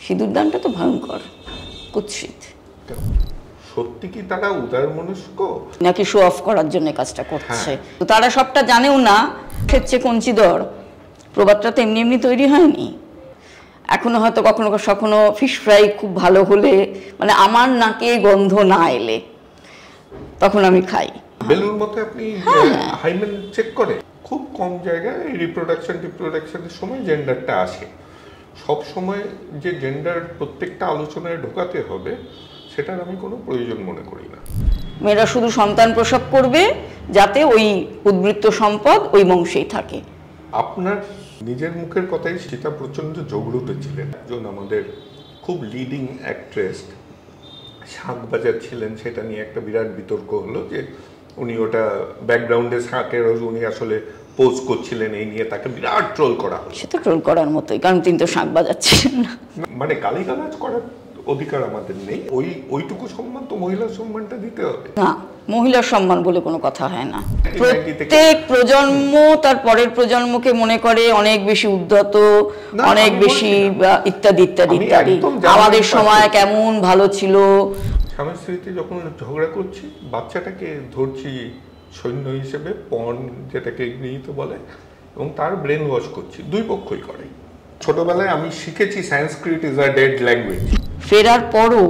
সিঁদুর দানটা তো ভয়ঙ্কর, কুৎসিত। সত্যি কি তারা উদার মনস্ক নাকি শো অফ করার জন্য কাজটা করছে? তো তারা সবটা জানেও না। হচ্ছে কঞ্চিদর প্রবাদটা তো এমনি এমনি তৈরি হয়নি। এখনো হয়তো কখনো কখনো ফিশ ফ্রাই খুব ভালো হলে, মানে আমার নাকে গন্ধ না এলে, তখন আমি খাই। বেলুর মতো আপনি হাইমেন চেক করে খুব কম জায়গায় রিপ্রোডাকশনের সময় জেন্ডারটা আসে। সব সময় যে জেন্ডার প্রত্যেকটা আলোচনায় ঢোকাতে হবে সেটার আমি কোনো প্রয়োজন মনে করি না। মেয়েরা শুধু সন্তান প্রসব করবে যাতে ওই উদ্বৃত্ত সম্পদ ওই বংশেই থাকে। আপনার নিজের মুখের কথাই সীতা প্রচণ্ড জগরুতে ছিলেন। একজন আমাদের খুব লিডিং অ্যাক্ট্রেস শাঁখ বাজাচ্ছিলেন, সেটা নিয়ে একটা বিরাট বিতর্ক হলো যে উনি ওটা ব্যাকগ্রাউন্ডে শাঁখের উনি আসলে পোজ করছিলেন, এই নিয়ে তাকে বিরাট ট্রোল করা হলো। সে তো ট্রোল করার মতোই, কারণ তিনি তো শাঁখ বাজাচ্ছিলেন না। মানে গালিগালাজ করার অধিকার আমাদের নেই, ওইটুকু সম্মান তো মহিলার সম্মানটা দিতে হবে না। মহিলার সম্মান বলে কোনো কথা হয় না। প্রত্যেক প্রজন্ম তার পরের প্রজন্মকে মনে করে অনেক বেশি উদ্ধত, অনেক বেশি ইত্যাদি ইত্যাদি ইত্যাদি। আমাদের সময় কেমন ভালো ছিল। স্বামী স্ত্রীতে যখন ঝগড়া করছি, বাচ্চাটাকে ধরছি সৈন্য হিসেবে, পণ যেটাকে ইংরেজিতে বলে, এবং তার ব্রেন ওয়াশ করছি, দুই পক্ষই করে। ছোটবেলায় আমি শিখেছি সংস্কৃত ইজ আ ডেড ল্যাঙ্গুয়েজ। ফেরার পরও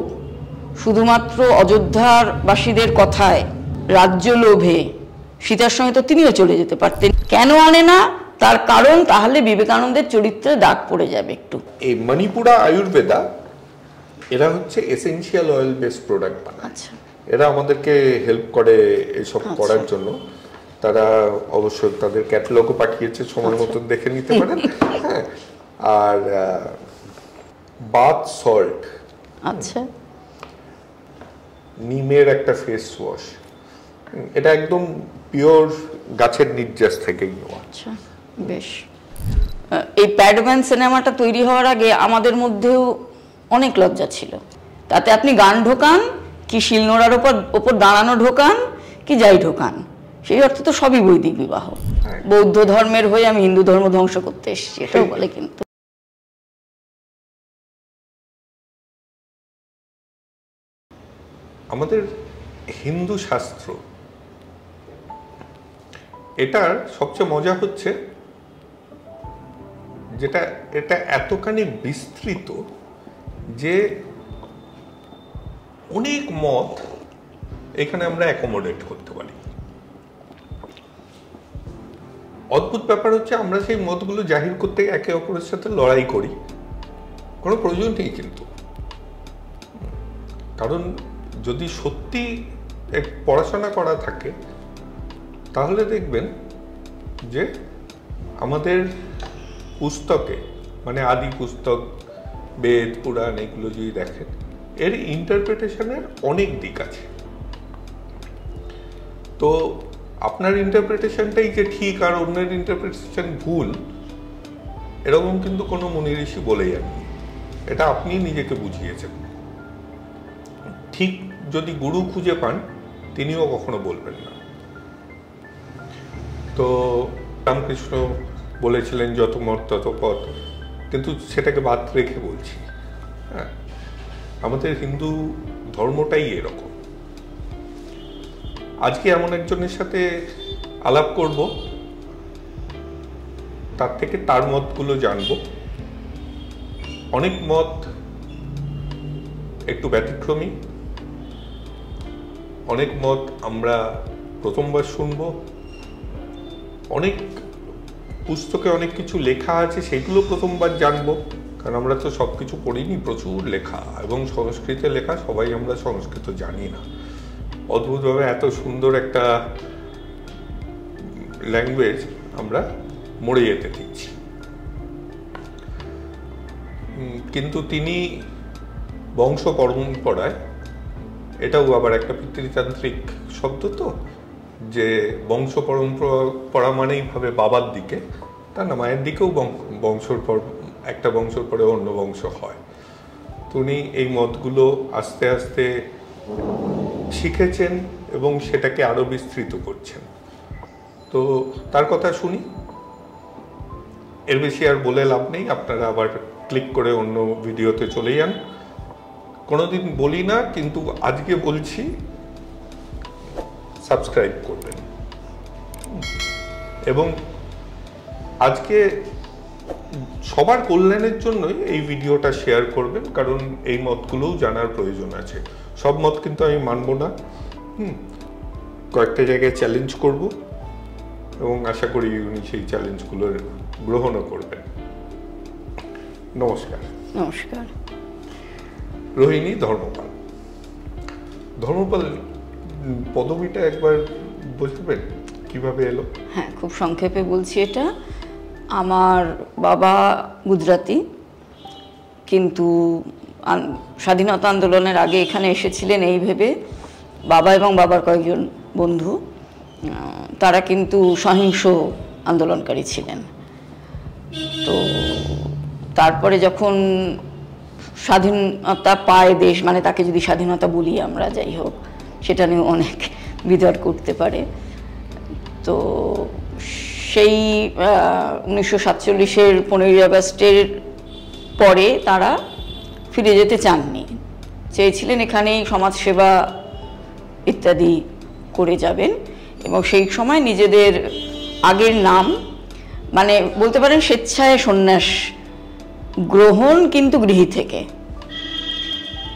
শুধুমাত্র অযোধ্যার বাসীদের কথায়, রাজ্য লোভে সীতার সঙ্গে তো তিনিও চলে যেতে পারতেন। কেন আনে না তার কারণ তাহলে বিবেকানন্দের চরিত্রে দাগ পড়ে যাবে একটু। এই মণিপুরা আয়ুর্বেদা এরা হচ্ছে এসেনশিয়াল অয়েল বেস প্রোডাক্ট বানায়। আচ্ছা, এরা আমাদেরকে হেল্প করে এসব করার জন্য। তারা অবশ্য তাদের ক্যাটালগও পাঠিয়েছে, সময় মতন দেখে নিতে পারেন। হ্যাঁ, আর বাথ সল্ট, আচ্ছা, নিমের একটা ফেস ওয়াশ, এটা একদম পিওর গাছের নির্যাস থেকেই নেওয়া। আচ্ছা, বেশ। এই প্যাডম্যান সিনেমাটা তৈরি হওয়ার আগে আমাদের মধ্যেও অনেক লজ্জা ছিল। তাতে আপনি গান ঢোকান কি শিলনোড়ার ওপর দাঁড়ানো ঢোকান কি যাই ঢোকান, সেই অর্থে তো সবই বৈদিক বিবাহ। বৌদ্ধ ধর্মের হয়ে আমি হিন্দু ধর্ম ধ্বংস করতে এসেছি, এটাও বলে। কিন্তু আমাদের হিন্দু শাস্ত্র, এটার সবচেয়ে মজা হচ্ছে যেটা এটা এতখানি বিস্তৃত যে অনেক মত এখানে আমরা অ্যাকোমোডেট করতে পারি। অদ্ভুত ব্যাপার হচ্ছে আমরা সেই মতগুলো জাহির করতে একে অপরের সাথে লড়াই করি, কোনো প্রয়োজন নেই কিন্তু। কারণ যদি সত্যি পড়াশোনা করা থাকে তাহলে দেখবেন যে আমাদের পুস্তকে, মানে আদি পুস্তক বেদ পুরাণ এগুলো যদি দেখেন, এর ইন্টারপ্রিটেশনের অনেক দিক আছে। তো আপনার ইন্টারপ্রিটেশনটাই যে ঠিক আর অন্যের ইন্টারপ্রিটেশন ভুল, এরকম কিন্তু কোনো মুনি ঋষি বলে যাননি। এটা আপনি নিজেকে বুঝিয়েছেন। ঠিক যদি গুরু খুঁজে পান, তিনিও কখনো বলবেন না। তো রামকৃষ্ণ বলেছিলেন যত মত তত পথ, কিন্তু সেটাকে বাদ রেখে বলছি। হ্যাঁ, আমাদের হিন্দু ধর্মটাই এরকম। আজকে এমন একজনের সাথে আলাপ করব, তার থেকে তার মতগুলো জানবো। অনেক মত একটু ব্যতিক্রমী, অনেক মত আমরা প্রথমবার শুনব, অনেক পুস্তকে অনেক কিছু লেখা আছে সেগুলো প্রথমবার জানবো, কারণ আমরা তো সব কিছু পড়িনি। প্রচুর লেখা, এবং সংস্কৃতে লেখা, সবাই আমরা সংস্কৃত জানি না। অদ্ভুতভাবে এত সুন্দর একটা ল্যাঙ্গুয়েজ আমরা মরে যেতে দিচ্ছি। কিন্তু তিনি বংশ পরম্পরায়, এটাও আবার একটা পিতৃতান্ত্রিক শব্দ, তো যে বংশ পরম্পরা মানেই ভাবে বাবার দিকে, তা না, মায়ের দিকেও বংশর পর একটা বংশর পরে অন্য বংশ হয়। তো উনি এই মতগুলো আস্তে আস্তে শিখেছেন এবং সেটাকে আরো বিস্তৃত করছেন। তো তার কথা শুনি, এর বেশি আর বলে লাভ নেই, আপনারা আবার ক্লিক করে অন্য ভিডিওতে চলে যান। কোনোদিন বলি না, কিন্তু আজকে বলছি, সাবস্ক্রাইব করবেন। এবং আজকে সবার কল্যাণের জন্যই এই ভিডিওটা শেয়ার করবেন, কারণ এই মতগুলোও জানার প্রয়োজন আছে। সব মত কিন্তু আমি মানব না, কয়েকটা জায়গায় চ্যালেঞ্জ করব এবং আশা করি উনি সেই চ্যালেঞ্জগুলোর গ্রহণও করবেন। নমস্কার। নমস্কার। রোহিণী ধর্মপাল। ধর্মপাল পদবিটা একবার বুঝবেন কিভাবে এলো? হ্যাঁ, খুব সংক্ষেপে বলছি। এটা আমার বাবা গুজরাটি, কিন্তু স্বাধীনতা আন্দোলনের আগে এখানে এসেছিলেন এই ভেবে, বাবা এবং বাবার কয়েকজন বন্ধু, তারা কিন্তু সহিংস আন্দোলনকারী ছিলেন। তো তারপরে যখন স্বাধীনতা পায় দেশ, মানে তাকে যদি স্বাধীনতা বলি আমরা, যাই হোক, সেটা নিয়ে অনেক বিতর্ক উঠতে পারে। তো সেই 1947-এর 15ই আগস্টের পরে তারা ফিরে যেতে চাননি, চেয়েছিলেন এখানেই সমাজসেবা ইত্যাদি করে যাবেন। এবং সেই সময় নিজেদের আগের নাম, মানে বলতে পারেন স্বেচ্ছায় সন্ন্যাস গ্রহণ, কিন্তু গৃহী থেকে।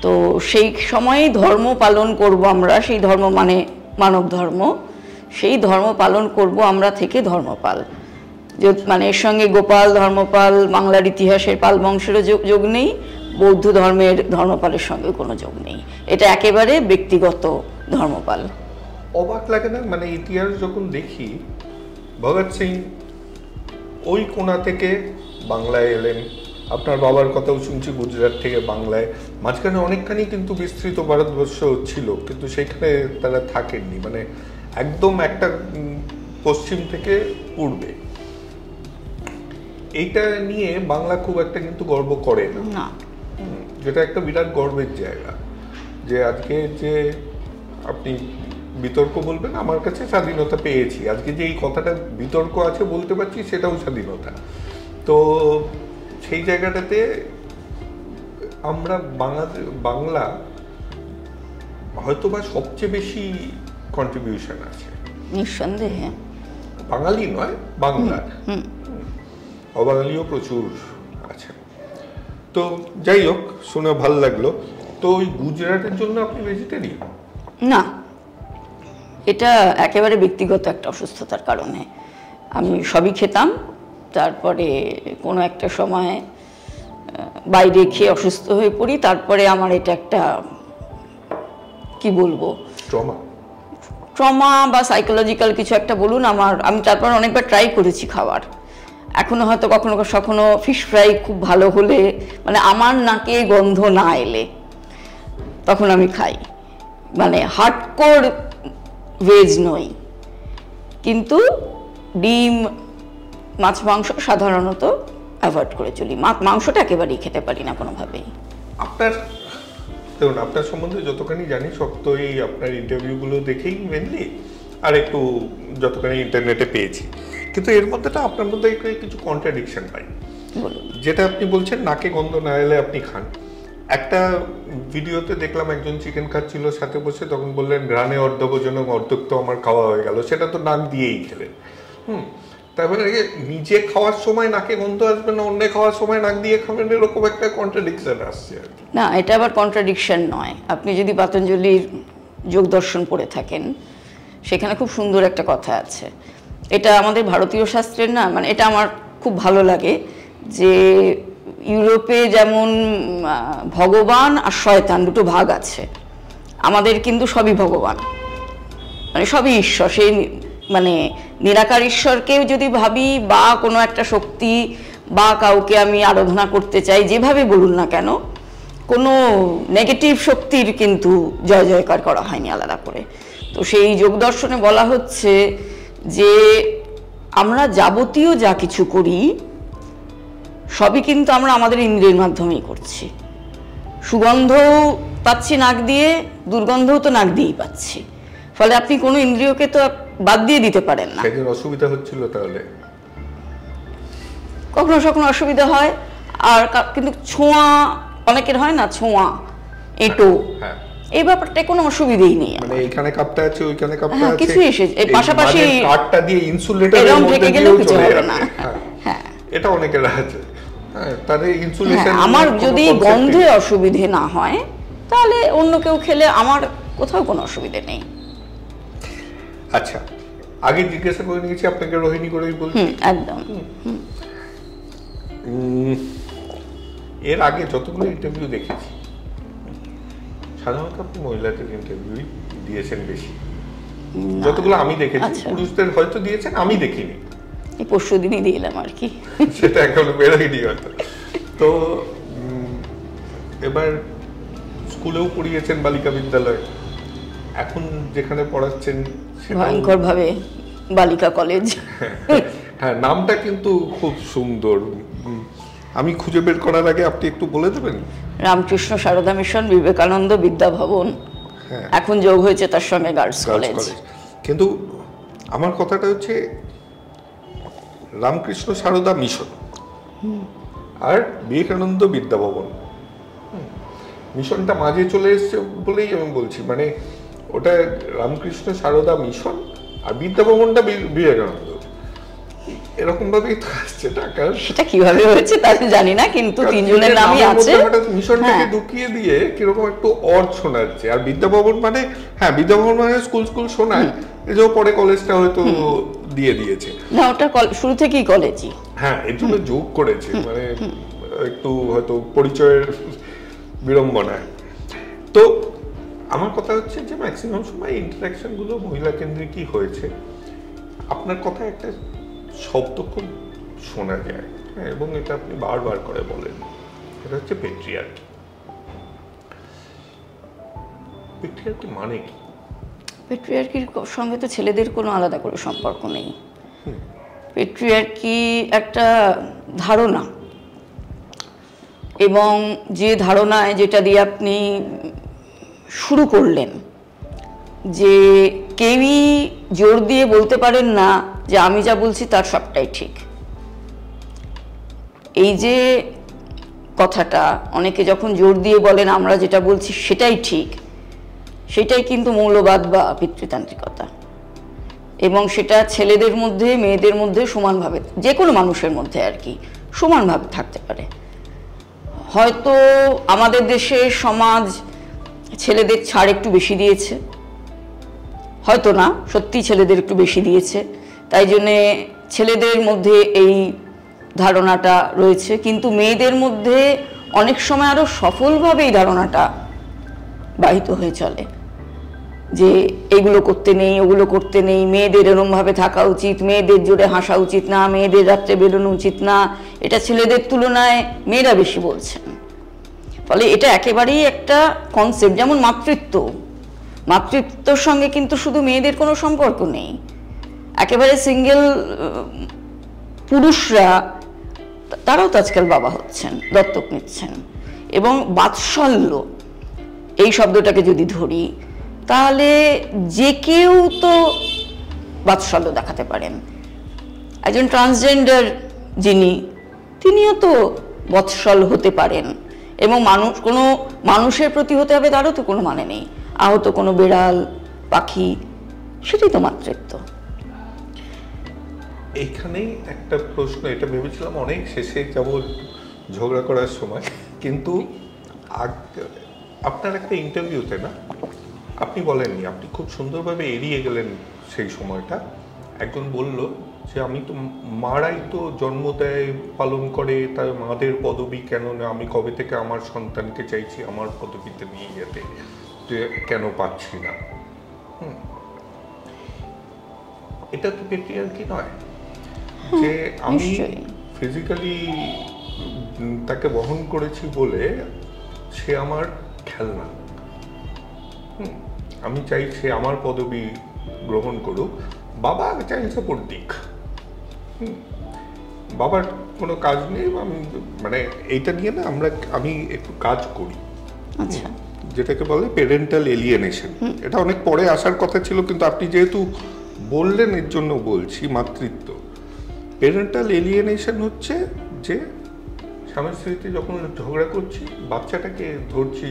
তো সেই সময়ে ধর্ম পালন করব আমরা, সেই ধর্ম মানে মানব ধর্ম, সেই ধর্ম পালন করব আমরা থেকে ধর্মপাল। মানে এর সঙ্গে গোপাল, ধর্মপাল, বাংলার ইতিহাসের পাল বংশেরও যোগ নেই, বৌদ্ধ ধর্মের ধর্মপালের সঙ্গে কোনো যোগ নেই। এটা একেবারে ব্যক্তিগত ধর্মপাল। অবাক লাগে না? মানে ইতিহাস যখন দেখি, ভগৎ সিং ওই কোণা থেকে বাংলায় এলেন, আপনার বাবার কথাও শুনছি গুজরাট থেকে বাংলায়, মাঝখানে অনেকখানি কিন্তু বিস্তৃত ভারতবর্ষ ছিল, কিন্তু সেখানে তারা থাকেননি, মানে একদম একটা পশ্চিম থেকে পূর্বে। এইটা নিয়ে বাংলা খুব একটা কিন্তু গর্ব করে না, যেটা একটা বিরাট গর্বের জায়গা। যে আজকে যে আপনি বিতর্ক বলবেন, আমার কাছে স্বাধীনতা পেয়েছি, আজকে যে এই কথাটা বিতর্ক আছে বলতে পারছি, সেটাও স্বাধীনতা। তো সেই জায়গাটাতে আমরা বাংলা হয়তো বা সবচেয়ে বেশি কন্ট্রিবিউশন আছে, নিঃসন্দেহে। বাঙালি নয়, বাংলার, অবাঙালিও প্রচুর আছে। তো যাই হোক, শুনে ভালো লাগলো। তো ওই গুজরাটের জন্য আপনি ভেজিটেরিয়ান? না, এটা একেবারে ব্যক্তিগত একটা অসুস্থতার কারণে। আমি সবই খেতাম, তারপরে কোনো একটা সময় বাইরে খেয়ে অসুস্থ হয়ে পড়ি, তারপরে আমার এটা একটা, কি বলবো, ট্রমা বা সাইকোলজিক্যাল কিছু একটা বলুন। আমি তারপর অনেকবার ট্রাই করেছি খাবার, এখনো হয়তো কখনো কখনো ফিশ ফ্রাই খুব ভালো হলে, মানে আমার নাকে গন্ধ না এলে, তখন আমি খাই। মানে হার্ডকোর ভেজ নই, কিন্তু ডিম, মাছ, মাংস সাধারণত অ্যাভয়েড করে চলি। মাংসটা একেবারেই খেতে পারি না কোনোভাবেই। দেখুন, আপনার সম্বন্ধে যতখানি জানি সব তো এই আপনার ইন্টারভিউগুলো দেখেই মেনলি, আর একটু যতখানি ইন্টারনেটে পেয়েছি, কিন্তু এর মধ্যে না আপনার মধ্যে কিছু কন্ট্রাডিকশন পাই। যেটা আপনি বলছেন নাকে গন্ধ না এলে আপনি খান। একটা ভিডিওতে দেখলাম একজন চিকেন খাচ্ছিল সাথে বসে, তখন বললেন ঘ্রাণে অর্ধভোজন, অর্ধক তো আমার খাওয়া হয়ে গেল, সেটা তো নাক দিয়েই খেলেন। তারপরে নিজে খাওয়ার সময় নাকে গন্ধ আসবে না, অন্য খাওয়ার সময় নাক দিয়ে খাবেন, এরকম একটা কন্ট্রাডিকশন আসছে আর কি। না, এটা আবার কন্ট্রাডিকশন নয়। আপনি যদি পতঞ্জলির যোগ দর্শন পড়ে থাকেন, সেখানে খুব সুন্দর একটা কথা আছে। এটা আমাদের ভারতীয় শাস্ত্রের না, মানে এটা আমার খুব ভালো লাগে, যে ইউরোপে যেমন ভগবান আর শয়তান দুটো ভাগ আছে, আমাদের কিন্তু সবই ভগবান, মানে সবই ঈশ্বর। সেই মানে নিরাকার ঈশ্বরকেও যদি ভাবি, বা কোনো একটা শক্তি বা কাউকে আমি আরাধনা করতে চাই, যেভাবে বলুন না কেন, কোনো নেগেটিভ শক্তির কিন্তু জয় জয়কার করা হয়নি আলাদা করে। তো সেই যোগ দর্শনে বলা হচ্ছে যে আমরা যাবতীয় যা কিছু করি সবই কিন্তু আমরা আমাদের ইন্দ্রিয়ের মাধ্যমেই করছি। সুগন্ধও পাচ্ছি নাক দিয়ে, দুর্গন্ধও তো নাক দিয়েই পাচ্ছি, ফলে আপনি কোনো ইন্দ্রিয়কে তো বাদ দিয়ে দিতে পারেন না। সেদিন অসুবিধা হচ্ছিল তাহলে? কখনো কখনো অসুবিধা হয়, আর কিন্তু ছোঁয়া অনেকের হয় না, ছোঁয়া এঁটো, হ্যাঁ এই ব্যাপারটা কোনো অসুবিধেই নেই। মানে এইখানে কাপটা আছে, ওইখানে কাপটা আছে, কিছু এসেছে এই পাশাপাশি কাঠটা দিয়ে ইনসুলেটরের এরকম মধ্যে ঢেকে দিয়েও গেলেও কিছু চলে হবে যাবে। না। হ্যাঁ এটা অনেকের আছে। হ্যাঁ তাদের ইনসুলেশন, আমার যদি গন্ধে অসুবিধে না হয় তাহলে অন্য কেউ খেলে আমার কোথাও কোনো অসুবিধে নেই। আচ্ছা, আগে জিজ্ঞাসা করে নিয়েছি আপনাকে রোহিণী করেই বলছি। একদম। এর আগে যতগুলো ইন্টারভিউ দেখেছি সাধারণত আপনি মহিলাদের ইন্টারভিউ দিয়েছেন বেশি, যতগুলো আমি দেখেছি। পুরুষদের হয়তো দিয়েছেন, আমি দেখিনি। এই পরশু দিনই দিলাম আর কি, সেটা এখনো বেরোয়নি হয়তো। তো এবার স্কুলেও পড়িয়েছেন বালিকা বিদ্যালয়, এখন যেখানে পড়াচ্ছেন ভয়ঙ্কর ভাবে বালিকা কলেজ। হ্যাঁ নামটা কিন্তু খুব সুন্দর। আমি খুঁজে বের করার আগে আপনি একটু বলে দেবেন। রামকৃষ্ণ সারদা মিশন বিবেকানন্দ বিদ্যা ভবন, এখন যোগ হয়েছে তার সঙ্গে গার্লস কলেজ। কিন্তু আমার কথাটা হচ্ছে রামকৃষ্ণ সারদা মিশন আর বিবেকানন্দ বিদ্যা ভবন, মিশনটা মাঝে চলে এসছে বলেই আমি বলছি। মানে ওটা রামকৃষ্ণ সারদা মিশন আর বিদ্যা ভবনটা বিবেকানন্দ, এরকম ভাবেই তো আসছে টাকা। সেটা কিভাবে হয়েছে তা জানি না, কিন্তু তিনজনের নামই আছে। মিশনটাকে ঢুকিয়ে দিয়ে কিরকম একটু অর্থ শোনাচ্ছে। আর বিদ্যা ভবন মানে, হ্যাঁ বিদ্যা ভবন মানে স্কুল শোনায়, এই যে পরে কলেজটা হয়তো দিয়ে দিয়েছে। না ওটা শুরু থেকেই কলেজই। হ্যাঁ এর জন্য যোগ করেছে, মানে একটু হয়তো পরিচয়ের বিড়ম্বনা। তো আমার কথা হচ্ছে যে ম্যাক্সিমাম সময় ইন্টারাকশন গুলো মহিলা কেন্দ্রিকই হয়েছে। আপনার কথা একটা শব্দ খুব শোনা যায়, এবং এটা আপনি বারবার করে বলেন, এটা হচ্ছে পেট্রিয়ার্কি। পেট্রিয়ার্কি মানে কি? পেট্রিয়ার্কির সঙ্গে তো ছেলেদের কোনো আলাদা করে সম্পর্ক নেই। পেট্রিয়ার্কি একটা ধারণা, এবং যে ধারণায় যেটা দিয়ে আপনি শুরু করলেন, যে কেউই জোর দিয়ে বলতে পারেন না যে আমি যা বলছি তার সবটাই ঠিক। এই যে কথাটা অনেকে যখন জোর দিয়ে বলেন আমরা যেটা বলছি সেটাই ঠিক, সেটাই কিন্তু মৌলবাদ বা পিতৃতান্ত্রিকতা। এবং সেটা ছেলেদের মধ্যে মেয়েদের মধ্যে সমানভাবে, যে কোনো মানুষের মধ্যে আর কি সমানভাবে থাকতে পারে। হয়তো আমাদের দেশে সমাজ ছেলেদের ছাড় একটু বেশি দিয়েছে, হয়তো না, সত্যি ছেলেদের একটু বেশি দিয়েছে, তাই জন্যে ছেলেদের মধ্যে এই ধারণাটা রয়েছে। কিন্তু মেয়েদের মধ্যে অনেক সময় আরও সফলভাবে এই ধারণাটা বাহিত হয়ে চলে যে এগুলো করতে নেই, ওগুলো করতে নেই, মেয়েদের এরমভাবে থাকা উচিত, মেয়েদের জোরে হাসা উচিত না, মেয়েদের রাত্রে বেরোনো উচিত না, এটা ছেলেদের তুলনায় মেয়েরা বেশি বলছেন। ফলে এটা একেবারেই একটা কনসেপ্ট, যেমন মাতৃত্বর সঙ্গে কিন্তু শুধু মেয়েদের কোনো সম্পর্ক নেই। একেবারে সিঙ্গেল পুরুষরা তারাও তো আজকাল বাবা হচ্ছেন, দত্তক নিচ্ছেন। এবং বাৎসল্য এই শব্দটাকে যদি ধরি তাহলে যে কেউ তো বাৎসল্য দেখাতে পারেন। একজন ট্রান্সজেন্ডার যিনি, তিনিও তো বৎসল হতে পারেন, এবং কোনো মানুষের প্রতি হতে হবে তারও তো কোনো মানে নেই। আহত কোনো বেড়াল পাখি, সেটাই তো মাতৃত্ব। এইখানেই একটা প্রশ্ন, এটা ভেবেছিলাম অনেক শেষে যাব ঝগড়া করার সময়, কিন্তু আপনার একটা ইন্টারভিউতে না আপনি বলেননি, আপনি খুব সুন্দরভাবে এড়িয়ে গেলেন সেই সময়টা। একজন বলল যে আমি তো, মারাই তো জন্ম দেয় পালন করে, তার মাদের পদবি কেন না, আমি কবে থেকে আমার সন্তানকে চাইছি আমার পদবিতে নিয়ে যেতে, যে কেন পাচ্ছি না। এটা তো পেট্রিয়ার্কি নয় যে আমি ফিজিক্যালি তাকে বহন করেছি বলে সে আমার খেলনা, আমি চাই সে আমার পদবি গ্রহণ করুক, বাবা চাইল্ড সাপোর্ট দিক, বাবার কোনো কাজ নেই। আমি মানে এইটা নিয়ে না আমি একটু কাজ করি, আচ্ছা, যেটাকে বলে প্যারেন্টাল এলিয়েনেশন। এটা অনেক পরে আসার কথা ছিল, কিন্তু আপনি যেহেতু বললেন এর জন্য বলছি। মাতৃত্ব, প্যারেন্টাল এলিয়েনেশন হচ্ছে যে স্বামী স্ত্রীতে যখন ঝগড়া করছি, বাচ্চাটাকে ধরছি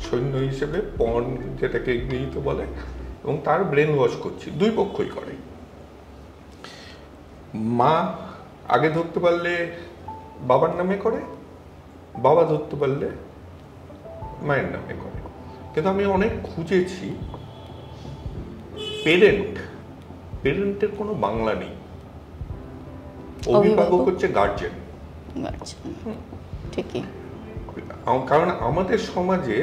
সৈন্য হিসেবে, পণ যেটাকে ইংরেজিতে বলে, এবং তার ব্রেন ওয়াশ করছি, দুই পক্ষই করে। মা আগে ধরতে পারলে বাবার নামে করে, বাবা ধরতে পারলে মায়ের নামে করে। কিন্তু আমি অনেক খুঁজেছি, পেরেন্টের কোনো বাংলা নেই, অভিভাবক হচ্ছে গার্জেন। ঠিকই, কারণ আমাদের সমাজে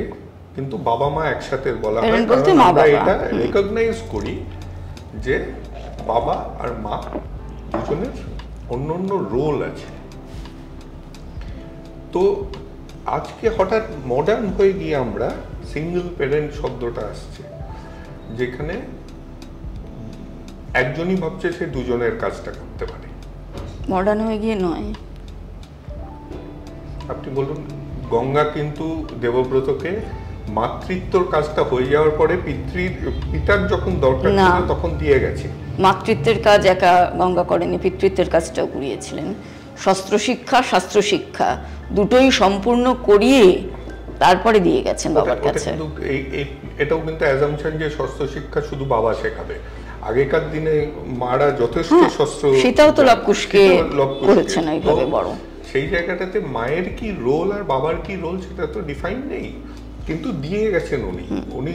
কিন্তু বাবা মা একসাথে বলা হয়, Parent বলতে কারণ মা আমরা বাবা। এটা রেকগনাইজ করি যে বাবা আর মা দুজনের অন্য অন্য রোল আছে। তো আজকে হঠাৎ মডার্ন হয়ে গিয়ে আমরা সিঙ্গেল প্যারেন্ট শব্দটা আসছে, যেখানে একজনই ভাবছে সে দুজনের কাজটা করতে পারে। মডার্ন হয়ে গিয়ে নয়। আপনি বলুন, গঙ্গা কিন্তু দেবব্রতকে মাতৃত্বর কাজটা হয়ে যাওয়ার পরে পিতার যখন দরকার না। ছিল তখন দিয়ে গেছে। মাতৃত্বের কাজ একা গঙ্গা করেনি, পিতৃত্বের কাজটাও করিয়েছিলেন। শস্ত্র শিক্ষা, শাস্ত্র শিক্ষা দুটোই সম্পূর্ণ করিয়ে তারপরে দিয়ে গেছেন বাবার কাছে। এটাও কিন্তু অ্যাজাম্পশন যে শস্ত্র শিক্ষা শুধু বাবা শেখাবে। আগেকার দিনে মারা যথেষ্ট শস্ত্র, সেটাও তো লবকুশকে করেছেন এইভাবে বড়। সেই জায়গাটাতে মায়ের কি রোল আর বাবার কি রোল সেটা তো ডিফাইন নেই, কিন্তু দিয়ে গেছেন উনি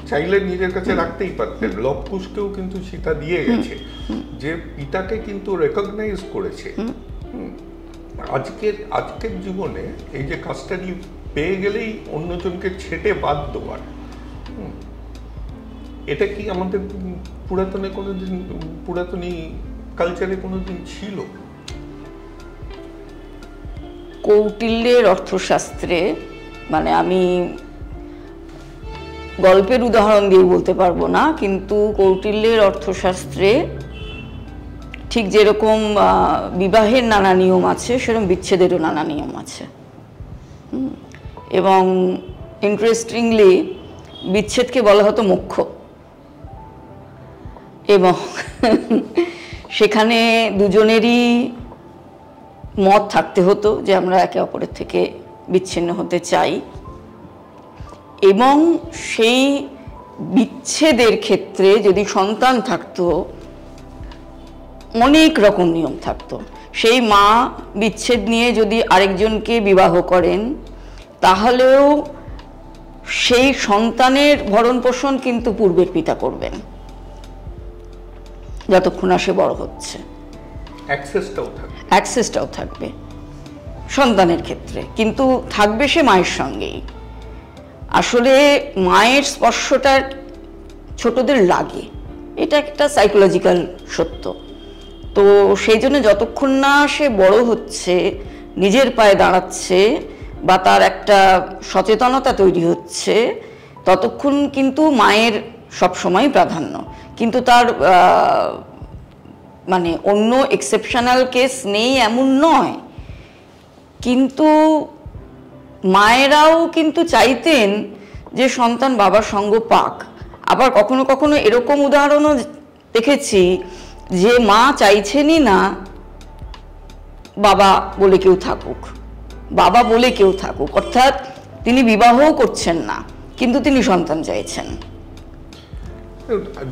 চাইলে নিজের কাছে রাখতেই পারতেন। লবকুশকেও কিন্তু সেটা দিয়ে গেছে, যে পিতাকে কিন্তু রেকগনাইজ করেছে। আজকের জীবনে এই যে কাস্টাডি পেয়ে গেলেই অন্যজনকে ছেটে বাদ দেওয়ার, এটা কি আমাদের পুরাতনী কালচারে কোনোদিন ছিল? কৌটিল্যের অর্থশাস্ত্রে, মানে আমি গল্পের উদাহরণ দিয়ে বলতে পারবো না, কিন্তু কৌটিল্যের অর্থশাস্ত্রে ঠিক যেরকম বিবাহের নানা নিয়ম আছে, সেরকম বিচ্ছেদেরও নানা নিয়ম আছে। এবং ইন্টারেস্টিংলি বিচ্ছেদকে বলা হতো মোক্ষ, এবং সেখানে দুজনেরই মত থাকতে হতো যে আমরা একে অপরের থেকে বিচ্ছিন্ন হতে চাই, এবং সেই বিচ্ছেদের ক্ষেত্রে যদি সন্তান থাকতো অনেক রকম নিয়ম থাকতো। সেই মা বিচ্ছেদ নিয়ে যদি আরেকজনকে বিবাহ করেন, তাহলেও সেই সন্তানের ভরণ পোষণ কিন্তু পূর্বের পিতা করবেন যতক্ষণ না সে বড় হচ্ছে। অ্যাক্সেসটাও থাকবে সন্তানের ক্ষেত্রে, কিন্তু থাকবে সে মায়ের সঙ্গেই। আসলে মায়ের স্পর্শটা ছোটদের লাগে, এটা একটা সাইকোলজিক্যাল সত্য। তো সেই জন্য যতক্ষণ না সে বড় হচ্ছে, নিজের পায়ে দাঁড়াচ্ছে, বা তার একটা সচেতনতা তৈরি হচ্ছে, ততক্ষণ কিন্তু মায়ের সবসময় প্রাধান্য। কিন্তু তার মানে অন্য এক্সেপশনাল কেস নেই এমন নয়, কিন্তু মায়েরাও কিন্তু চাইতেন যে সন্তান বাবার সঙ্গ পাক। আবার কখনো কখনো এরকম উদাহরণও দেখেছি যে মা চাইছেনই না বাবা বলে কেউ থাকুক, অর্থাৎ তিনি বিবাহও করছেন না, কিন্তু তিনি সন্তান চাইছেন।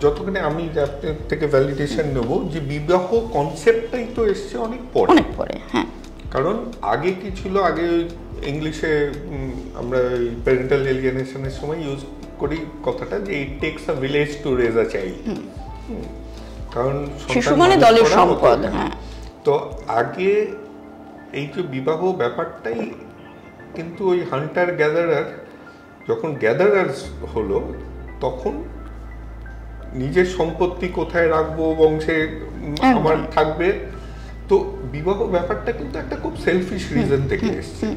যতখানি আমি আপনার থেকে ভ্যালিডেশন নেব, যে বিবাহ কনসেপ্টটাই তো এসছে অনেক পরে। হ্যাঁ, কারণ আগে কি ছিল, আগে ইংলিশে আমরা প্যারেন্টাল এলিয়েনেশনের সময় ইউজ করি কথাটা, যে it takes a village to raise a child. কারণ শিশু মানে দলের সম্পদ। হ্যাঁ, তো আগে এই যে বিবাহ ব্যাপারটাই কিন্তু ওই হান্টার গ্যাদারার, যখন গ্যাদারার্স হলো, তখন নিজের সম্পত্তি কোথায় রাখবো, বংশে আমার থাকবে। তো বিবাহ ব্যাপারটা কিন্তু একটা খুব সেলফিশ রিজন থেকে এসেছে,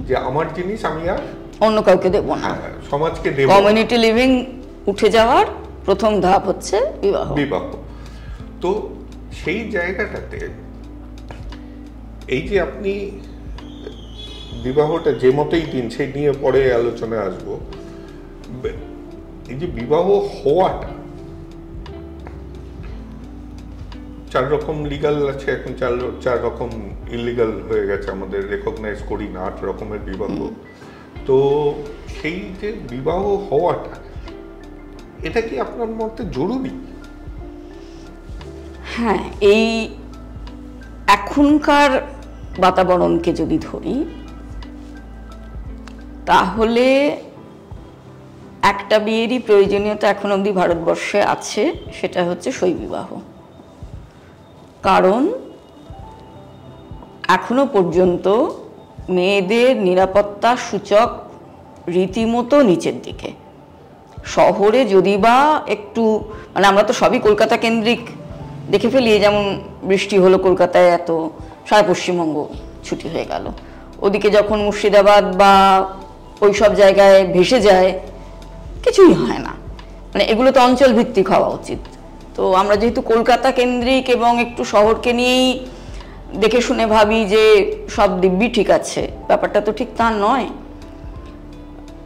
যে আমার জিনিস আমি আর অন্য কাউকে দেবো না, সমাজকে দেব। কমিউনিটি লিভিং উঠে যাওয়ার প্রথম ধাপ হচ্ছে বিবাহ। তো সেই জায়গাটাতে এই যে আপনি বিবাহটা যে মতেই দিন, সেই নিয়ে পরে আলোচনায় আসবো, এই যে বিবাহ হওয়াটা, 4 রকম লিগাল আছে, এখন 4 রকম ইলিগাল হয়ে গেছে, আমাদের রেকগনাইজ করি না 8 রকমের বিবাহ। তো সেই যে বিবাহ হওয়াটা, এটা কি আপনার মতে জরুরি? হ্যাঁ, এই এখনকার বাতাবরণকে যদি ধরি, তাহলে একটা বিয়েরই প্রয়োজনীয়তা এখন অবধি ভারতবর্ষে আছে, সেটা হচ্ছে শৈবিবাহ। কারণ এখনো পর্যন্ত মেয়েদের নিরাপত্তা সূচক রীতিমতো নিচের দিকে। শহরে যদি বা একটু, মানে আমরা তো সবই কলকাতা কেন্দ্রিক দেখে ফেলি, যেমন বৃষ্টি হলো কলকাতায়, এত সারা পশ্চিমবঙ্গ ছুটি হয়ে গেল। ওদিকে যখন মুর্শিদাবাদ বা ওই সব জায়গায় ভেসে যায়, কিছুই হয় না। মানে এগুলো তো অঞ্চল ভিত্তিক হওয়া উচিত। তো আমরা যেহেতু কলকাতা কেন্দ্রিক এবং একটু শহরকে নিয়েই দেখে শুনে ভাবি যে সব দিব্যি ঠিক আছে, ব্যাপারটা তো ঠিক তা নয়।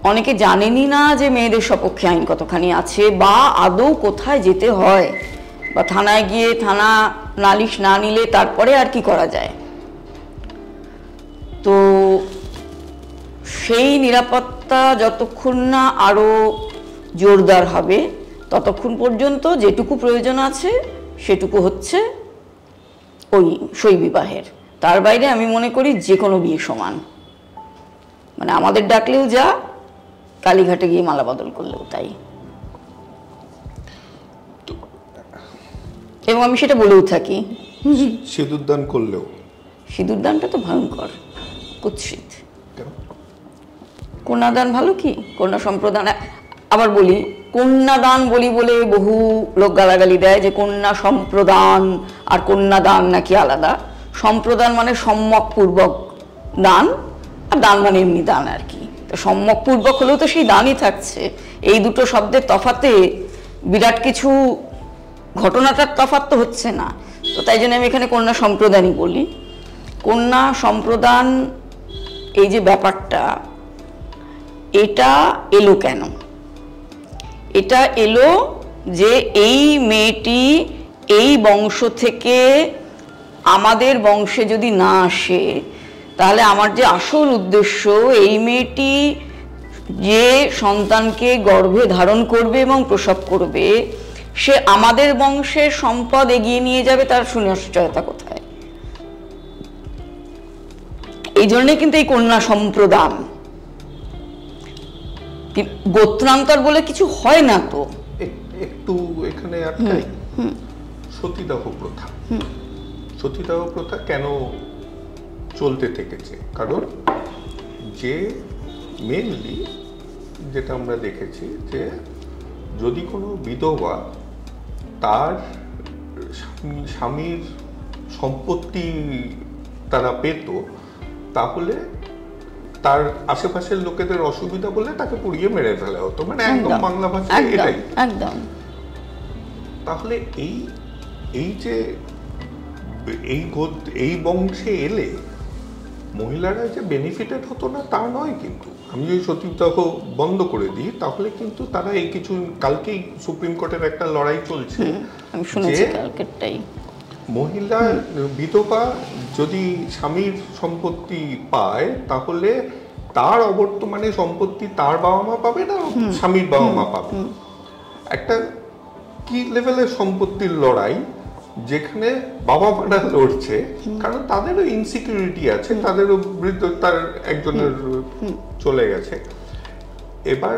অনেকে জানেনই না যে মেয়েদের সপক্ষে আইন কতখানি আছে, বা আদৌ কোথায় যেতে হয়, বা থানায় গিয়ে থানা নালিশ না নিলে তারপরে আর কি করা যায়। তো সেই নিরাপত্তা যতক্ষণ না আরো জোরদার হবে, ততক্ষণ পর্যন্ত যেটুকু প্রয়োজন আছে সেটুকু হচ্ছে ওই শৈবিবাহের। তার বাইরে আমি মনে করি যে কোনো বিয়ে সমান। মানে আমাদের ডাকলেও যা, কালীঘাটে গিয়ে মালা বদল করলেও তাই। এবং আমি সেটা বলেও থাকি। সিঁদুরদান করলেও? সিঁদুরদানটা তো ভয়ঙ্কর, কুৎসিত। কন্যাদান ভালো কি? কন্যা সম্প্রদান। আবার বলি, কন্যাদান বলি বলে বহু লোক গালাগালি দেয় যে কন্যা সম্প্রদান আর কন্যাদান নাকি আলাদা। সম্প্রদান মানে সম্যকপূর্বক দান, আর দান মানে এমনি দান আর কি। তো সম্যকপূর্বক হলেও তো সেই দানই থাকছে। এই দুটো শব্দের তফাতে বিরাট কিছু ঘটনাটার তফাৎ তো হচ্ছে না। তো তাই জন্য আমি এখানে কন্যা সম্প্রদানই বলি। কন্যা সম্প্রদান এই যে ব্যাপারটা, এটা এলো কেন? এটা এলো যে এই মেয়েটি এই বংশ থেকে আমাদের বংশে যদি না আসে, তাহলে আমার যে আসল উদ্দেশ্য, এই মেয়েটি যে সন্তানকে গর্ভে ধারণ করবে এবং প্রসব করবে, সে আমাদের বংশের সম্পদ এগিয়ে নিয়ে যাবে, তার সুনিশ্চয়তা কোথায়? এই জন্যই কিন্তু এই কন্যা সম্প্রদান। গোত্রান্তর বলে কিছু হয় না। তো একটু এখানে আটকাই। সতীদাহ প্রথা, সতীদাহ প্রথা কেন চলতে থেকেছে? কারণ যে মেনলি যেটা আমরা দেখেছি, যে যদি কোনো বিধবা তার স্বামীর সম্পত্তি তারা পেত, তাহলে তার আশেপাশের লোকেদের অসুবিধা বলে তাকে পুড়িয়ে মেরে ফেলা হতো। মানে একদম বাংলা ভাষায় এটাই। একদম। তাহলে এই যে এই বংশে এলে মহিলারা যে বেনিফিটেড হতো না তা নয়, কিন্তু আমি যদি সতীদাহ বন্ধ করে দিই, তাহলে কিন্তু তারা এই কিছু, কালকেই সুপ্রিম কোর্টের একটা লড়াই চলছে, আমি শুনেছি কালকেরটাই। মহিলা বিধবা যদি স্বামীর সম্পত্তি পায়, তাহলে তার অবর্তমানে সম্পত্তি তার বাবা মা পাবে না, স্বামীর বাবা মা পাবে। একটা কি লেভেলের সম্পত্তির লড়াই, যেখানে বাবা মারা লড়ছে, কারণ তাদেরও ইনসিকিউরিটি আছে, তাদেরও বৃদ্ধ, তার একজনের চলে গেছে। এবার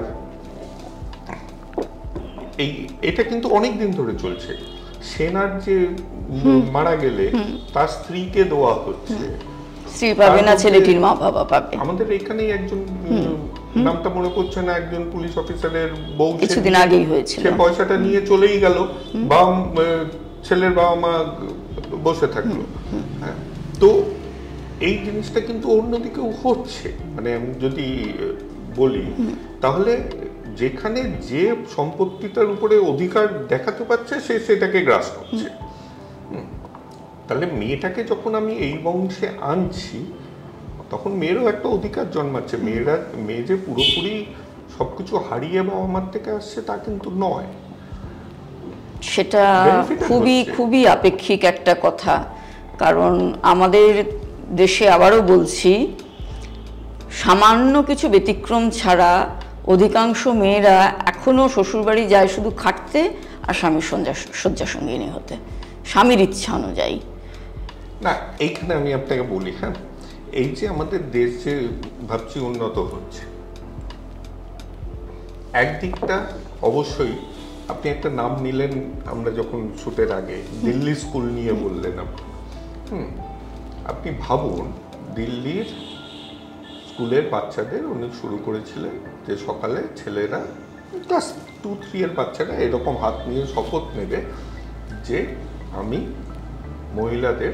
এটা কিন্তু অনেক দিন ধরে চলছে। সেনার যে মারা গেলে তার স্ত্রীকে দেওয়া হচ্ছে, স্ত্রী পাবে না, ছেলেটির মা বাবা পাবে। আমাদের এখানেই একজন, নামটা মনে পড়ছে না, একজন পুলিশ অফিসারের বউ কিছুদিন আগেই হয়েছিল, সে পয়সাটা নিয়ে চলেই গেল, বা ছেলের বাবা মা বসে থাকলো। তো এই জিনিসটা কিন্তু অন্যদিকেও হচ্ছে। মানে আমি যদি বলি, তাহলে যেখানে যে সম্পত্তিটার উপরে অধিকার দেখাতে পারছে, সে সেটাকে গ্রাস করছে। তাহলে মেয়েটাকে যখন আমি এই বংশে আনছি, তখন মেয়েরও একটা অধিকার জন্মাচ্ছে। মেয়ে যে পুরোপুরি সবকিছু হারিয়ে বাবা মার থেকে আসছে তা কিন্তু নয়। সেটা খুবই আপেক্ষিক একটা কথা, কারণ আমাদের দেশে আবারও বলছি, সামান্য কিছু ব্যতিক্রম ছাড়া অধিকাংশ মেয়েরা এখনো শ্বশুরবাড়ি যায় শুধু খাটতে আর স্বামীর শয্যাসঙ্গিনী হতে, স্বামীর ইচ্ছা অনুযায়ী। না, এইখানে আমি আপনাকে বলি, হ্যাঁ, এই যে আমাদের দেশ যে ভাবছি উন্নত হচ্ছে, একদিকটা অবশ্যই আপনি একটা নাম নিলেন আমরা যখন শুটের আগে, দিল্লি স্কুল নিয়ে বললেন আপনি ভাবুন দিল্লির স্কুলের বাচ্চাদের উনি শুরু করেছিলেন যে সকালে ছেলেরা ক্লাস 2-3 এর বাচ্চারা এরকম হাত নিয়ে শপথ নেবে যে আমি মহিলাদের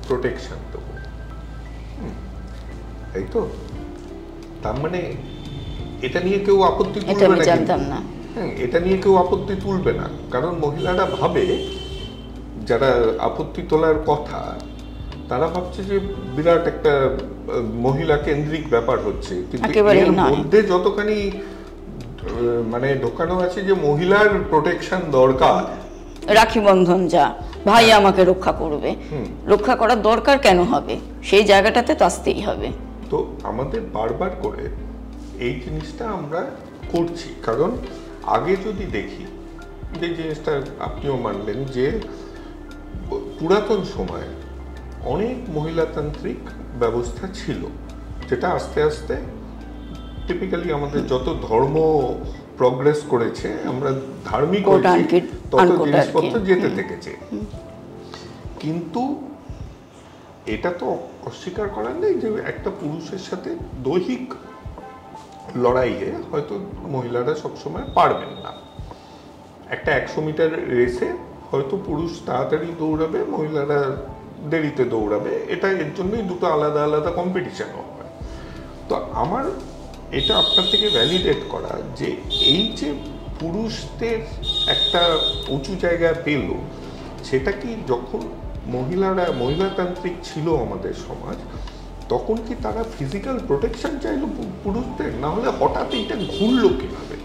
প্রোটেকশন দেবো, তাই তো? তার মানে এটা নিয়ে কেউ আপত্তি তুলবে না, এটা নিয়ে কেউ আপত্তি তুলবে না, কারণ মহিলারা ভাবে, যারা আপত্তি তোলার কথা তারা ভাবছে যে বিরাট একটা মহিলা কেন্দ্রিক ব্যাপার হচ্ছে, কিন্তু এর মধ্যে যতখানি মানে ঢোকানো আছে যে মহিলার প্রোটেকশন দরকার, রাখি বন্ধন যা ভাই আমাকে রক্ষা করবে, রক্ষা করার দরকার কেন হবে, সেই জায়গাটাতে তো আসতেই হবে। তো আমাদের বারবার করে এই জিনিসটা আমরা করছি, কারণ আগে যদি দেখি যে জিনিসটা আপনিও মানলেন যে পুরাতন সময়ে অনেক মহিলাতান্ত্রিক ব্যবস্থা ছিল, যেটা আস্তে আস্তে টিপিক্যালি আমাদের যত ধর্ম প্রগ্রেস করেছে, আমরা ধার্মিক হয়েছি, তত জিনিসপত্র যেতে থেকেছে। কিন্তু এটা তো অস্বীকার করার নেই যে একটা পুরুষের সাথে দৈহিক লড়াইয়ে হয়তো মহিলারা সবসময় পারবেন না। একটা 100 মিটার রেসে হয়তো পুরুষ তাড়াতাড়ি দৌড়াবে, মহিলারা দেরিতে দৌড়াবে, এটা এর জন্যই দুটো আলাদা আলাদা কম্পিটিশনও হয়। তো আমার এটা আপনার থেকে ভ্যালিডেট করা যে এই যে পুরুষদের একটা উঁচু জায়গা পেল, সেটা কি যখন মহিলাতান্ত্রিক ছিল আমাদের সমাজ, তখন কি তারা ফিজিক্যাল প্রোটেকশন চাইলো পুরুষদের? না হলে হঠাৎ এটা ঘুরলো কিভাবে?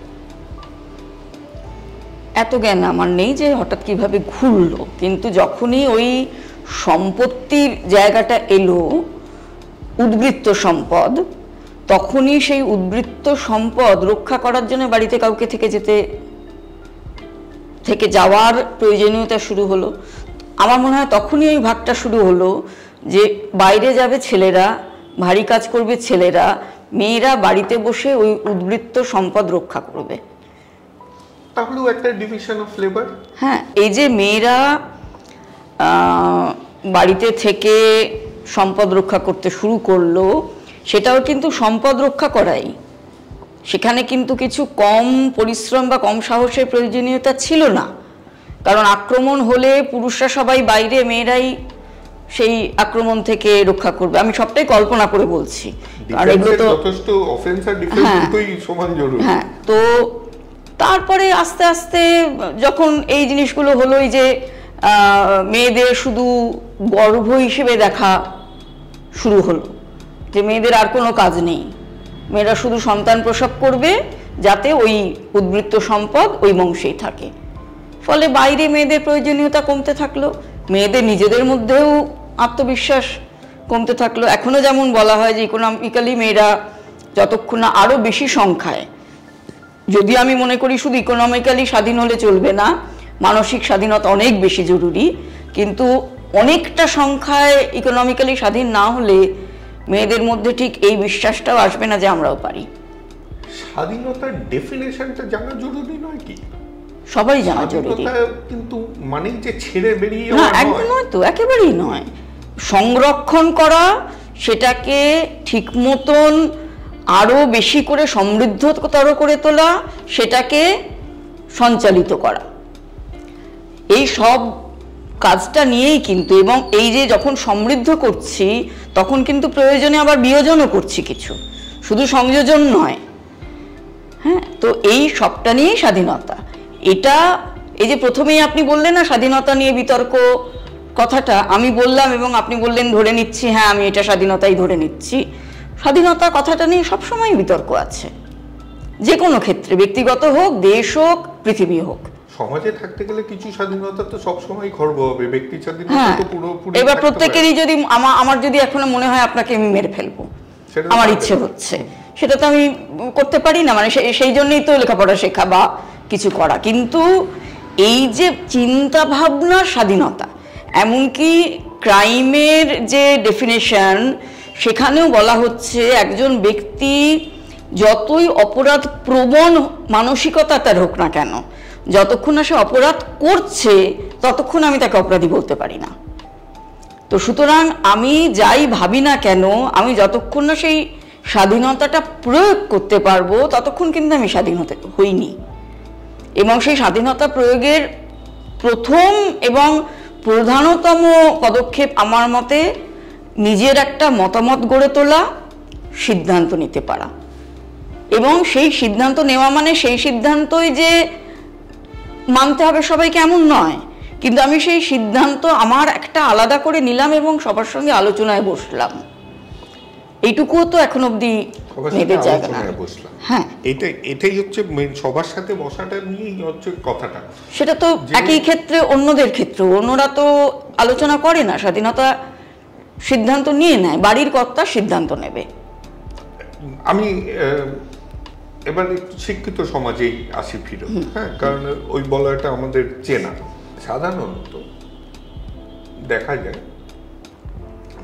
এত জ্ঞান আমার নেই যে হঠাৎ কিভাবে ঘুরলো, কিন্তু যখনই ওই সম্পত্তির জায়গাটা এলো, উদ্বৃত্ত সম্পদ, তখনই সেই উদ্বৃত্ত সম্পদ রক্ষা করার জন্য বাড়িতে কাউকে থেকে যাওয়ার প্রয়োজনীয়তা শুরু হলো। আমার মনে হয় তখনই ওই ভাগটা শুরু হলো যে বাইরে যাবে ছেলেরা, ভারী কাজ করবে ছেলেরা, মেয়েরা বাড়িতে বসে ওই উদ্বৃত্ত সম্পদ রক্ষা করবে। তাহলেও একটা ডিভিশন অফ লেবার। হ্যাঁ, এই যে মেয়েরা বাড়িতে থেকে সম্পদ রক্ষা করতে শুরু করলো, সেটাও কিন্তু সম্পদ রক্ষা করাই, সেখানে কিন্তু কিছু কম পরিশ্রম বা কম সাহসের প্রয়োজনীয়তা ছিল না, কারণ আক্রমণ হলে পুরুষরা সবাই বাইরে, মেয়েরাই সেই আক্রমণ থেকে রক্ষা করবে। আমি সবটাই কল্পনা করে বলছি, কারণ এগুলো তো যথেষ্ট অফেন্স আর ডিফেন্স দুটোই সমান জরুরি। হ্যাঁ, তো তারপরে আস্তে আস্তে যখন এই জিনিসগুলো হলো, এই যে মেয়েদের শুধু গর্ভ হিসেবে দেখা শুরু হলো, যে মেয়েদের আর কোনো কাজ নেই, মেয়েরা শুধু সন্তান প্রসব করবে যাতে ওই উদ্বৃত্ত সম্পদ ওই বংশেই থাকে, ফলে বাইরে মেয়েদের প্রয়োজনীয়তা কমতে থাকলো, মেয়েদের নিজেদের মধ্যেও আত্মবিশ্বাস কমতে থাকলো। এখনো যেমন বলা হয় যে ইকোনমিক্যালি মেয়েরা যতক্ষণ না আরো বেশি সংখ্যায়, যদি আমি মনে করি শুধু ইকোনমিক্যালি স্বাধীন হলে চলবে না, মানসিক স্বাধীনতা অনেক বেশি জরুরি, কিন্তু অনেকটা সংখ্যায় ইকোনমিক্যালি স্বাধীন না হলে মেয়েদের মধ্যে ঠিক এই বিশ্বাসটাও আসবে না যে আমরাও পারি। স্বাধীনতার ডেফিনেশনটা জানা জরুরি নয় কি? সবাই জানা জরুরি, কিন্তু মানে যে ছেড়ে বেরিয়ে না, একদম নয় তো, একেবারেই নয়। সংরক্ষণ করা, সেটাকে ঠিক মতন আরো বেশি করে সমৃদ্ধতর করে তোলা, সেটাকে সঞ্চালিত করা, এই সব কাজটা নিয়েই কিন্তু, এবং এই যে যখন সমৃদ্ধ করছি তখন কিন্তু প্রয়োজনে আবার বিয়োজনও করছি কিছু, শুধু সংযোজন নয়। হ্যাঁ, তো এই সবটা নিয়েই স্বাধীনতা। এটা এই যে প্রথমেই আপনি বললেন না স্বাধীনতা নিয়ে বিতর্ক, কথাটা আমি বললাম এবং আপনি বললেন ধরে নিচ্ছি, হ্যাঁ আমি এটা স্বাধীনতাই ধরে নিচ্ছি। স্বাধীনতা কথাটা নিয়ে সবসময় বিতর্ক আছে, যে কোনো ক্ষেত্রে, ব্যক্তিগত হোক, দেশ হোক, পৃথিবী হোক। সমাজে থাকতে গেলে কিছু স্বাধীনতা তো সবসময় খর্ব হবে, ব্যক্তি স্বাধীনতা তো পুরোপুরি। এবার প্রত্যেকেরই যদি আমার যদি এখনো মনে হয় আপনাকে আমি মেরে ফেলবো, আমার ইচ্ছে হচ্ছে, সেটা তো আমি করতে পারি না, মানে সেই জন্যই তো লেখাপড়া শেখা বা কিছু করা। কিন্তু এই যে চিন্তা ভাবনার স্বাধীনতা, এমনকি ক্রাইমের যে ডেফিনেশন সেখানেও বলা হচ্ছে একজন ব্যক্তি যতই অপরাধ প্রবণ মানসিকতা তার হোক না কেন, যতক্ষণ না সে অপরাধ করছে ততক্ষণ আমি তাকে অপরাধী বলতে পারি না। তো সুতরাং আমি যাই ভাবি না কেন, আমি যতক্ষণ না সেই স্বাধীনতাটা প্রয়োগ করতে পারবো ততক্ষণ কিন্তু আমি স্বাধীন হইনি। এবং সেই স্বাধীনতা প্রয়োগের প্রথম এবং প্রধানতম পদক্ষেপ আমার মতে নিজের একটা মতামত গড়ে তোলা, সিদ্ধান্ত নিতে পারা। এবং সেই সিদ্ধান্ত নেওয়া মানে সেই সিদ্ধান্তই যে মানতে হবে সবাইকে এমন নয়, কিন্তু আমি সেই সিদ্ধান্ত আমার একটা আলাদা করে নিলাম এবং সবার সঙ্গে আলোচনায় বসলাম। এইটুকুও তো এখন অবধি মেয়েদের জায়গা না। হ্যাঁ, এটাই হচ্ছে সবার সাথে বসাটা নিয়েই হচ্ছে কথাটা। সেটা তো একই ক্ষেত্রে অন্যদের ক্ষেত্রে অন্যরা তো আলোচনা করে না, স্বাধীনতা সিদ্ধান্ত নিয়ে নেয়, বাড়ির কর্তা সিদ্ধান্ত নেবে। আমি এবার একটু শিক্ষিত সমাজেই আসি ফিরে, হ্যাঁ, কারণ ওই বলাটা আমাদের চেনা। সাধারণত দেখা যায়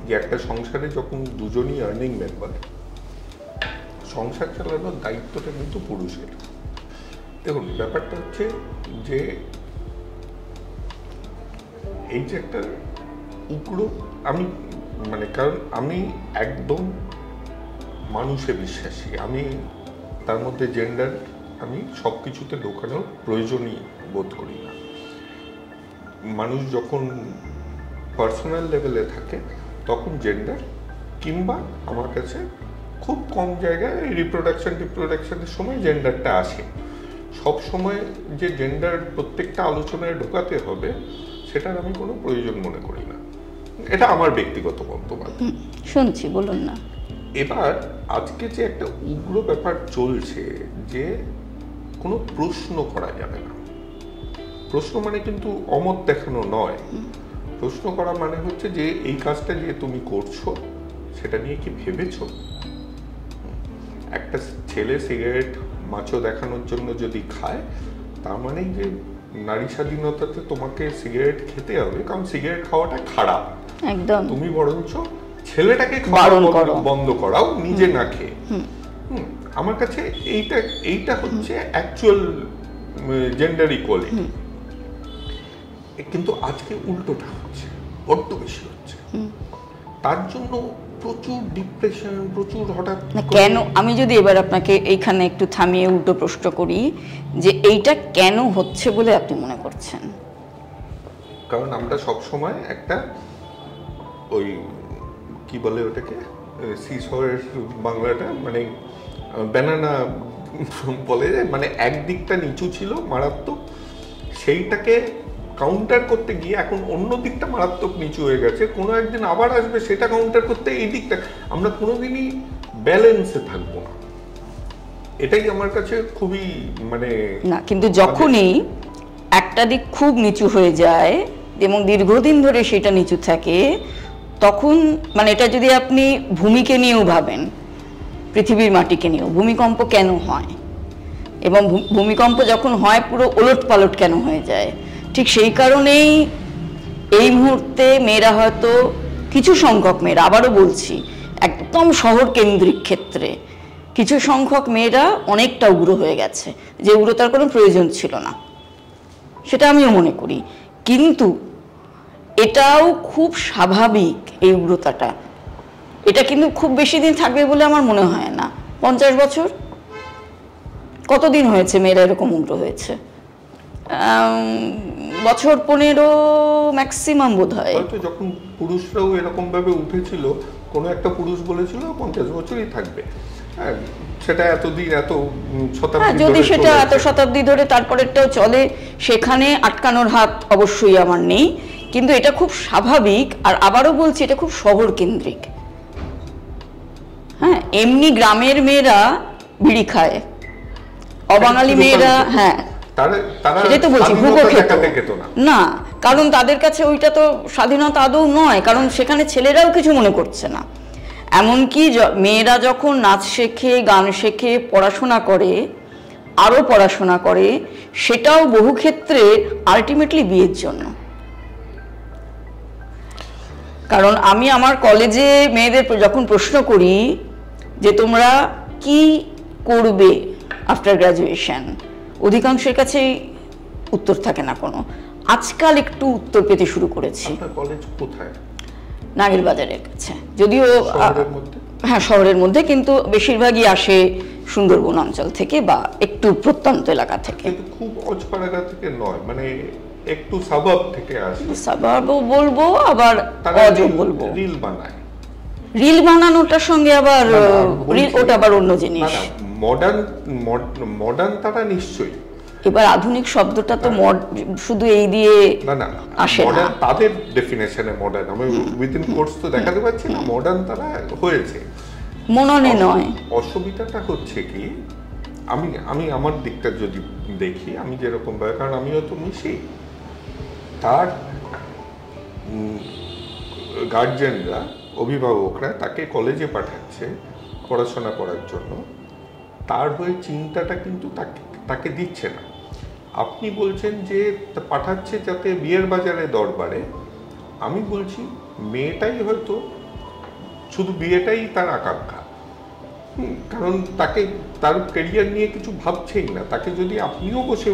যে একটা সংসারে যখন দুজনই আর্নিং মেম্বার, সংসার চালানোর দায়িত্বটা কিন্তু পুরুষের। দেখুন, ব্যাপারটা হচ্ছে যে এই যে একটা উগ্র, আমি মানে, কারণ আমি একদম মানুষে বিশ্বাসী, আমি তার মধ্যে জেন্ডার আমি সব কিছুতে ঢোকানোর প্রয়োজনই বোধ করি না। মানুষ যখন পার্সোনাল লেভেলে থাকে তখন জেন্ডার, কিংবা আমার কাছে খুব কম জায়গায় রিপ্রোডাকশনের সময় জেন্ডারটা আসে। সব সময় যে জেন্ডার প্রত্যেকটা আলোচনায় ঢোকাতে হবে সেটার আমি কোনো প্রয়োজন মনে করি না। এটা আমার ব্যক্তিগত মন্তব্য। শুনছি, বলুন না। এবার আজকে যে একটা উগ্র ব্যাপার চলছে যে কোনো প্রশ্ন করা যাবে না। প্রশ্ন মানে কিন্তু অমত দেখানো নয়, প্রশ্ন করা মানে হচ্ছে যে এই কাজটা যে তুমি করছো সেটা নিয়ে কি ভেবেছো? একটা ছেলে সিগারেট মাচো দেখানোর জন্য যদি খায়, তার মানে যে নারী স্বাধীনতাতে তোমাকে সিগারেট খেতে হবে, কারণ সিগারেট খাওয়াটা খারাপ, একদম। তুমি বরঞ্চ ছেলেটাকে খাওয়া বন্ধ করাও, নিজে না খেয়ে। আমার কাছে এইটা হচ্ছে অ্যাকচুয়াল জেন্ডার ইকুয়ালিটি। কিন্তু আজকে উল্টোটা হচ্ছে, বড্ড বেশি হচ্ছে। তার জন্য প্রচুর ডিপ্রেশন, প্রচুর হঠাৎ কেন, আমি যদি এবার আপনাকে এইখানে একটু থামিয়ে উল্টো প্রশ্ন করি যে এইটা কেন হচ্ছে বলে আপনি মনে করছেন? কারণ আমরা সবসময় একটা ওই কি বলে ওটাকে, সিসরের বাংলাটা মানে ব্যানানা বলে, মানে একদিকটা নিচু ছিল মারাত্মক, সেইটাকে কাউন্টার করতে গিয়ে এখন অন্য দিকটা মারাত্মক নিচু হয়ে গেছে, কোনো একদিন আবার আসবে সেটা কাউন্টার করতে এই দিকটা, আমরা কোনোদিনই ব্যালেন্সে থাকবো না। এটাই আমার কাছে খুবই মানে না, কিন্তু যখনই একটা দিক খুব নিচু হয়ে যায় এবং দীর্ঘদিন ধরে সেটা নিচু থাকে, তখন মানে এটা যদি আপনি ভূমিকে নিয়েও ভাবেন, পৃথিবীর মাটিকে নিয়েও, ভূমিকম্প কেন হয় এবং ভূমিকম্প যখন হয় পুরো ওলট পালট কেন হয়ে যায়, ঠিক সেই কারণেই এই মুহূর্তে মেয়েরা হয়তো কিছু সংখ্যক মেয়েরা, আবারও বলছি একদম শহর কেন্দ্রিক ক্ষেত্রে কিছু সংখ্যক মেয়েরা অনেকটা উগ্র হয়ে গেছে, যে উগ্রতার কোনো প্রয়োজন ছিল না, সেটা আমিও মনে করি। কিন্তু এটাও খুব স্বাভাবিক, এই উগ্রতাটা, এটা কিন্তু খুব বেশি দিন থাকবে বলে আমার মনে হয় না। 50 বছর কতদিন হয়েছে মেয়েরা এরকম উগ্র হয়েছে? বছর 15 ম্যাক্সিমাম বোধ হয়। যখন পুরুষরাও এরকম ভাবে উঠেছিল, কোনো একটা পুরুষ বলেছিল 50 বছরই থাকবে, সেটা এতদিন এত শতাব্দী, যদি সেটা এত শতাব্দী ধরে তারপরেরটাও চলে, সেখানে আটকানোর হাত অবশ্যই আমার নেই, কিন্তু এটা খুব স্বাভাবিক। আর আবারও বলছি, এটা খুব শহর কেন্দ্রিক। হ্যাঁ, এমনি গ্রামের মেয়েরা বিড়ি খায়, অবাঙালি মেয়েরা, হ্যাঁ সেটাই তো বলছি, ভূগোক্ষেত্র না, কারণ তাদের কাছে ওইটা তো স্বাধীনতা আদৌ নয়, কারণ সেখানে ছেলেরাও কিছু মনে করছে না। এমনকি মেয়েরা যখন নাচ শেখে, গান শেখে, পড়াশোনা করে, আরও পড়াশোনা করে, সেটাও বহু ক্ষেত্রে আলটিমেটলি বিয়ের জন্য। কারণ আমি আমার কলেজে মেয়েদের যখন প্রশ্ন করি যে তোমরা কি করবে আফটার গ্র্যাজুয়েশন, অধিকাংশের কাছেই উত্তর থাকে না কোনো। আজকাল একটু উত্তর পেতে শুরু করেছি। কলেজ কোথায়? নাগের বাজারের কাছে, যদিও হ্যাঁ শহরের মধ্যে, কিন্তু বেশিরভাগই আসে সুন্দরবন অঞ্চল থেকে বা একটু প্রত্যন্ত এলাকা থেকে। কিন্তু খুব অজপাড়া থেকে নয়, মানে একটু সাবাব থেকে আসে। সাবাবও বলবো আবার অজও বলবো। রিল বানায়, রিল বানানোটার সঙ্গে আবার ওটা আবার অন্য জিনিস। মডার্ন তারা নিশ্চয়ই। এবার আধুনিক শব্দটা তো শুধু এই দিয়ে আসে না, তাদের ডেফিনেশনে মডার্ন। আমি উইদিন কোর্স তো দেখাতে পাচ্ছি না, মডার্ন তারা হয়েছে, মননে নয়। অসুবিধাটা হচ্ছে কি, আমি আমার দিকটা যদি দেখি, আমি যেরকম ভাবে, কারণ আমিও তো মিশি, তার গার্জিয়ানরা, অভিভাবকরা তাকে কলেজে পাঠাচ্ছে পড়াশোনা করার জন্য, তার হয়ে চিন্তাটা কিন্তু তাকে দিচ্ছে না। আপনি বলছেন যে পাঠাচ্ছে যাতে বিয়ের বাজারে দরবারে, আমি বলছি মেয়েটাই হয়তো শুধু বিয়েটাই তার আকাঙ্ক্ষা, কারণ তাকে তার ক্যারিয়ার নিয়ে কিছু ভাবছেই না। তাকে যদি আপনিও বসে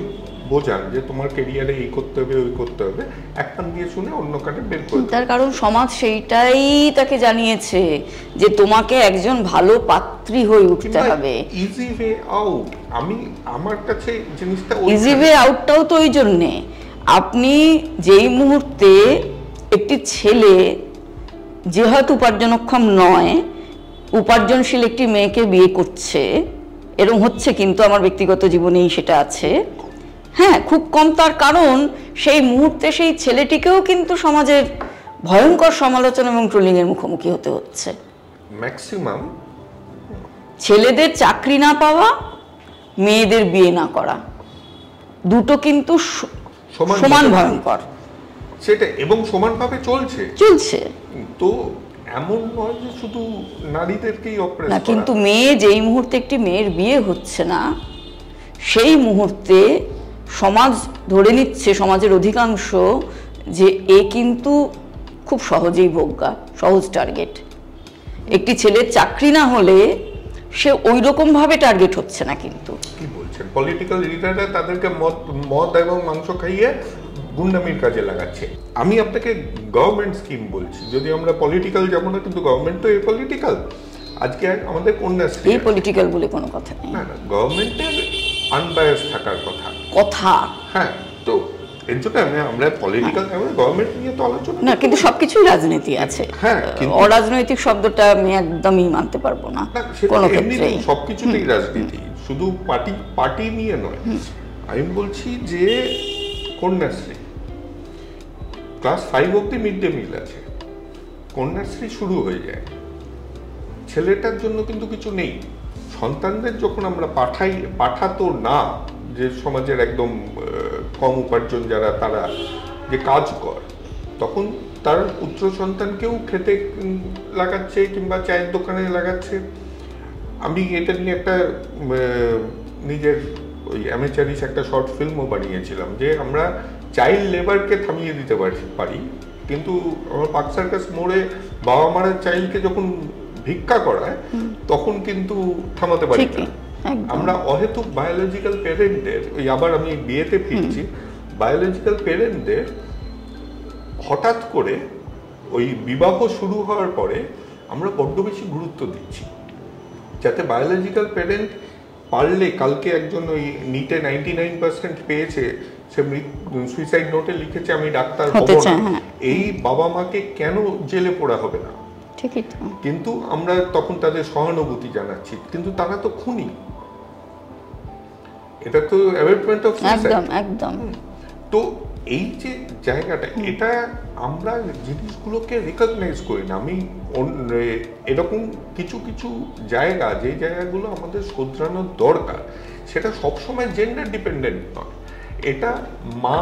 বোঝান যে তোমার ক্যারিয়ারে এই করতে হবে, ওই করতে হবে, এক কান দিয়ে শুনে অন্য কানে বের করে, তার কারণ সমাজ সেইটাই তাকে জানিয়েছে যে তোমাকে একজন ভালো পাত্রী হয়ে উঠতে হবে। ইজি ওয়ে আউট, আমার কাছে জিনিসটা ইজি ওয়ে আউটটাও তো ওই জন্যে, আপনি যেই মুহূর্তে একটি ছেলে যে হয়তো উপার্জনক্ষম নয়, উপার্জনশীল একটি মেয়েকে বিয়ে করছে, এরকম হচ্ছে, কিন্তু আমার ব্যক্তিগত জীবনেই সেটা আছে, হ্যাঁ খুব কম। তার কারণ সেই মুহূর্তে সেই ছেলেটিকেও কিন্তু সমাজের ভয়ঙ্কর সমালোচনা এবং ট্রোলিং এর মুখোমুখি হতে হচ্ছে। ম্যাক্সিমাম ছেলেদের চাকরি না পাওয়া, মেয়েদের বিয়ে না করা, দুটো কিন্তু সমান ভয়ঙ্কর, সেটা এবং সমানভাবে চলছে। তো এমন নয় যে শুধু নারীদেরকেই অপ্রেস করা, কিন্তু মেয়ে যেই মুহূর্তে একটি মেয়ের বিয়ে হচ্ছে না, সেই মুহূর্তে সমাজ ধরে নিচ্ছে, সমাজের অধিকাংশ, যে এ কিন্তু খুব সহজেই ভোগ্যা, সহজ টার্গেট। একটি ছেলের চাকরি না হলে সে ওই রকম ভাবে টার্গেট হচ্ছে না। কিন্তু কি বলছেন, পলিটিক্যাল লিডাররা তাদেরকে মদ এবং মাংস খাইয়ে গুন্ডামির কাজে লাগাচ্ছে। আমি আপনাকে গভর্নমেন্ট স্কিম বলছি, যদি আমরা পলিটিক্যাল যাবো না, কিন্তু গভর্নমেন্ট তো এই পলিটিক্যাল। আজকে আমাদের কন্যাশ্রী, এই পলিটিক্যাল বলে কোনো কথা নেই, না গভর্নমেন্টের আনবায়াস থাকার কথা। হ্যাঁ, তো এর জন্য আমরা পলিটিক্যাল, গভর্নমেন্ট নিয়ে তো আলোচনা না, কিন্তু সবকিছুই রাজনীতি আছে। হ্যাঁ, অরাজনৈতিক শব্দটা আমি একদমই মানতে পারবো না কোনো ক্ষেত্রে। সবকিছুতেই রাজনীতি, শুধু পার্টি নিয়ে নয়। আমি বলছি যে কন্যাশ্রী, ক্লাস 5 অব্দি মিড ডে মিল আছে, কন্যাশ্রী শুরু হয়ে যায়, ছেলেটার জন্য কিন্তু কিছু নেই। সন্তানদের যখন আমরা পাঠাতো না, যে সমাজের একদম কম উপার্জন যারা, তারা যে কাজ কর, তখন তার পুত্র সন্তানকেও খেতে লাগাচ্ছে কিংবা চায়ের দোকানে লাগাচ্ছে। আমি এটা নিয়ে একটা নিজের ওই অ্যামেচারিস একটা শর্ট ফিল্মও বানিয়েছিলাম, যে আমরা চাইল্ড লেবারকে থামিয়ে দিতে পারি, কিন্তু আমার পার্ক সার্কাস মোড়ে বাবা মারা চাইল্ডকে যখন ভিক্ষা করায় তখন কিন্তু থামাতে পারি না। আমরা অহেতুক বায়োলজিক্যাল প্যারেন্টদের, ওই আবার আমি বিয়েতে ফিরছি, বায়োলজিক্যাল প্যারেন্টদের হঠাৎ করে ওই বিবাহ শুরু হওয়ার পরে আমরা বড্ড বেশি গুরুত্ব দিচ্ছি, যাতে বায়োলজিক্যাল প্যারেন্ট পারলে, কালকে একজন ওই নিটে 99% পেয়েছে, সে সুইসাইড নোটে লিখেছে আমি ডাক্তার হব না, এই বাবা মাকে কেন জেলে পোড়া হবে না? কিন্তু আমরা তখন তাদের সহানুভূতি জানাচ্ছি, কিন্তু তারা তো খুনি, এটা তো অ্যাভয়েডমেন্ট অফ সুইসাইড। একদম। তো এই যে জায়গাটা, এটা আমরা জিনিসগুলোকে রিকগনাইজ করি না। আমি এরকম কিছু কিছু জায়গা, যে জায়গাগুলো আমাদের শোধরানোর দরকার, সেটা সবসময় জেন্ডার ডিপেন্ডেন্ট নয়। এটা মা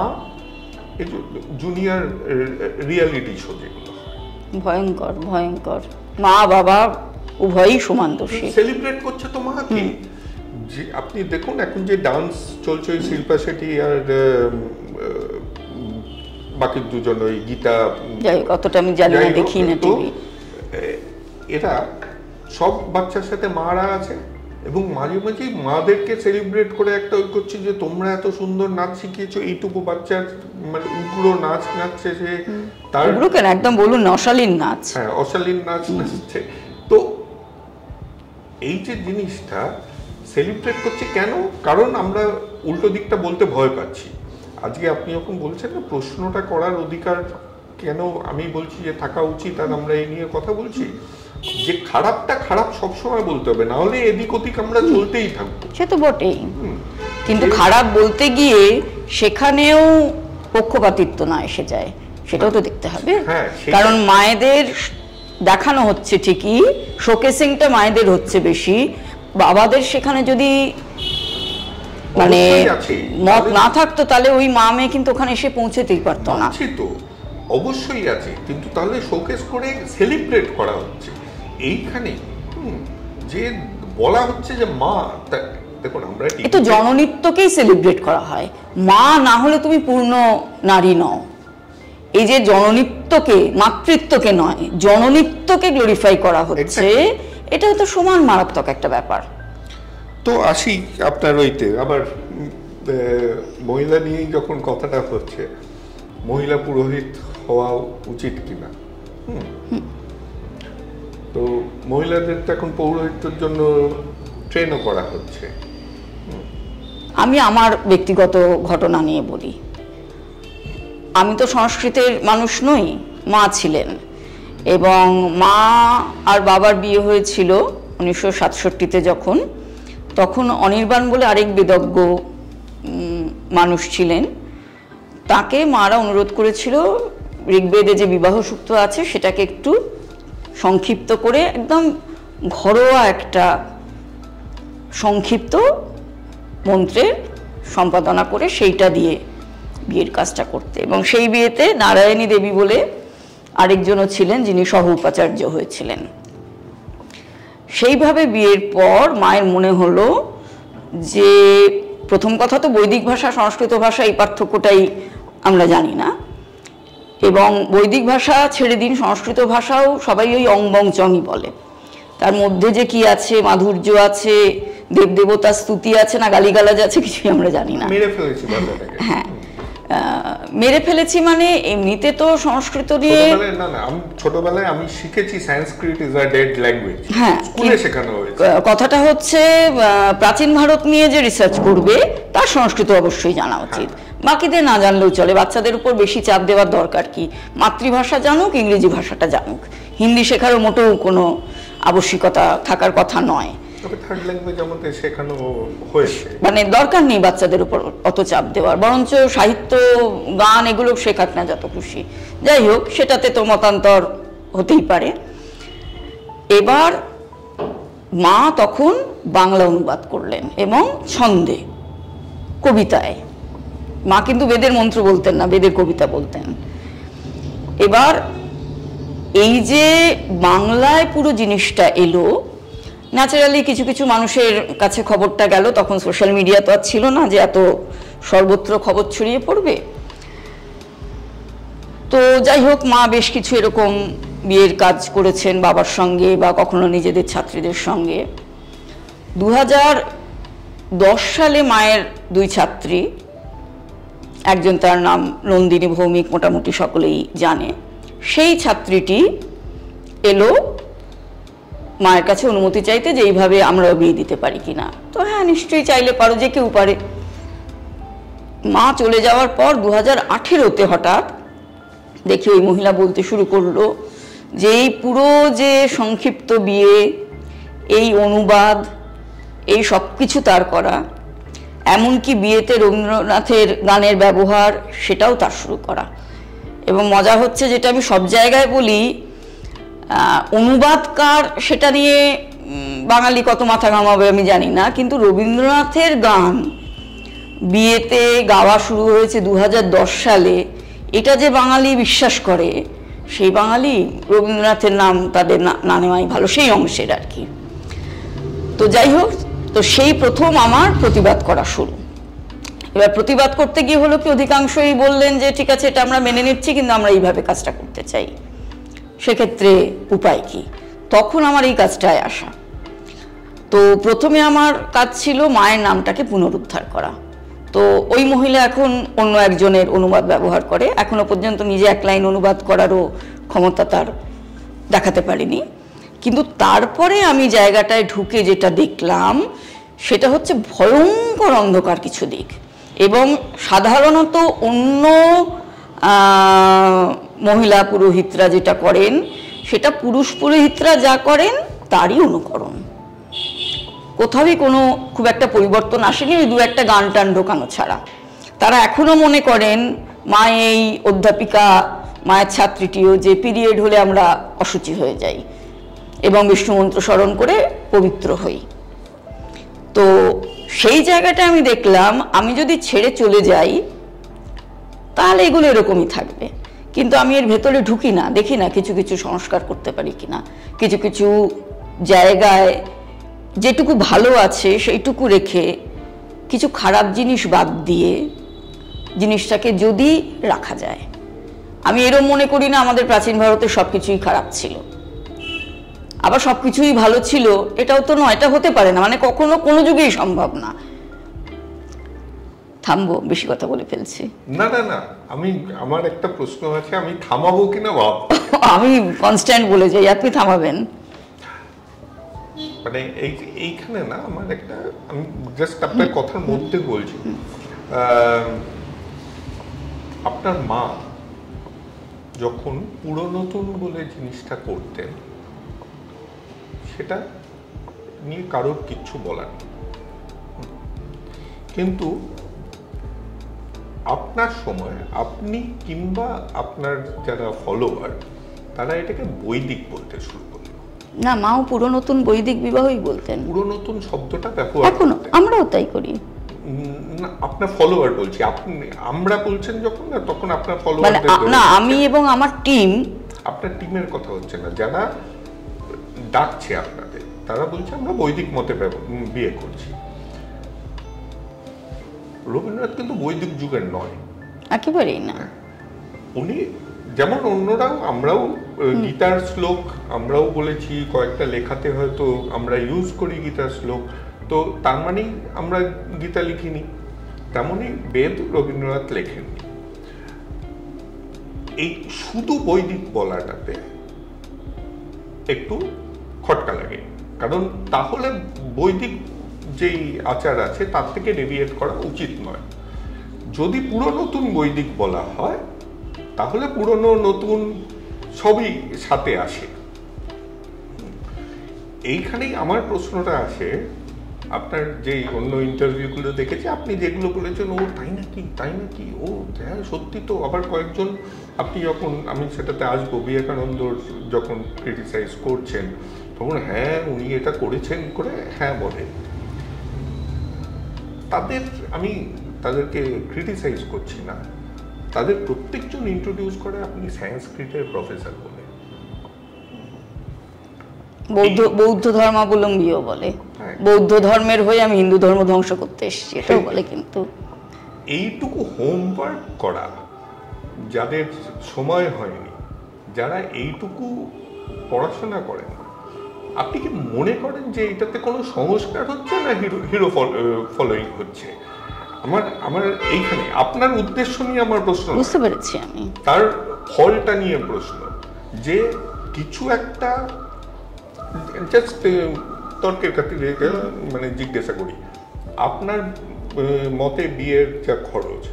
জুনিয়র রিয়ালিটি শো যেগুলো ভয়ঙ্কর ভয়ঙ্কর, মা বাবা উভয়ই সমান দোষী। সেলিব্রেট করছে তো মাকে। যে আপনি দেখুন এখন যে ডান্স চলছে ওই শিল্পা শেঠি আর বাকি দুজন ওই গীতা, যাই কতটা আমি জানি না, দেখি না টিভি, এরা সব বাচ্চার সাথে মারা আছে এবং মাঝে মাঝে মাদেরকে সেলিব্রেট করে একটা ওই করছে যে তোমরা এত সুন্দর নাচ শিখিয়েছো, এইটুকু বাচ্চার মানে উগ্র নাচ নাচছে, সে তার উগ্র কেন, একদম বলুন অশালীন নাচ, হ্যাঁ অশালীন নাচ নাচছে। তো এই যে জিনিসটা সেলিব্রেট করছে কেন? কারণ আমরা উল্টো দিকটা বলতে ভয় পাচ্ছি। আজকে আপনি যখন বলছেন না প্রশ্নটা করার অধিকার কেন আমি বলছি যে থাকা উচিত, আর আমরা এই নিয়ে কথা বলছি যে খারাপটা খারাপ সবসময় বলতে হবে, না হলে এদিক ওদিক আমরা চলতেই থাকবো। সে তো বটেই, কিন্তু খারাপ বলতে গিয়ে সেখানেও পক্ষপাতিত্ব না এসে যায়, সেটাও তো দেখতে হবে। কারণ মায়েদের দেখানো হচ্ছে ঠিকই, শোকেসিংটা মায়েদের হচ্ছে বেশি, বাবাদের সেখানে যদি মানে মত না থাকতো তাহলে ওই মা মেয়ে কিন্তু ওখানে এসে পৌঁছতেই পারতো না। তো অবশ্যই আছে, কিন্তু তাহলে শোকেস করে সেলিব্রেট করা হচ্ছে এইখানে, যে বলা হচ্ছে যে মা, দেখুন আমরা এটা জননিত্যকেই সেলিব্রেট করা হয়, মা না হলে তুমি পূর্ণ নারী নও। এই যে জননিত্যকে, মাতৃত্বকে নয়, জননিত্যকে গ্লোরিফাই করা হচ্ছে, এটা তো সমান মারাত্মক একটা ব্যাপার। তো আসি আপনার ওইতে আবার মহিলা নিয়েই যখন কথাটা হচ্ছে, মহিলা পুরোহিত হওয়া উচিত কিনা। তো মহিলাদের তো এখন পৌরোহিত্যের জন্য ট্রেনও করা হচ্ছে। আমি আমার ব্যক্তিগত ঘটনা নিয়ে বলি, আমি তো সংস্কৃতের মানুষ নই, মা ছিলেন, এবং মা আর বাবার বিয়ে হয়েছিল 1967-তে যখন, তখন অনির্বাণ বলে আরেক বেদজ্ঞ মানুষ ছিলেন, তাকে মারা অনুরোধ করেছিল ঋগ্বেদে যে বিবাহ সূক্ত আছে সেটাকে একটু সংক্ষিপ্ত করে একদম ঘরোয়া একটা সংক্ষিপ্ত মন্ত্রের সম্পাদনা করে সেইটা দিয়ে বিয়ের কাজটা করতে, এবং সেই বিয়েতে নারায়ণী দেবী বলে আরেকজনও ছিলেন যিনি সহ উপাচার্য হয়েছিলেন। সেইভাবে বিয়ের পর মায়ের মনে হলো যে, প্রথম কথা তো বৈদিক ভাষা সংস্কৃত ভাষা এই পার্থক্যটাই আমরা জানি না, এবং বৈদিক ভাষা ছেড়ে দিন সংস্কৃত ভাষাও সবাই ওই অং বং চংই বলে, তার মধ্যে যে কি আছে, মাধুর্য আছে, দেবদেবতার স্তুতি আছে না গালিগালাজ আছে, কিছুই আমরা জানি না। হ্যাঁ, মেরে ফেলেছি মানে এমনিতে তো সংস্কৃত নিয়ে ছোটবেলায় আমি শিখেছি সংস্কৃত ইজ আ ডেড ল্যাঙ্গুয়েজ, হ্যাঁ স্কুলে শেখানো হয়েছে। কথাটা হচ্ছে প্রাচীন ভারত নিয়ে যে রিসার্চ করবে তার সংস্কৃত অবশ্যই জানা উচিত, বাকিদের না জানলেও চলে, বাচ্চাদের উপর বেশি চাপ দেওয়ার দরকার কি, মাতৃভাষা জানুক, ইংরেজি ভাষাটা জানুক, হিন্দি শেখারও মোটেও কোনো আবশ্যিকতা থাকার কথা নয়, মানে দরকার নেই বাচ্চাদের উপর অত চাপ দেওয়ার, বরঞ্চ সাহিত্য গান এগুলো শেখাক না যত খুশি, যাই হোক সেটাতে তো মতান্তর হতেই পারে। এবার মা তখন বাংলা অনুবাদ করলেন এবং ছন্দে, কবিতায়, মা কিন্তু বেদের মন্ত্র বলতেন না, বেদের কবিতা বলতেন। এবার এই যে বাংলায় পুরো জিনিসটা এলো, ন্যাচারালি কিছু কিছু মানুষের কাছে খবরটা গেল, তখন সোশ্যাল মিডিয়া তো আর ছিল না যে এত সর্বত্র খবর ছড়িয়ে পড়বে। তো যাই হোক, মা বেশ কিছু এরকম বিয়ের কাজ করেছেন বাবার সঙ্গে বা কখনো নিজেদের ছাত্রীদের সঙ্গে। 2010 সালে মায়ের দুই ছাত্রী, একজন তার নাম নন্দিনী ভৌমিক, মোটামুটি সকলেই জানে, সেই ছাত্রীটি এলো মায়ের কাছে অনুমতি চাইতে যে এইভাবে আমরাও বিয়ে দিতে পারি কিনা। তো হ্যাঁ নিশ্চয়ই চাইলে পারো, যে কেউ পারে। মা চলে যাওয়ার পর 2018-তে হঠাৎ দেখি ওই মহিলা বলতে শুরু করলো যে এই পুরো যে সংক্ষিপ্ত বিয়ে, এই অনুবাদ, এই সব কিছু তার করা, এমনকি বিয়েতে রবীন্দ্রনাথের গানের ব্যবহার সেটাও তার শুরু করা। এবং মজা হচ্ছে, যেটা আমি সব জায়গায় বলি, অনুবাদকার সেটা নিয়ে বাঙালি কত মাথা ঘামাবে আমি জানি না, কিন্তু রবীন্দ্রনাথের গান বিয়েতে গাওয়া শুরু হয়েছে 2010 সালে, এটা যে বাঙালি বিশ্বাস করে, সেই বাঙালি রবীন্দ্রনাথের নাম তাদের না নেওয়াই ভালো, সেই অংশের আর কি। তো যাই হোক, তো সেই প্রথম আমার প্রতিবাদ করা শুরু। এবার প্রতিবাদ করতে গিয়ে হলো কি, অধিকাংশই বললেন যে ঠিক আছে, এটা আমরা মেনে নিচ্ছি, কিন্তু আমরা এইভাবে কাজটা করতে চাই। সেক্ষেত্রে উপায় কি? তখন আমার এই কাজটায় আসা। তো প্রথমে আমার কাজ ছিল মায়ের নামটাকে পুনরুদ্ধার করা। তো ওই মহিলা এখন অন্য একজনের অনুবাদ ব্যবহার করে, এখনো পর্যন্ত নিজে এক লাইন অনুবাদ করারও ক্ষমতা তার দেখাতে পারিনি। কিন্তু তারপরে আমি জায়গাটায় ঢুকে যেটা দেখলাম, সেটা হচ্ছে ভয়ঙ্কর অন্ধকার কিছু দিক। এবং সাধারণত অন্য মহিলা পুরোহিতরা যেটা করেন, সেটা পুরুষ পুরোহিতরা যা করেন তারই অনুকরণ। কোথাওই কোনো খুব একটা পরিবর্তন আসেনি, ওই দু একটা গান টান ঢোকানো ছাড়া। তারা এখনো মনে করেন মা এই অধ্যাপিকা, মায়ের ছাত্রীটিও, যে পিরিয়ড হলে আমরা অশুচি হয়ে যাই এবং বিষ্ণু মন্ত্র স্মরণ করে পবিত্র হই। তো সেই জায়গাটা আমি দেখলাম, আমি যদি ছেড়ে চলে যাই তাহলে এগুলো এরকমই থাকবে। কিন্তু আমি এর ভেতরে ঢুকি না, দেখি না কিছু কিছু সংস্কার করতে পারি কিনা, কিছু কিছু জায়গায় যেটুকু ভালো আছে সেইটুকু রেখে কিছু খারাপ জিনিস বাদ দিয়ে জিনিসটাকে যদি রাখা যায়। আমি এরকম মনে করি না আমাদের প্রাচীন ভারতে সবকিছুই খারাপ ছিল, আবার সবকিছুই ভালো ছিল, এটাও তো নয়, এটা হতে পারে না, মানে কখনো কোনো যুগেই সম্ভব না। থামবো, বেশি কথা বলে ফেলছি। না না না, আমার একটা প্রশ্ন আছে, আমি থামাবো কিনা ভাব। আমি কনস্ট্যান্ট বলে যাই, আপনি থামাবেন। মানে এইখানে না আমার একটা, আমি জাস্ট আপনার কথার মধ্যে বলছি, আপনার মা যখন পুরো নতুন বলে জিনিসটা করতেন, সেটা নিয়ে কারোর কিচ্ছু বলার নেই, কিন্তু আপনার সময় আপনি কিংবা আপনার যারা ফলোয়ার, তারা এটাকে বৈদিক বলতে শুরু করলো। না, মাও পুরো নতুন বৈদিক বিবাহই বলতেন। পুরো নতুন শব্দটা ব্যবহার এখনো আমরাও তাই করি। না, আপনার ফলোয়ার বলছি, আপনি আমরা বলছেন যখন, না তখন আপনার মানে ফলোয়ার না, আমি এবং আমার টিম। আপনার টিমের কথা হচ্ছে না, যারা ডাকছে আপনাদের, তারা বলছে আমরা বৈদিক মতে বিয়ে করছি। রবীন্দ্রনাথ কিন্তু বৈদিক যুগের নয়, একেবারেই না। উনি যেমন অন্যরাও, আমরাও গীতার শ্লোক আমরাও বলেছি, কয়েকটা লেখাতে হয়তো আমরা ইউজ করি গীতার শ্লোক, তো তার মানেই আমরা গীতা লিখিনি, তেমনই বেদ রবীন্দ্রনাথ লেখেননি। এই শুধু বৈদিক বলাটাতে একটু খটকা লাগে, কারণ তাহলে বৈদিক যেই আচার আছে তার থেকে ডেভিয়েট করা উচিত নয়। যদি পুরো নতুন বৈদিক বলা হয়, তাহলে পুরনো নতুন সবই সাথে আসে। এইখানেই আমার প্রশ্নটা আসে, আপনার যে অন্য ইন্টারভিউগুলো দেখেছি, আপনি যেগুলো বলেছেন, ও তাই নাকি, তাই নাকি, ও হ্যাঁ সত্যি তো। আবার কয়েকজন, আপনি যখন, আমি সেটাতে আসবো, বিবেকানন্দর যখন ক্রিটিসাইজ করছেন, তখন হ্যাঁ উনি এটা করেছেন করে হ্যাঁ বলে। আমি তাদেরকে ক্রিটিসাইজ করছি না, তাদের প্রত্যেকজন ইন্ট্রোডিউস করে আপনি সংস্কৃতের প্রফেসর বলে, বৌদ্ধ ধর্মাবলম্বীও বলে, বৌদ্ধ ধর্মের হয়ে আমি হিন্দু ধর্ম ধ্বংস করতে এসেছি, এটাও বলে। কিন্তু এইটুকু হোমওয়ার্ক করা যাদের সময় হয়নি, যারা এইটুকু পড়াশোনা করেন, আপনি কি মনে করেন যে এটাতে কোনো সংস্কার হচ্ছে না হিরো ফলোইং হচ্ছে? আমার এইখানে আপনার উদ্দেশ্য নিয়ে আমার প্রশ্ন, বুঝতে পেরেছি আমি, তার ফলটা নিয়ে প্রশ্ন, যে কিছু একটা জাস্ট তর্কের খাতিরে মানে জিজ্ঞাসা করি, আপনার মতে বিয়ের যা খরচ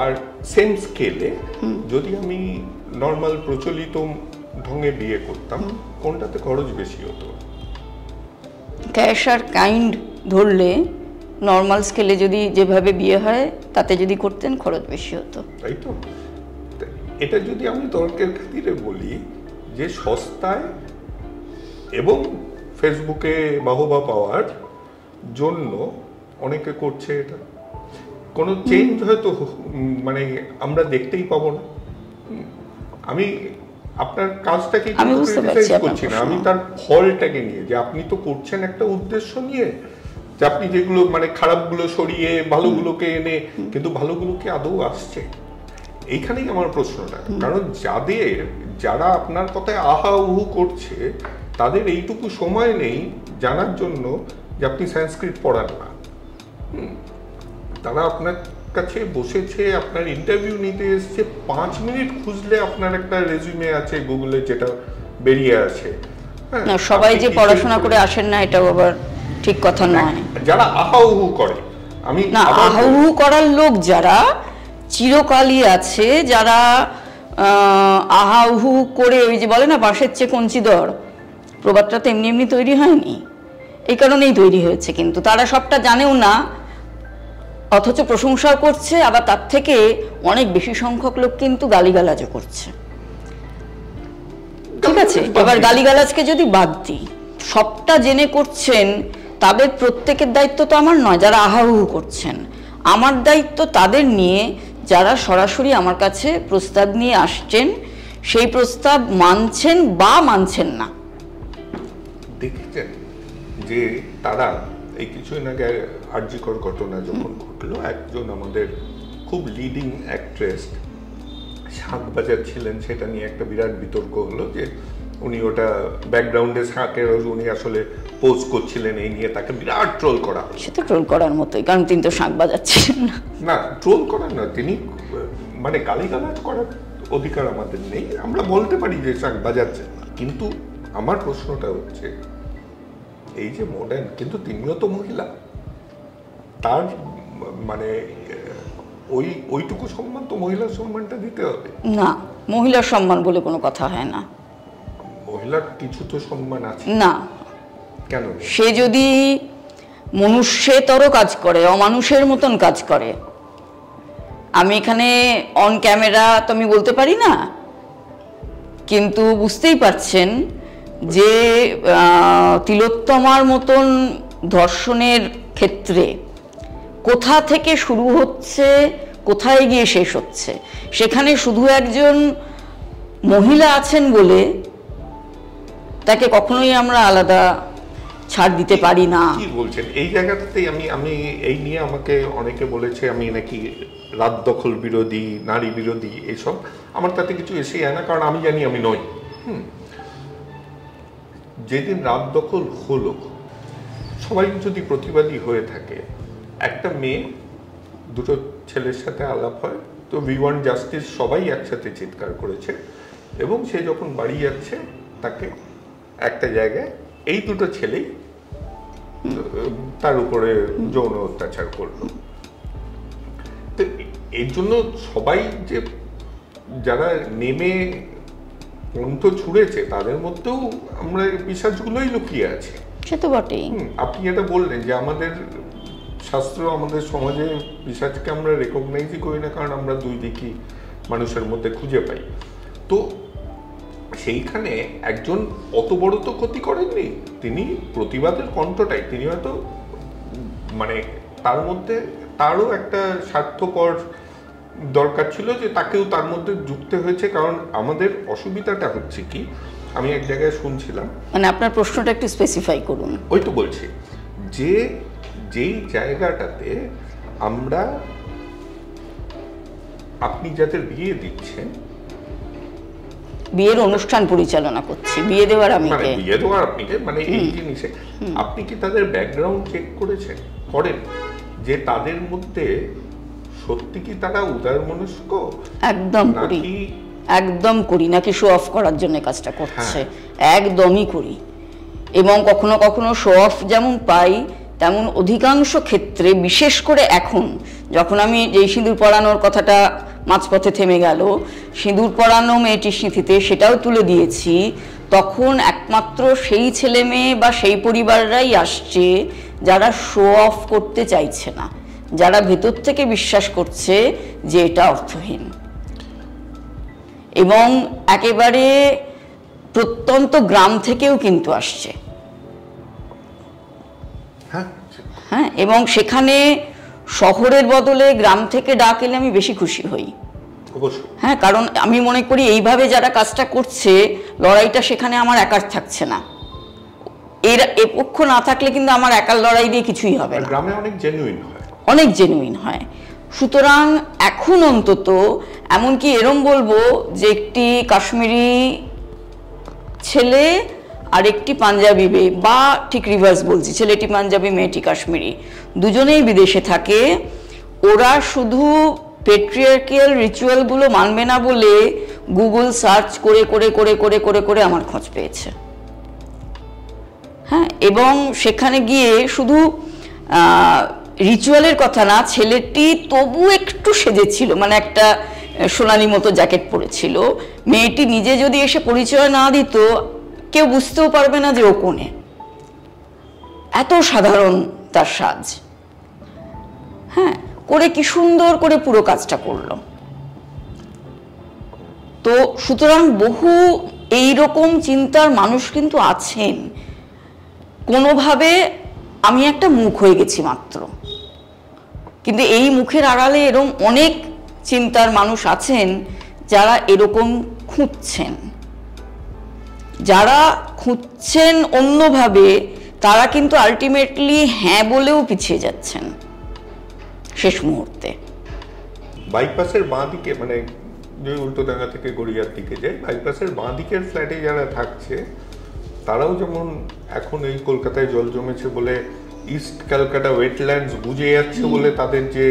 আর সেম স্কেলে যদি আমি নর্মাল প্রচলিত ঢঙে বিয়ে করতাম, কোনটাতে খরচ বেশি হতো? ক্যাশ আর কাইন্ড ধরলে নর্মাল স্কেলে যদি যেভাবে বিয়ে হয় তাতে যদি করতেন, খরচ বেশি হতো। তাই তো, এটা যদি আমি তর্কের খাতিরে বলি যে সস্তায় এবং ফেসবুকে বাহবা পাওয়ার জন্য অনেকে করছে এটা, কোনো চেঞ্জ হয়তো মানে আমরা দেখতেই পাবো না। আমি আপনার কাজটাকে ক্রিটিসাইজ করছি না, আমি তার ফলটাকে নিয়ে, যে আপনি তো করছেন একটা উদ্দেশ্য নিয়ে, যে আপনি যেগুলো মানে খারাপগুলো সরিয়ে ভালোগুলোকে এনে, কিন্তু ভালোগুলোকে আদৌ আসছে, এইখানেই আমার প্রশ্নটা। কারণ যারা আপনার কথায় আহা উহু করছে, তাদের এইটুকু সময় নেই জানার জন্য যে আপনি সংস্কৃত পড়ান না। তারা আপনার কাছে বসেছে, আপনার ইন্টারভিউ নিতে এসছে, 5 মিনিট খুঁজলে আপনার একটা রেজিউমে আছে গুগলে যেটা বেরিয়ে আসে। না, সবাই যে পড়াশোনা করে আসেন না, এটাও আবার ঠিক কথা নয়। যারা আহা উহু করে, আমি না, আহা উহু করার লোক যারা চিরকালই আছে, যারা আহা উহু করে, ওই যে বলে না বাঁশের চেয়ে কঞ্চি দর, প্রবাদটা তো এমনি এমনি তৈরি হয়নি, এই কারণেই তৈরি হয়েছে। কিন্তু তারা সবটা জানেও না, অথচ প্রশংসাও করছে, আবার তার থেকে অনেক বেশি সংখ্যক লোক কিন্তু গালিগালাজও করছে। ঠিক আছে, এবার গালিগালাজকে যদি বাদ দিই, সবটা জেনে করছেন, তাদের প্রত্যেকের দায়িত্ব তো আমার নয় যারা আহাহু করছেন। আমার দায়িত্ব তাদের নিয়ে, যারা সরাসরি আমার কাছে প্রস্তাব নিয়ে আসছেন, সেই প্রস্তাব মানছেন বা মানছেন না। দেখেছেন যে তারা এই কিছুদিন আগে আরজিকর ঘটনা যখন ঘটলো, একজন আমাদের খুব লিডিং অ্যাক্ট্রেস শাঁখ বাজাচ্ছিলেন, সেটা নিয়ে একটা বিরাট বিতর্ক হলো যে উনি ওটা ব্যাকগ্রাউন্ডে শাঁখের উনি আসলে পোজ করছিলেন, এই নিয়ে তাকে বিরাট ট্রোল করা। সে তো ট্রোল করার মতোই, কারণ তিনি তো শাঁখ বাজাচ্ছিলেন না। না, ট্রোল করার না, তিনি মানে গালিগালাজ করার অধিকার আমাদের নেই, আমরা বলতে পারি যে শাঁখ বাজাচ্ছেন না। কিন্তু আমার প্রশ্নটা হচ্ছে, এই যে মডার্ন, কিন্তু তিনিও তো মহিলা, তার মানে ওইটুকু সম্মান তো মহিলার সম্মানটা দিতে হবে না। মহিলার সম্মান বলে কোনো কথা হয় না। মহিলার কিছু তো সম্মান আছে না। কেন? সে যদি মনুষ্যেতর কাজ করে, অমানুষের মতন কাজ করে, আমি এখানে অন ক্যামেরা তো আমি বলতে পারি না, কিন্তু বুঝতেই পারছেন যে তিলোত্তমার মতন ধর্ষণের ক্ষেত্রে কোথা থেকে শুরু হচ্ছে, কোথায় গিয়ে শেষ হচ্ছে, সেখানে শুধু একজন মহিলা আছেন বলে তাকে কখনোই আমরা আলাদা ছাড় দিতে পারি না। কি বলছেন? এই জায়গাটাতেই আমি এই নিয়ে আমাকে অনেকে বলেছে আমি নাকি রাত দখল বিরোধী, নারী বিরোধী, এইসব আমার তাতে কিছু এসে যায় না, কারণ আমি জানি আমি নই। যেদিন রাত দখল হলো, সবাই যদি প্রতিবাদী হয়ে থাকে, একটা মেয়ে দুটো ছেলের সাথে আলাপ হয়, তো উই ওয়ান্ট জাস্টিস সবাই একসাথে চিৎকার করেছে, এবং সে যখন বাড়ি যাচ্ছে তাকে একটা জায়গায় এই দুটো ছেলেই তার উপরে যৌন অত্যাচার করলো। তো এর জন্য সবাই যে যারা নেমে কণ্ঠ ছুঁড়েছে, তাদের মধ্যেও আমরা বিশ্বাসগুলোই লুকিয়ে আছে। সে তো বটেই। আপনি এটা বললেন যে আমাদের শাস্ত্র, আমাদের সমাজে পিশাচকে আমরা রেকগনাইজই করি না, কারণ আমরা দুই দিকই মানুষের মধ্যে খুঁজে পাই। তো সেইখানে একজন অত বড় তো ক্ষতি করেননি, তিনি প্রতিবাদের কণ্ঠটাই, তিনি হয়তো মানে তার মধ্যে তারও একটা স্বার্থপর দরকার ছিল যে তাকেও তার মধ্যে যুক্ত হয়েছে। কারণ আমাদের অসুবিধাটা হচ্ছে কি, আমি এক জায়গায় শুনছিলাম, মানে আপনার প্রশ্নটা একটু স্পেসিফাই করুন। ওই তো বলছি যে যেই জায়গাটাতে আমরা, আপনি যাদের বিয়ে দিচ্ছেন, বিয়ের অনুষ্ঠান পরিচালনা করছি, বিয়ে দেওয়ার আমি বিয়ে দেওয়ার আপনি মানে এই জিনিসে আপনি কি তাদের ব্যাকগ্রাউন্ড চেক করেছেন? করেন যে তাদের মধ্যে সত্যি কি তারা উদার মনস্ক? একদম করি, একদম করি, নাকি শো অফ করার জন্য কাজটা করছে? একদমই করি। এবং কখনো কখনো শো অফ যেমন পাই, তেমন অধিকাংশ ক্ষেত্রে, বিশেষ করে এখন যখন আমি যেই সিঁদুর পরানোর কথাটা মাঝপথে থেমে গেল, সিঁদুর পরানো মেয়েটির স্মৃতিতে সেটাও তুলে দিয়েছি, তখন একমাত্র সেই ছেলে মেয়ে বা সেই পরিবাররাই আসছে যারা শো অফ করতে চাইছে না, যারা ভেতর থেকে বিশ্বাস করছে যে এটা অর্থহীন। এবং একেবারে প্রত্যন্ত গ্রাম থেকেও কিন্তু আসছে। হ্যাঁ, এবং সেখানে শহরের বদলে গ্রাম থেকে ডাক এলে আমি বেশি খুশি হই। অবশ্যই। হ্যাঁ, কারণ আমি মনে করি এইভাবে যারা কাজটা করছে, লড়াইটা সেখানে আমার একার থাকছে না। এ পক্ষ না থাকলে কিন্তু আমার একার লড়াই দিয়ে কিছুই হবে না। গ্রামে অনেক জেনুইন হয়, অনেক জেনুইন হয়। সুতরাং এখন অন্তত এমনকি এরম বলবো যে একটি কাশ্মীরি ছেলে আর একটি পাঞ্জাবি মেয়ে, বা ঠিক রিভার্স বলছি, ছেলেটি পাঞ্জাবি মেয়েটি কাশ্মীরি, দুজনেই বিদেশে থাকে। ওরা শুধু পেট্রিয়ার্কিয়াল রিচুয়ালগুলো মানবে না বলে গুগল সার্চ করে করে করে করে করে করে আমার খোঁজ পেয়েছে। হ্যাঁ, এবং সেখানে গিয়ে শুধু রিচুয়ালের কথা না, ছেলেটি তবু একটু সেজেছিল, মানে একটা সোনালি মতো জ্যাকেট পরেছিল। মেয়েটি নিজে যদি এসে পরিচয় না দিত, কেউ বুঝতেও পারবে না যে ও কোনে। এত সাধারণ তার সাজ। হ্যাঁ, করে কি সুন্দর করে পুরো কাজটা করলো। তো সুতরাং বহু এইরকম চিন্তার মানুষ কিন্তু আছেন। কোনোভাবে আমি একটা মুখ হয়ে গেছি মাত্র, কিন্তু এই মুখের আড়ালে এরকম অনেক চিন্তার মানুষ আছেন যারা এরকম খুঁজছেন। যারা খুঁজছেন অন্যভাবে, তারা কিন্তু আলটিমেটলি হ্যাঁ বলেও পিছিয়ে যাচ্ছেন শেষ মুহূর্তে। বাইপাসের বাঁ দিকে, মানে যে উল্টোডাঙ্গা থেকে গড়িয়ার দিকে যায়, বাইপাসের বাঁ দিকের ফ্ল্যাটে যারা থাকছে, তারাও যেমন এখন এই কলকাতায় জল জমেছে বলে ইস্ট ক্যালকাটা ওয়েটল্যান্ডস বুঝে যাচ্ছে বলে তাদের যে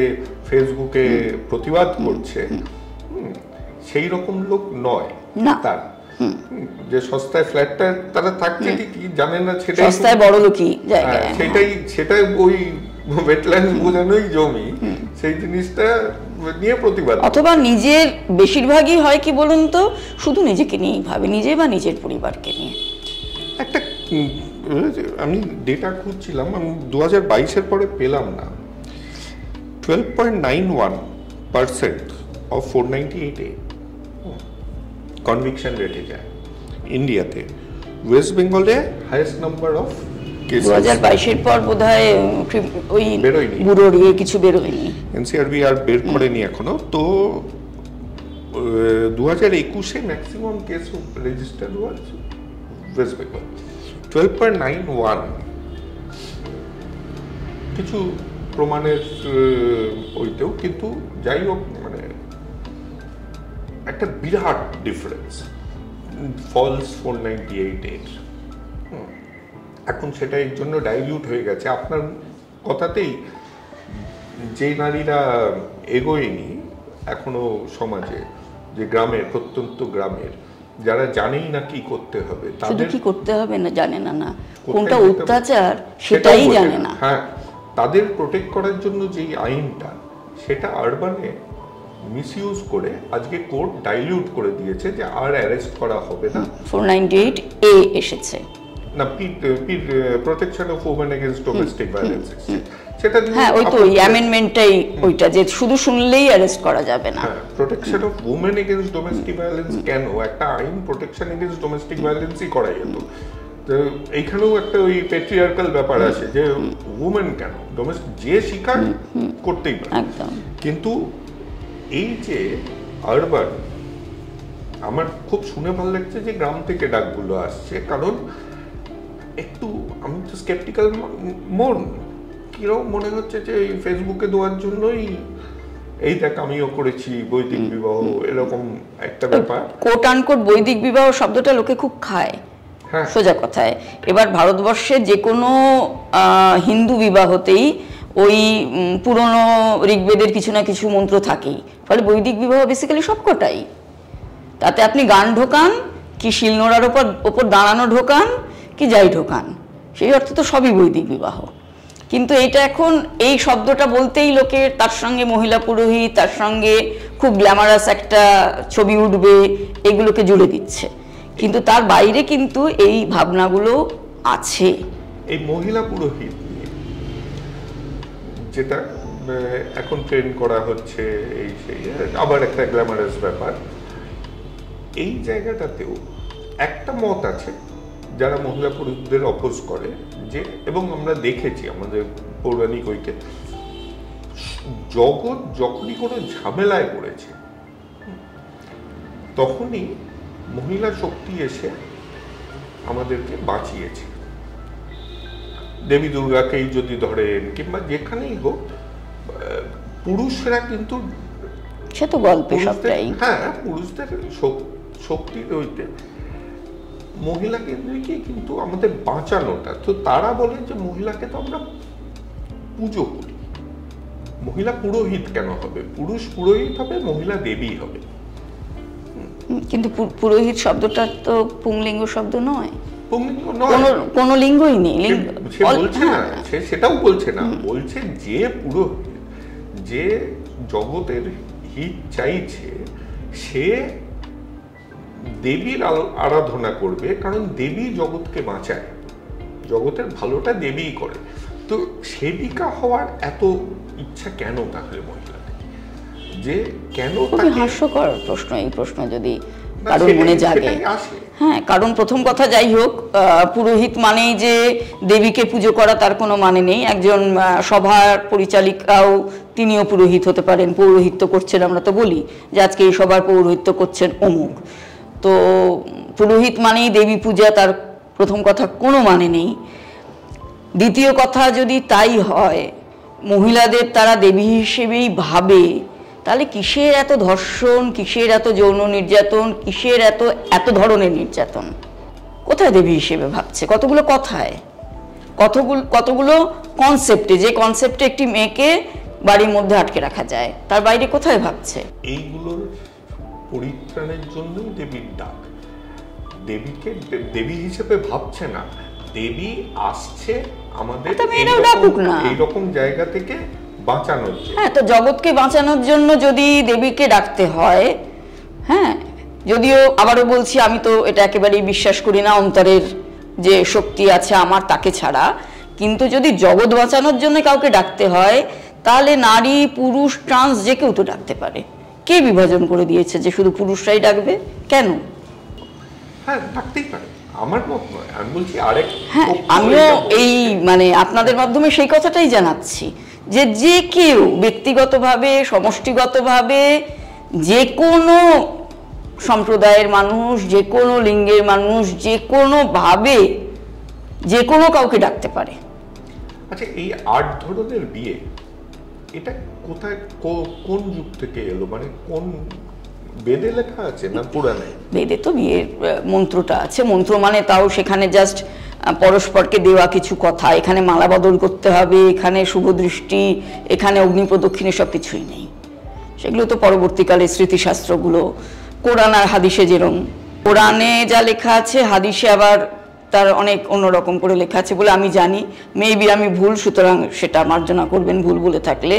ফেসবুকে প্রতিবাদ করছে, সেই রকম লোক নয় তার। যে সস্তায় ফ্ল্যাটটা তারা থাকছে ঠিকই, জানে না সেটাই সস্তায় বড় লোকই জায়গা, সেটাই ওই ওয়েটল্যান্ডস বোঝানোই জমি, সেই জিনিসটা নিয়ে প্রতিবাদ। অথবা নিজের, বেশিরভাগই হয় কি বলুন তো, শুধু নিজেকে নিয়েই ভাবে, নিজে বা নিজের পরিবারকে নিয়ে। একটা আমি ডেটা খুঁজছিলাম, আমি 2022-এর পরে পেলাম না। 12.91% অফ 498A কনভিকশন রেটে যায় ইন্ডিয়াতে। ওয়েস্ট বেঙ্গলে হাইয়েস্ট নাম্বার অফ কেসেস। 2022-এর পর বোধহয় ওই বেরোয়নি, ব্যুরোর কিছু বেরোয়নি, এনসিআরবি আর বের করেনি এখনো। তো 2021-এ ম্যাক্সিমাম কেস রেজিস্টার্ড হয়েছে ওয়েস্ট বেঙ্গল 12.91। কিছু প্রমাণের ওইতেও, কিন্তু যাই হোক, মানে একটা বিরাট ডিফারেন্স ফলস 498-এর। এখন সেটা এর জন্য ডাইলিউট হয়ে গেছে। আপনার কথাতেই যে নারীরা এগোয়নি এখনো সমাজে, যে গ্রামের, প্রত্যন্ত গ্রামের, যারা জানেই না কি করতে হবে, শুধু কি করতে হবে না জানে না, কোনটা অত্যাচার সেটাই জানে না। হ্যাঁ, তাদের প্রোটেক্ট করার জন্য যেই আইনটা, সেটা আরবানে মিসইউজ করে আজকে কোর্ট ডাইলিউট করে দিয়েছে যে আর অ্যারেস্ট করা হবে না। 498A এসেছে না, protection of women against domestic violence. সেটা হ্যাঁ, ওই তো ওই অ্যামেন্ডমেন্টটাই ওইটা, যে শুধু শুনলেই অ্যারেস্ট করা যাবে না। হ্যাঁ, protection of women against domestic violence কেন? একটা আইন প্রোটেকশন এগেইনস্ট ডোমেস্টিক ভায়োলেন্সই করা যেত। তো এইখানেও একটা ওই পেট্রিয়ার্কাল ব্যাপার আছে যে ওমেন কেন, যে শিকার করতেই পারে। কিন্তু এই যে আরবান, আমার খুব শুনে ভালো লাগছে যে গ্রাম থেকে ডাকগুলো আসছে, কারণ একটু আমি তো স্কেপটিক্যাল মন, কিরকম মনে হচ্ছে যে এই ফেসবুকে দেওয়ার জন্যই এই দেখ আমিও করেছি বৈদিক বিবাহ, এরকম একটা ব্যাপার। কোট আনকোট বৈদিক বিবাহ শব্দটা লোকে খুব খায়, সোজা কথায়। এবার ভারতবর্ষে যে কোনো হিন্দু বিবাহতেই ওই পুরনো ঋগ্বেদের কিছু না কিছু মন্ত্র থাকেই, ফলে বৈদিক বিবাহ বেসিক্যালি সবকটাই। তাতে আপনি গান ঢোকান কি শিলনোড়ার ওপর দাঁড়ানো ঢোকান কি যাই ঢোকান, সেই অর্থে তো সবই বৈদিক বিবাহ। কিন্তু এটা এখন এই শব্দটা বলতেই লোকের তার সঙ্গে মহিলা পুরোহিত, তার সঙ্গে খুব গ্ল্যামারাস একটা ছবি উঠবে, এগুলোকে জুড়ে দিচ্ছে। কিন্তু তার বাইরে কিন্তু এই ভাবনাগুলো আছে। এই মহিলা পুরোহিত যেটা এখন ট্রেন করা হচ্ছে, এই সেই আবার একটা গ্ল্যামারাস ব্যাপার, এই জায়গাটাতেও একটা মত আছে যারা মহিলা পুরুষদের অপোজ করে, যে এবং আমরা দেখেছি আমাদের পৌরাণিক ঐক্যে জগৎ যখনই কোনো ঝামেলায় পড়েছে তখনই মহিলা শক্তি এসে আমাদেরকে বাঁচিয়েছে। দেবী দুর্গাকেই যদি ধরেন কিংবা যেখানেই হোক, পুরুষরা কিন্তু সে তো গল্পে সবটাই, হ্যাঁ পুরুষদের শক্তি রইতে মহিলা কেন্দ্রিকই কিন্তু আমাদের বাঁচানোটা। তো তারা বলে যে মহিলাকে তো আমরা পুজো করি, মহিলা পুরোহিত কেন হবে? পুরুষ পুরোহিত হবে, মহিলা দেবী হবে। কিন্তু পুরোহিত শব্দটা তো পুংলিঙ্গ শব্দ নয়, পুংলিঙ্গ নয়, কোনো লিঙ্গই নেই। সে বলছে না, সে সেটাও বলছে না, বলছে যে পুরোহিত যে জগতের হিত চাইছে সে দেবীর আরাধনা করবে, কারণ দেবী জগৎকে বাঁচায়, জগতের ভালোটা দেবীই করে। তো সেবিকা হওয়ার এত ইচ্ছা কেন তাহলে মহিলাদের? যে কেন? হাস্যকর প্রশ্ন এই প্রশ্ন যদি কারোর মনে জাগে। হ্যাঁ, কারণ প্রথম কথা যাই হোক, পুরোহিত মানেই যে দেবীকে পুজো করা তার কোনো মানে নেই। একজন সভার পরিচালিকাও তিনিও পুরোহিত হতে পারেন, পৌরোহিত্য করছেন। আমরা তো বলি যে আজকে এই সভার পৌরোহিত্য করছেন অমুক। তো পুরোহিত মানেই দেবী পূজা, তার প্রথম কথা কোনো মানে নেই। দ্বিতীয় কথা, যদি তাই হয় মহিলাদের তারা দেবী হিসেবেই ভাবে, তাহলে কিসের এত ধর্ষণ, কিসের এত যৌন নির্যাতন, কিসের এত ধরনের নির্যাতন? কোথায় দেবী হিসেবে ভাবছে? কতগুলো কথায়, কতগুলো কনসেপ্টে, যে কনসেপ্টে একটি মেয়েকে বাড়ির মধ্যে আটকে রাখা যায়, তার বাইরে কোথায় ভাবছে? এইগুলোর পরিত্রাণের জন্যই দেবীর ডাক। দেবীকে দেবী হিসেবে ভাবছে না, দেবী আসছে আমাদের এইরকম জায়গা থেকে বাঁচানোর জন্য। হ্যাঁ, তো জগৎকে বাঁচানোর জন্য যদি দেবীকে ডাকতে হয়, হ্যাঁ, যদিও আবারও বলছি আমি তো এটা একেবারেই বিশ্বাস করি না অন্তরের যে শক্তি আছে আমার তাকে ছাড়া, কিন্তু যদি জগৎ বাঁচানোর জন্য কাউকে ডাকতে হয় তাহলে নারী পুরুষ ট্রান্স যে কেউ তো ডাকতে পারে। কে বিভাজন করে দিয়েছে যে শুধু পুরুষরাই ডাকবে? কেন? হ্যাঁ, ডাকতেই পারে, আমার মত নয়, আমি বলছি আরেক। হ্যাঁ, আমিও এই আপনাদের মাধ্যমে সেই কথাটাই জানাচ্ছি যে যে কেউ ব্যক্তিগতভাবে, সমষ্টিগতভাবে, যে কোনো সম্প্রদায়ের মানুষ, যে কোনো লিঙ্গের মানুষ, যে কোনোভাবে যে কোনো কাউকে ডাকতে পারে। আচ্ছা, এই 8 ধরনের বিয়ে এটা কোথায়, কোন যুগ থেকে এলো? মানে কোন বেদে লেখা আছে না পুরাণে? বেদে তো বিয়ের মন্ত্রটা আছে। মন্ত্র মানে তাও সেখানে জাস্ট পরস্পরকে দেওয়া কিছু কথা, এখানে মালা বদল করতে হবে, এখানে শুভ দৃষ্টি, এখানে অগ্নি প্রদক্ষিণে, সব কিছুই নেই। সেগুলো তো পরবর্তীকালে স্মৃতিশাস্ত্রগুলো, কোরআন আর হাদিসে যেরকম, কোরআনে যা লেখা আছে হাদিসে আবার তার অনেক অন্যরকম করে লেখা আছে বলে আমি জানি। মেবি আমি ভুল, সুতরাং সেটা মার্জনা করবেন ভুল বলে থাকলে।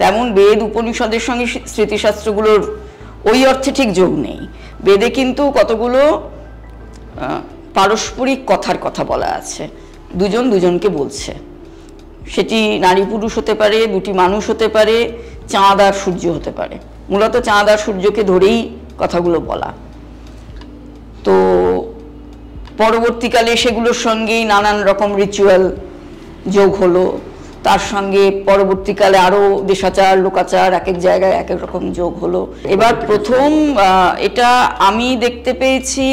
তেমন বেদ উপনিষদের সঙ্গে স্মৃতিশাস্ত্রগুলোর ওই অর্থে ঠিক যোগ নেই। বেদে কিন্তু কতগুলো পারস্পরিক কথার কথা বলা আছে, দুজন দুজনকে বলছে। সেটি নারী পুরুষ হতে পারে, দুটি মানুষ হতে পারে, চাঁদ আর সূর্য হতে পারে। মূলত চাঁদ আর সূর্যকে ধরেই কথাগুলো বলা। তো পরবর্তীকালে সেগুলোর সঙ্গেই নানান রকম রিচুয়াল যোগ হলো, তার সঙ্গে পরবর্তীকালে আরও দেশাচার লোকাচার এক এক জায়গায় এক এক রকম যোগ হলো। এবার প্রথম এটা আমি দেখতে পেয়েছি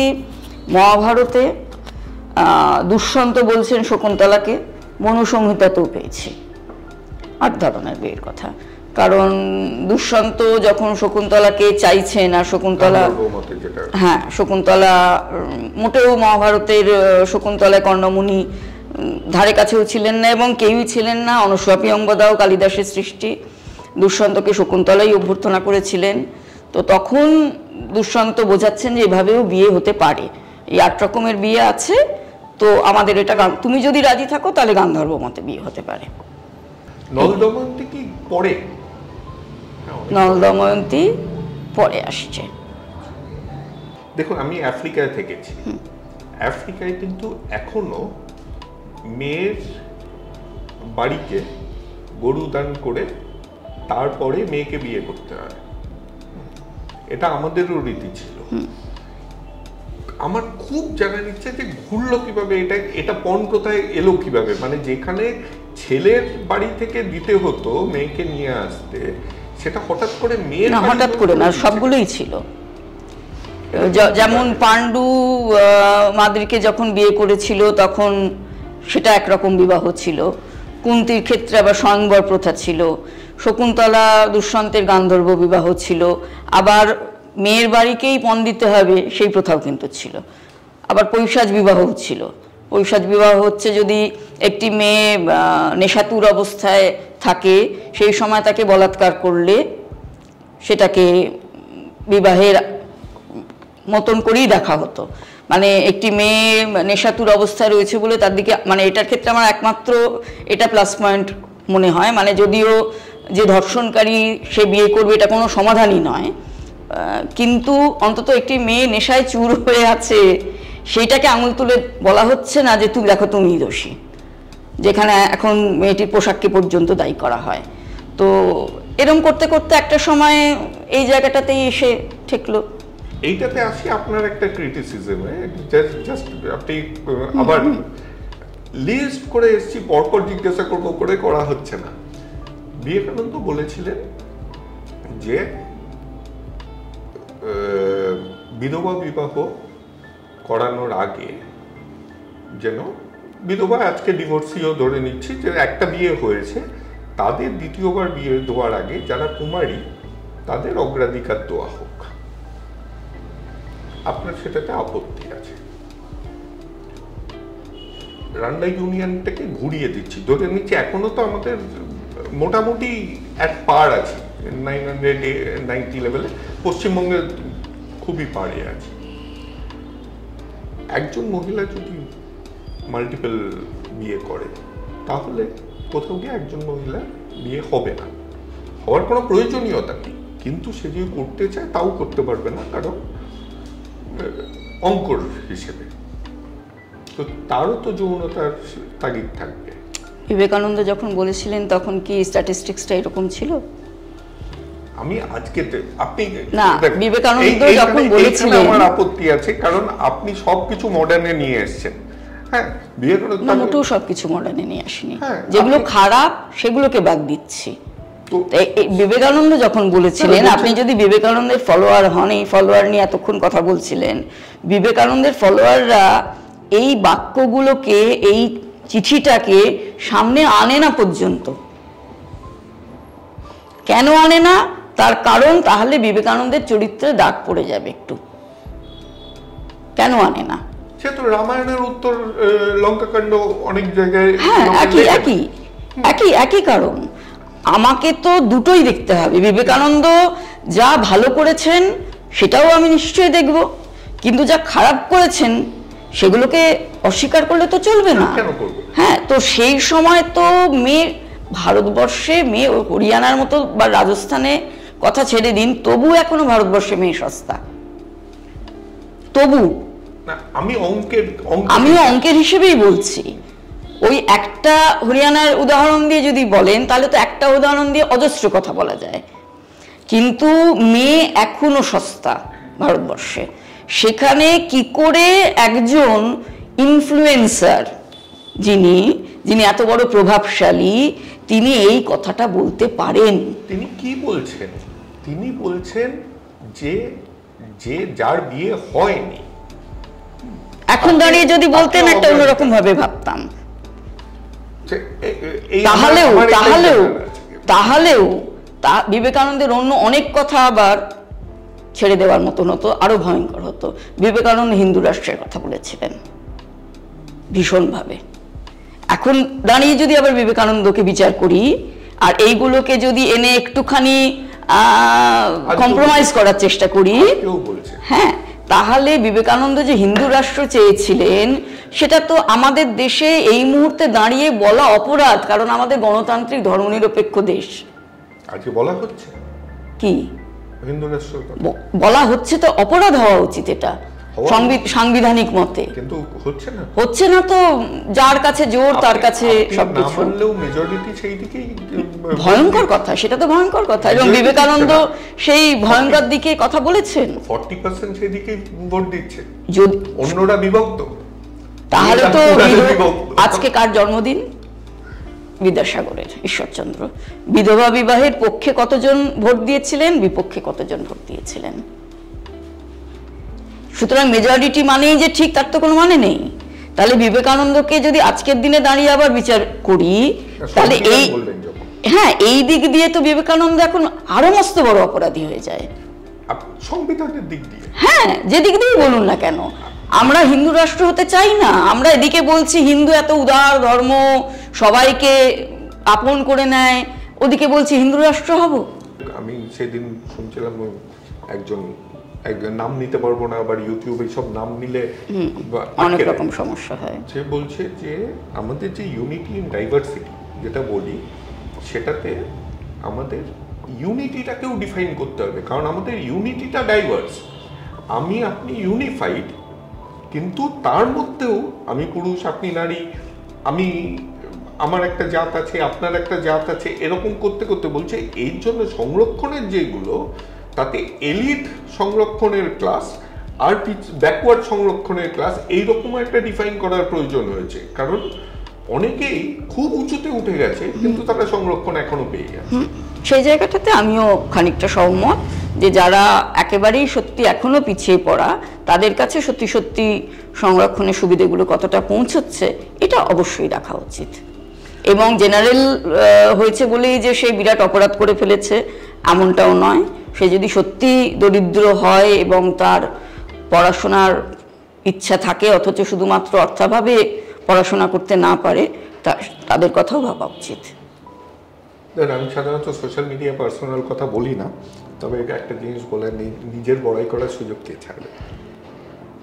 মহাভারতে, দুষ্যন্ত বলছেন শকুন্তলাকে, মনুসংহিতাতেও পেয়েছি 8 ধরনের বিয়ের কথা। কারণ দুষ্যন্ত যখন শকুন্তলাকে চাইছেন, আর শকুন্তলা, হ্যাঁ শকুন্তলা মোটেও মহাভারতের শকুন্তলায় কর্ণমুনি ধারে কাছেও ছিলেন না এবং কেউই ছিলেন না। অনসূয়া পিঙ্গদাও কালিদাসের সৃষ্টি, দুষ্যন্তকে শকুন্তলাই অভ্যর্থনা করেছিলেন। তো তখন দুষ্যন্ত বোঝাচ্ছেন যে এভাবেও বিয়ে হতে পারে, এই 8 রকমের বিয়ে আছে, তো আমাদের এটা তুমি যদি রাজি থাকো তাহলে গান্ধর্ব মতে বিয়ে হতে পারে। নল দময়ন্তী কি পরে? নল দময়ন্তী পরে আসছে। দেখুন, আমি আফ্রিকায় থেকেছি, আফ্রিকায় কিন্তু এখনো মেয়ের বাড়িতে গরু দান করে তারপরে মেয়েকে বিয়ে করতে হয়, এটা আমাদেরও রীতি ছিল। আমার খুব জানার ইচ্ছা যে ঘুরলো কিভাবে, এটা পণ প্রথায় এলো কিভাবে? মানে যেখানে ছেলের বাড়ি থেকে দিতে হতো মেয়েকে নিয়ে আসতে, সেটা হঠাৎ করে মেয়ের না, হঠাৎ করে না, সবগুলোই ছিল। যেমন পাণ্ডু মাদ্রীকে যখন বিয়ে করেছিল তখন সেটা একরকম বিবাহ ছিল, কুন্তির ক্ষেত্রে আবার স্বয়ংবর প্রথা ছিল, শকুন্তলা দুষ্যন্তের গান্ধর্ব বিবাহ ছিল, আবার মেয়ের বাড়িকেই পণ দিতে হবে সেই প্রথাও কিন্তু ছিল, আবার পৈশাচ বিবাহও ছিল। পৈশাচ বিবাহ হচ্ছে যদি একটি মেয়ে নেশাতুর অবস্থায় থাকে সেই সময় তাকে বলাৎকার করলে সেটাকে বিবাহের মতন করেই দেখা হতো। মানে একটি মেয়ে নেশাতুর অবস্থায় রয়েছে বলে তার দিকে, মানে এটার ক্ষেত্রে আমার একমাত্র এটা প্লাস পয়েন্ট মনে হয়, মানে যদিও যে ধর্ষণকারী সে বিয়ে করবে এটা কোনো সমাধানই নয়, কিন্তু অন্তত একটি মেয়ে নেশায় চুর হয়ে আছে সেইটাকে আঙুল তুলে বলা হচ্ছে না যে তুমি দেখো তুমিই দোষী, যেখানে এখন মেয়েটির পোশাককে পর্যন্ত দায়ী করা হয়। তো এরম করতে করতে একটা সময় এই জায়গাটাতেই এসে ঠেকলো। এইটাতে আসি আপনার একটা ক্রিটিসিজমে, জাস্ট আপনি আবার লিস্ট করে এসছি, পরপর জিজ্ঞাসা করবো করে করা হচ্ছে না। বিবেকানন্দ বলেছিলেন যে বিধবা বিবাহ করানোর আগে যেন বিধবা, আজকে ডিভোর্সিও ধরে নিচ্ছি, যে একটা বিয়ে হয়েছে তাদের দ্বিতীয়বার বিয়ে দেওয়ার আগে যারা কুমারী তাদের অগ্রাধিকার দেওয়া হোক। আপনার সেটাতে আপত্তি আছে। রান্ডা ইউনিয়নটাকে ঘুরিয়ে দিচ্ছি, ধরে নিচ্ছি এখনো তো আমাদের মোটামুটি এক পার আছে, 990 লেভেলে, পশ্চিমবঙ্গে খুবই পারে আছে। একজন মহিলা যদি মাল্টিপল বিয়ে করে তাহলে কোথাও গিয়ে একজন মহিলা বিয়ে হবে না, হওয়ার কোনো প্রয়োজনীয়তা নেই, কিন্তু সে যদি করতে চায় তাও করতে পারবে না, কারণ অঙ্কর হিসেবে তো তারও তো যৌনতার তাগিদ থাকবে। বিবেকানন্দ যখন বলেছিলেন তখন কি স্ট্যাটিস্টিক্সটা এরকম ছিল? আমি আজকে আপনি না, বিবেকানন্দ যখন বলেছিলেন, আমার আপত্তি আছে, কারণ আপনি সবকিছু মডার্নে নিয়ে এসেছেন। হ্যাঁ, বিবেকানন্দ মোটেও সবকিছু মডার্নে নিয়ে আসেনি, যেগুলো খারাপ সেগুলোকে বাদ দিচ্ছি। বিবেকানন্দ যখন বলেছিলেন, আপনি যদি বিবেকানন্দের ফলোয়ার হন, এই ফলোয়ার নিয়ে এতক্ষণ কথা বলছিলেন, বিবেকানন্দের ফলোয়াররা এই বাক্যগুলোকে, এই চিঠিটাকে সামনে আনে না পর্যন্ত। কেন আনে না? তার কারণ তাহলে বিবেকানন্দের চরিত্রে দাগ পড়ে যাবে একটু। কেন আনে না? সে তো রামায়ণের উত্তর লঙ্কাকাণ্ড অনেক জায়গায়, হ্যাঁ, একই কারণ। আমাকে তো দুটোই দেখতে হবে। বিবেকানন্দ যা ভালো করেছেন সেটাও আমি নিশ্চয়ই দেখব, কিন্তু যা খারাপ করেছেন সেগুলোকে অস্বীকার করলে তো চলবে না। হ্যাঁ, তো সেই সময় তো মেয়ে ভারতবর্ষে, মেয়ে হরিয়ানার মতো বা রাজস্থানে কথা ছেড়ে দিন, তবু এখনো ভারতবর্ষে মেয়ে সস্তা। তবু আমিও অঙ্কের হিসেবেই বলছি। ওই একটা হরিয়ানার উদাহরণ দিয়ে যদি বলেন তাহলে তো একটা উদাহরণ দিয়ে অজস্র কথা বলা যায়, কিন্তু মেয়ে এখনো সস্তা ভারতবর্ষে। সেখানে কি করে একজন ইনফ্লুয়েন্সার, যিনি এত বড় প্রভাবশালী, তিনি এই কথাটা বলতে পারেন? তিনি কি বলছেন? তিনি বলছেন যে যার বিয়ে হয়নি, এখন দাঁড়িয়ে যদি বলতেন একটা অন্যরকম ভাবে ভাবতাম। তাহলেও বিবেকানন্দের অন্য অনেক কথা আবার ছেড়ে দেওয়ার মতন হতো, আরো ভয়ঙ্কর হতো। বিবেকানন্দ হিন্দু রাষ্ট্রের কথা বলেছিলেন ভীষণভাবে। এখন দাঁড়িয়ে যদি আবার বিবেকানন্দকে বিচার করি আর এইগুলোকে যদি এনে একটুখানি কম্প্রোমাইজ করার চেষ্টা করি, হ্যাঁ, তাহলে বিবেকানন্দ যে হিন্দু রাষ্ট্র চেয়েছিলেন সেটা তো আমাদের দেশে এই মুহূর্তে দাঁড়িয়ে বলা অপরাধ, কারণ আমাদের গণতান্ত্রিক ধর্মনিরপেক্ষ দেশ। আজকে বলা হচ্ছে কি হিন্দু রাষ্ট্র বলা হচ্ছে, তো অপরাধ হওয়া উচিত এটা সাংবিধানিক মতে, কিন্তু হচ্ছে না। তো যার কাছে জোর তার কাছে সবকিছু। ভয়ঙ্কর কথা, সেটা তো ভয়ঙ্কর কথা, এবং বিবেকানন্দ সেই ভয়ঙ্কর দিকে কথা বলেছেন। 40% সেদিকে ভোট দিচ্ছে, অন্যরা বিভক্ত। তাহলে তো আজকে কার জন্মদিন? বিদ্যাসাগরের ঈশ্বরচন্দ্র। বিধবা বিবাহের পক্ষে কতজন ভোট দিয়েছিলেন, বিপক্ষে কতজন ভোট দিয়েছিলেন। সুতরাং মেজরিটি মানেই যে ঠিক তার তো কোনো মানে নেই। তাহলে বিবেকানন্দকে যদি আজকের দিনে দাঁড়িয়ে আবার বিচার করি, তাহলে এই দিক দিয়ে তো বিবেকানন্দ এখন আরো মস্ত বড় অপরাধী হয়ে যায় সংবিধানের দিক দিয়ে। হ্যাঁ, যে দিক দিয়ে বলুন না কেন, আমরা হিন্দু রাষ্ট্র হতে চাই না। আমরা এদিকে বলছি হিন্দু এত উদার ধর্ম, সবাইকে আপন করে নেয়, ওদিকে বলছি হিন্দু রাষ্ট্র হব। আমি সেদিন শুনছিলাম একজন নাম নিতে পারবো না, আবার ইউটিউবে সব নাম নিলে অনেক রকম সমস্যা হয়। সে বলছে যে আমাদের যে ইউনিটি ইন ডাইভার্সিটি যেটা বলি, সেটাতে আমাদের ইউনিটিটাকেও ডিফাইন করতে হবে, কারণ আমাদের ইউনিটিটা ডাইভার্স। আমি আপনি ইউনিফাইড, কিন্তু তার মধ্যেও আমি পুরুষ আপনি নারী, আমি আমার একটা জাত আছে আপনার একটা জাত আছে, এরকম করতে করতে বলছে এর জন্য সংরক্ষণের যেগুলো, তাতে এলিট সংরক্ষণের ক্লাস আর ব্যাকওয়ার্ড সংরক্ষণের ক্লাস, এইরকম একটা ডিফাইন করার প্রয়োজন হয়েছে। কারণ অনেকেই খুব উঁচুতে উঠে গেছে কিন্তু তারা সংরক্ষণ এখনো পেয়ে গেছে। সেই জায়গাটাতে আমিও খানিকটা সহমত যে যারা একেবারেই সত্যি এখনো পিছিয়ে পড়া, তাদের কাছে সত্যি সত্যি সংরক্ষণের সুবিধাগুলো কতটা পৌঁছচ্ছে এটা অবশ্যই দেখা উচিত। এবং জেনারেল হয়েছে বলেই যে সে বিরাট অপরাধ করে ফেলেছে এমনটাও নয়। সে যদি সত্যি দরিদ্র হয় এবং তার পড়াশোনার ইচ্ছা থাকে অথচ শুধুমাত্র অর্থাভাবে পড়াশোনা করতে না পারে, তাদের কথাও ভাবা উচিত। আমি সাধারণত সোশ্যাল মিডিয়া পার্সোনাল কথা বলি না, তবে একটা জিনিস বলে, নিজের বড়াই করার সুযোগ কে ছাড়বে।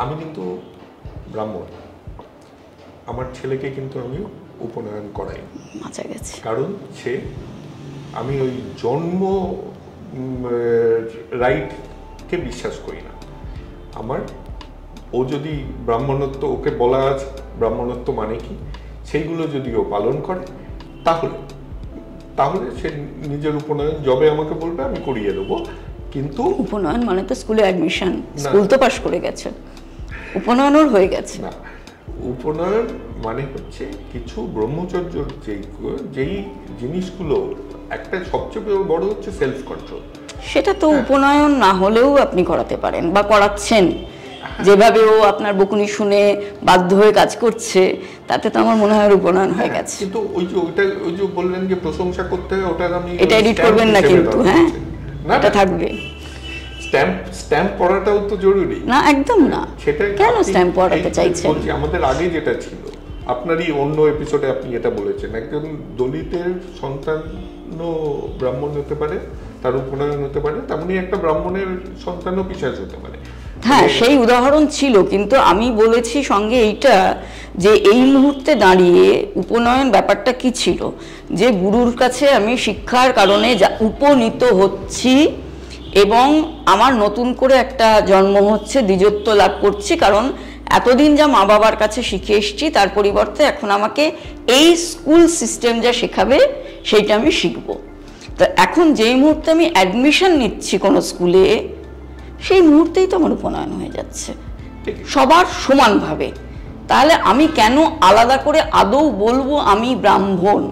আমি কিন্তু ব্রাহ্মণ, আমার ছেলেকে কিন্তু আমি উপনয়ন করাই, কারণ আমি ওই জন্ম রাইটকে বিশ্বাস করি না। ও যদি ব্রাহ্মণত্ব, ওকে বলা আছে ব্রাহ্মণত্ব মানে কি, সেইগুলো যদি ও পালন করে তাহলে সে নিজের উপনয়ন যবে আমাকে বলবে আমি করিয়ে দেবো। কিন্তু উপনয়ন মানে তো স্কুলে অ্যাডমিশন, স্কুল তো পাস করে গেছে, উপনয়ন ওর হয়ে গেছে না। উপনয়ন মানে হচ্ছে কিছু ব্রহ্মচর্য, যেই জিনিসগুলো, একটা সবচেয়ে বড় হচ্ছে সেলফ কন্ট্রোল। সেটা তো উপনয়ন না হলেও আপনি করাতে পারেন বা করাচ্ছেন। যেভাবে ও আপনার বকুনি শুনে বাধ্য হয়ে কাজ করছে, তাতে তো আমার মনে হয় উপনয়ন হয়ে গেছে। কিন্তু ওই যে বললেন যে প্রশংসা করতে হয়, ওটা আমি এটা এডিট করবেন না কিন্তু, হ্যাঁ এটা থাকবে। স্ট্যাম্প পড়াটাও তো জরুরি না, একদম না। সেটা কেন স্ট্যাম্প পড়াতে চাইছেন? বলছি আমাদের আগে যেটা ছিল, আপনারই অন্য এপিসোডে আপনি এটা বলেছেন, একজন দলিতের সন্তান ব্রাহ্মণ হতে পারে, তার উপনয়ন হতে পারে, তেমনি একটা ব্রাহ্মণের সন্তানও পিশাচ হতে পারে। হ্যাঁ, সেই উদাহরণ ছিল, কিন্তু আমি বলেছি সঙ্গে এইটা যে এই মুহূর্তে দাঁড়িয়ে উপনয়ন ব্যাপারটা কি ছিল, যে গুরুর কাছে আমি শিক্ষার কারণে উপনীত হচ্ছি এবং আমার নতুন করে একটা জন্ম হচ্ছে, দ্বিজত্ব লাভ করছি। কারণ এতদিন যা মা বাবার কাছে শিখে এসেছি তার পরিবর্তে এখন আমাকে এই স্কুল সিস্টেম যা শেখাবে সেইটা আমি শিখবো। তো এখন যেই মুহূর্তে আমি অ্যাডমিশন নিচ্ছি কোনো স্কুলে, সেই মুহূর্তেই তো আমার উপনয়ন হয়ে যাচ্ছে সবার সমানভাবে। তাহলে আমি কেন আলাদা করে আদৌ বলবো আমি ব্রাহ্মণ?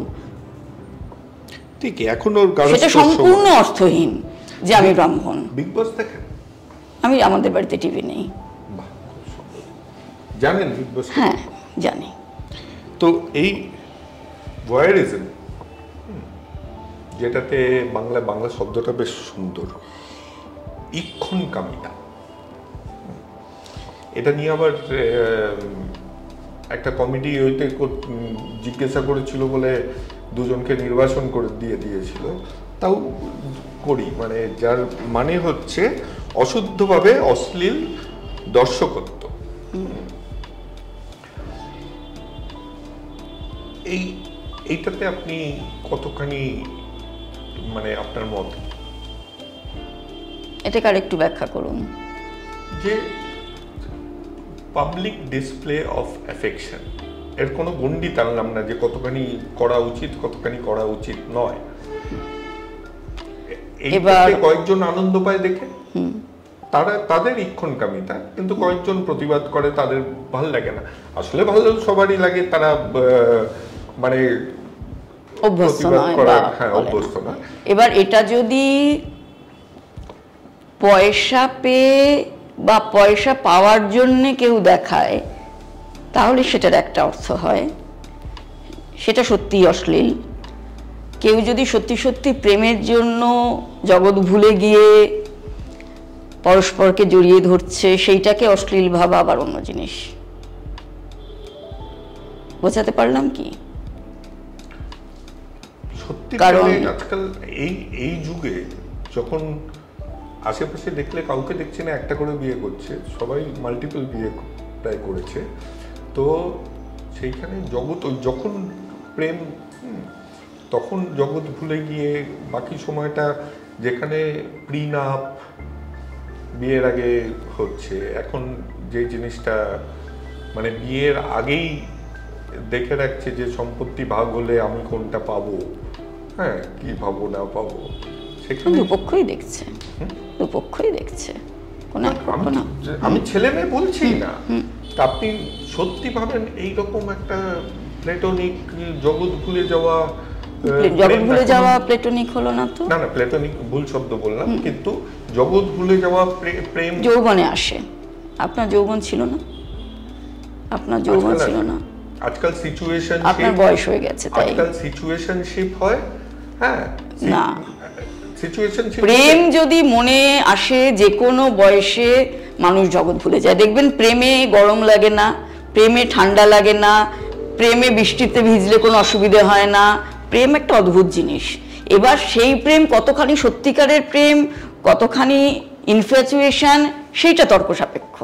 ঠিক, এখন ওর সেটা সম্পূর্ণ অর্থহীন যে আমি ব্রাহ্মণ। বিগ বস দেখেন? আমি, আমাদের বাড়িতে টিভি নেই। জানেন বিগ বস? হ্যাঁ জানি। তো এই ভয়েরিজম, যেটাতে বাংলা শব্দটা বেশ সুন্দর, ইক্ষণকামিতা, এটা নিয়ে আবার একটা কমিটি হইতে জিজ্ঞাসা করেছিল বলে দুজনকে নির্বাসন করে দিয়েছিল। তাও করি, মানে যার মানে হচ্ছে অশুদ্ধভাবে অশ্লীল দর্শকত্ব। এইটাতে আপনি কতখানি, মানে আপনার মত এটাকে আর একটু ব্যাখ্যা করুন। যে পাবলিক ডিসপ্লে অফ অ্যাফেকশন, এর কোনো গণ্ডি টানলাম না যে কতখানি করা উচিত কতখানি করা উচিত নয়। এবার কয়েকজন আনন্দ পায় দেখে তাদের ইক্ষণকামিতা, কিন্তু কয়েকজন প্রতিবাদ করে, তাদের ভাল লাগে না। আসলে ভালো সবারই লাগে, তারা মানে অভ্যস্ত প্রতিবাদ নয় করার বা হ্যাঁ বলে না। অভ্যস্ত না। এবার এটা যদি পয়সা পেয়ে বা পয়সা পাওয়ার জন্য কেউ দেখায়, তাহলে সেটার একটা অর্থ হয়, সেটা সত্যিই অশ্লীল। কেউ যদি সত্যি সত্যি প্রেমের জন্য জগৎ ভুলে গিয়ে পরস্পরকে জড়িয়ে ধরছে, সেইটাকে অশ্লীল ভাবা আবার অন্য জিনিস। বোঝাতে পারলাম কি? সত্যি কারণ আজকাল এই এই যুগে যখন আশেপাশে দেখলে কাউকে দেখছি না একটা করে বিয়ে করছে, সবাই মাল্টিপল বিয়ে প্রায় করেছে, তো সেইখানে জগৎ ওই যখন প্রেম তখন জগৎ ভুলে গিয়ে বাকি সময়টা যেখানে প্রিনাপ বিয়ের আগে হচ্ছে, এখন যে জিনিসটা মানে বিয়ের আগেই দেখে রাখছে যে সম্পত্তি ভাগ হলে আমি কোনটা পাবো, হ্যাঁ কি পাবো না পাবো, সেখানে দুপক্ষই দেখছে, দুপক্ষই দেখছে, কোনো আমি ছেলে মেয়ে বলছি না। আপনি সত্যি ভাবেন এইরকম একটা প্লেটোনিক জগৎ ভুলে যাওয়া, জগৎ ভুলে যাওয়া প্লেটোনিক হলো না তো? না না, প্লেটোনিক ভুল শব্দ বললাম, কিন্তু জগৎ ভুলে যাওয়া প্রেম যৌবনে আসে। আপনার যৌবন ছিল না, আপনার যৌবন ছিল না, আজকাল সিচুয়েশন, আপনার বয়স হয়ে গেছে তাই। আজকাল সিচুয়েশনশিপ হয়, হ্যাঁ না, সিচুয়েশনশিপ প্রেম যদি মনে আসে যে কোনো বয়সে মানুষ জগৎ ভুলে যায়। দেখবেন প্রেমে গরম লাগে না, প্রেমে ঠান্ডা লাগে না, প্রেমে বৃষ্টিতে ভিজলে কোনো অসুবিধা হয় না। প্রেম একটা অদ্ভুত জিনিস। এবার সেই প্রেম কতখানি সত্যিকারের প্রেম, কতখানি ইনফ্যাচুয়েশন, সেইটা তর্ক সাপেক্ষ।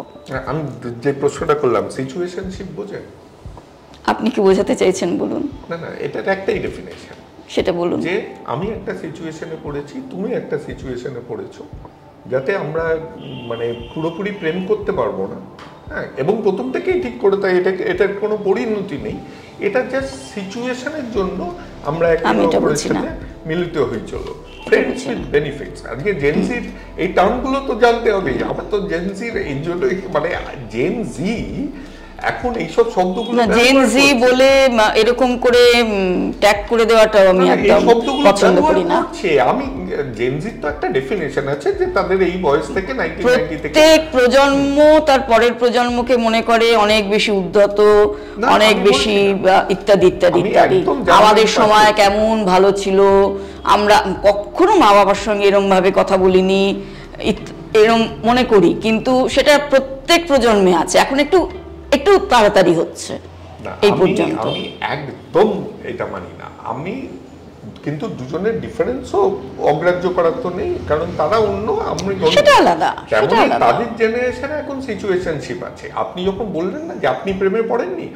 আমি যে প্রশ্নটা করলাম সিচুয়েশনশিপ বোঝেন? আপনি কি বোঝাতে চাইছেন বলুন? না না, এটার একটাই ডেফিনেশন, সেটা বলুন। যে আমি একটা সিচুয়েশনে পড়েছি, তুমি একটা সিচুয়েশনে পড়েছো, যাতে আমরা মানে পুরোপুরি প্রেম করতে পারবো না, হ্যাঁ, এবং প্রথম থেকেই ঠিক করে তাই এটার কোনো পরিণতি নেই, এটা জাস্ট সিচুয়েশনের জন্য আমরা একে অপরের সাথে মিলিত হয়ে চলো, ফ্রেন্ডস উইথ বেনিফিটস। আজকে জেনজির এই টার্মগুলো তো জানতে হবে। আমার তো জেনজির এই জন্য মানে জেনজি এখন এইসব শব্দগুলো জেনজি বলে এরকম করে ট্যাগ করে দেওয়াটাও আমি একদম পছন্দ করি না। আমি জেনজির তো একটা ডেফিনেশন আছে যে তাদের এই বয়স থেকে 1990 থেকে প্রত্যেক প্রজন্ম তার পরের প্রজন্মকে মনে করে অনেক বেশি উদ্ধত, অনেক বেশি ইত্যাদি ইত্যাদি ইত্যাদি। আমাদের সময় কেমন ভালো ছিল, আমরা কখনো মা বাবার সঙ্গে এরকম ভাবে কথা বলিনি, এরকম মনে করি, কিন্তু সেটা প্রত্যেক প্রজন্মে আছে। এখন একটু একটু তাড়াতাড়ি হচ্ছে এই পর্যন্ত। আমি একদম এটা মানি না। আমি কিন্তু দুজনের ডিফারেন্সও অগ্রাহ্য করার তো নেই, কারণ তারা অন্য, আমি সেটা আলাদা, সেটা আলাদা। তাদের জেনারেশনে এখন সিচুয়েশনশিপ আছে। আপনি যখন বললেন না যে আপনি প্রেমে পড়েননি,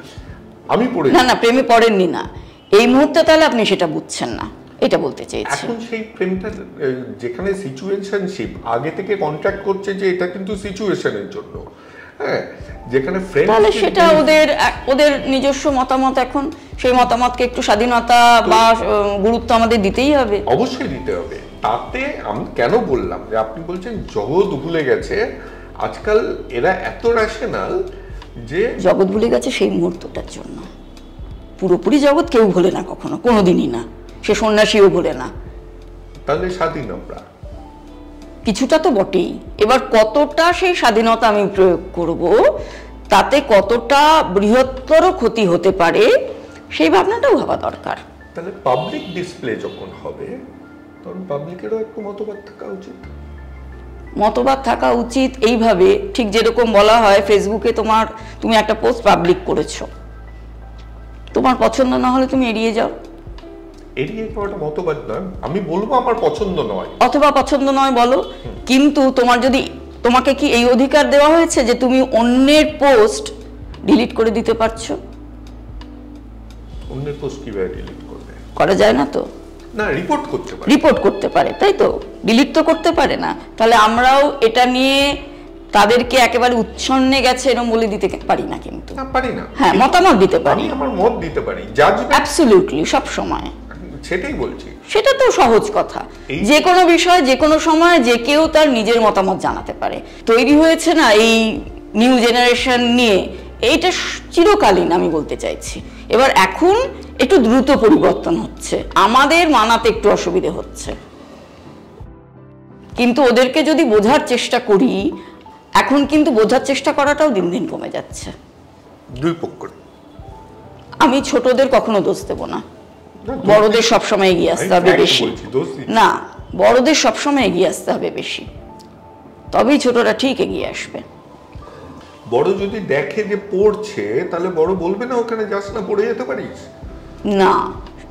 আমি পড়েছি। না না, প্রেমে পড়েননি না এই মুহূর্তে, তাহলে আপনি সেটা বুঝছেন না, এটা বলতে চেয়েছি। এখন সেই প্রেমটা যেখানে সিচুয়েশনশিপ আগে থেকে কন্ট্রাক্ট করছে যে এটা কিন্তু সিচুয়েশনের জন্য, হ্যাঁ, যেখানে ফ্রেন্ড, তাহলে সেটা ওদের নিজস্ব মতামত। এখন সেই মতামতকে একটু স্বাধীনতা বা গুরুত্ব আমাদের দিতেই হবে, অবশ্যই দিতে হবে। তাতে আমি কেন বললাম যে আপনি বলছেন জগৎ ভুলে গেছে, আজকাল এরা এত র্যাশনাল যে জগৎ ভুলে গেছে সেই মুহূর্তটার জন্য। পুরোপুরি জগৎ কেউ ভুলে না, কখনো, কোনোদিনই না, সে সন্ন্যাসীও ভুলে না। তাহলে স্বাধীন আমরা কিছুটা তো বটেই। এবার কতটা সেই স্বাধীনতা আমি প্রয়োগ করব, তাতে কতটা বৃহত্তর ক্ষতি হতে পারে, সেই ভাবনাটাও ভাবা দরকার। তাহলে পাবলিক ডিসপ্লে যখন হবে তখন পাবলিকেরও একটু মতবাদ থাকা উচিত। মতবাদ থাকা উচিত এইভাবে, ঠিক যেরকম বলা হয় ফেসবুকে তুমি একটা পোস্ট পাবলিক করেছো, তোমার পছন্দ না হলে তুমি এড়িয়ে যাও। এড়িয়ে যাওয়াটা মতবাদ নয়, আমি বলবো আমার পছন্দ নয়, অথবা পছন্দ নয় বলো, কিন্তু তোমাকে কি এই অধিকার দেওয়া হয়েছে যে তুমি অন্যের পোস্ট ডিলিট করে দিতে পারছো? অন্যের পোস্ট কিভাবে ডিলিট করবে? করা যায় না তো? না, রিপোর্ট করতে পারে। রিপোর্ট করতে পারে, তাই তো, ডিলিট তো করতে পারে না। তাহলে আমরাও এটা নিয়ে তাদেরকে একেবারে উচ্ছন্নে গেছে এরকম বলে দিতে পারি না, কিন্তু পারি না। হ্যাঁ, মতামত দিতে পারি, আমি আমার মত দিতে পারি, জাজমেন্ট অ্যাবসলিউটলি সব সময়, সেটাই বলছি। সেটা তো সহজ কথা। যে কোনো বিষয় যে কোনো সময় যে কেউ তার নিজের মতামত জানাতে পারে। তৈরি হয়েছে না এই নিউ জেনারেশন নিয়ে, এইটা চিরকালীন আমি বলতে চাইছি। এবার এখন একটু দ্রুত পরিবর্তন হচ্ছে, আমাদের মানাতে একটু অসুবিধে হচ্ছে। কিন্তু ওদেরকে যদি বোঝার চেষ্টা করি, এখন কিন্তু বোঝার চেষ্টা করাটাও দিন দিন কমে যাচ্ছে। দুই পক্ষ। আমি ছোটদের কখনো দোষ দেব না, বড়দের সবসময় এগিয়ে আসতে হবে বেশি। না, বড়দের সবসময় এগিয়ে আসতে হবে বেশি, তবেই ছোটরা ঠিক এগিয়ে আসবে। বড় যদি দেখে যে পড়ছে, তাহলে বড় বলবে না ওখানে যাস না, পড়ে যেতে পারিস? না,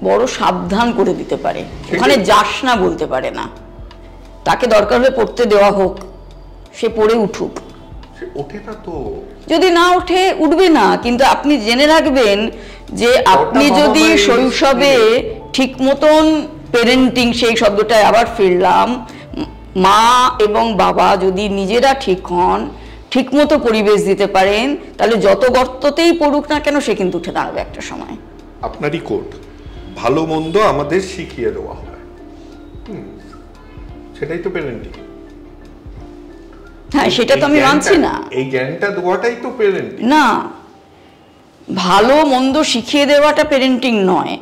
বড় সাবধান করে দিতে পারে, ওখানে যাস না বলতে পারে না। তাকে দরকার হলে পড়তে দেওয়া হোক, সে পড়ে উঠুক। ওঠে না তো, যদি না ওঠে উঠবে না, কিন্তু আপনি জেনে রাখবেন যে আপনি যদি শৈশবে ঠিক মতন পেরেন্টিং, সেই শব্দটায় আবার ফিরলাম, মা এবং বাবা যদি নিজেরা ঠিক হন, ঠিক মতো পরিবেশ দিতে পারেন, তাহলে যত গর্ততেই পড়ুক না কেন সে কিন্তু উঠে দাঁড়াবে একটা সময়। আপনারই কোট, ভালো মন্দ আমাদের শিখিয়ে দেওয়া হয়, সেটাই তো পেরেন্টিং। হ্যাঁ, সেটা তো আমি মানছি না, এই জ্ঞানটা দেওয়াটাই তো পেরেন্টিং। না, ভালো মন্দ শিখিয়ে দেওয়াটা পেরেন্টিং নয়,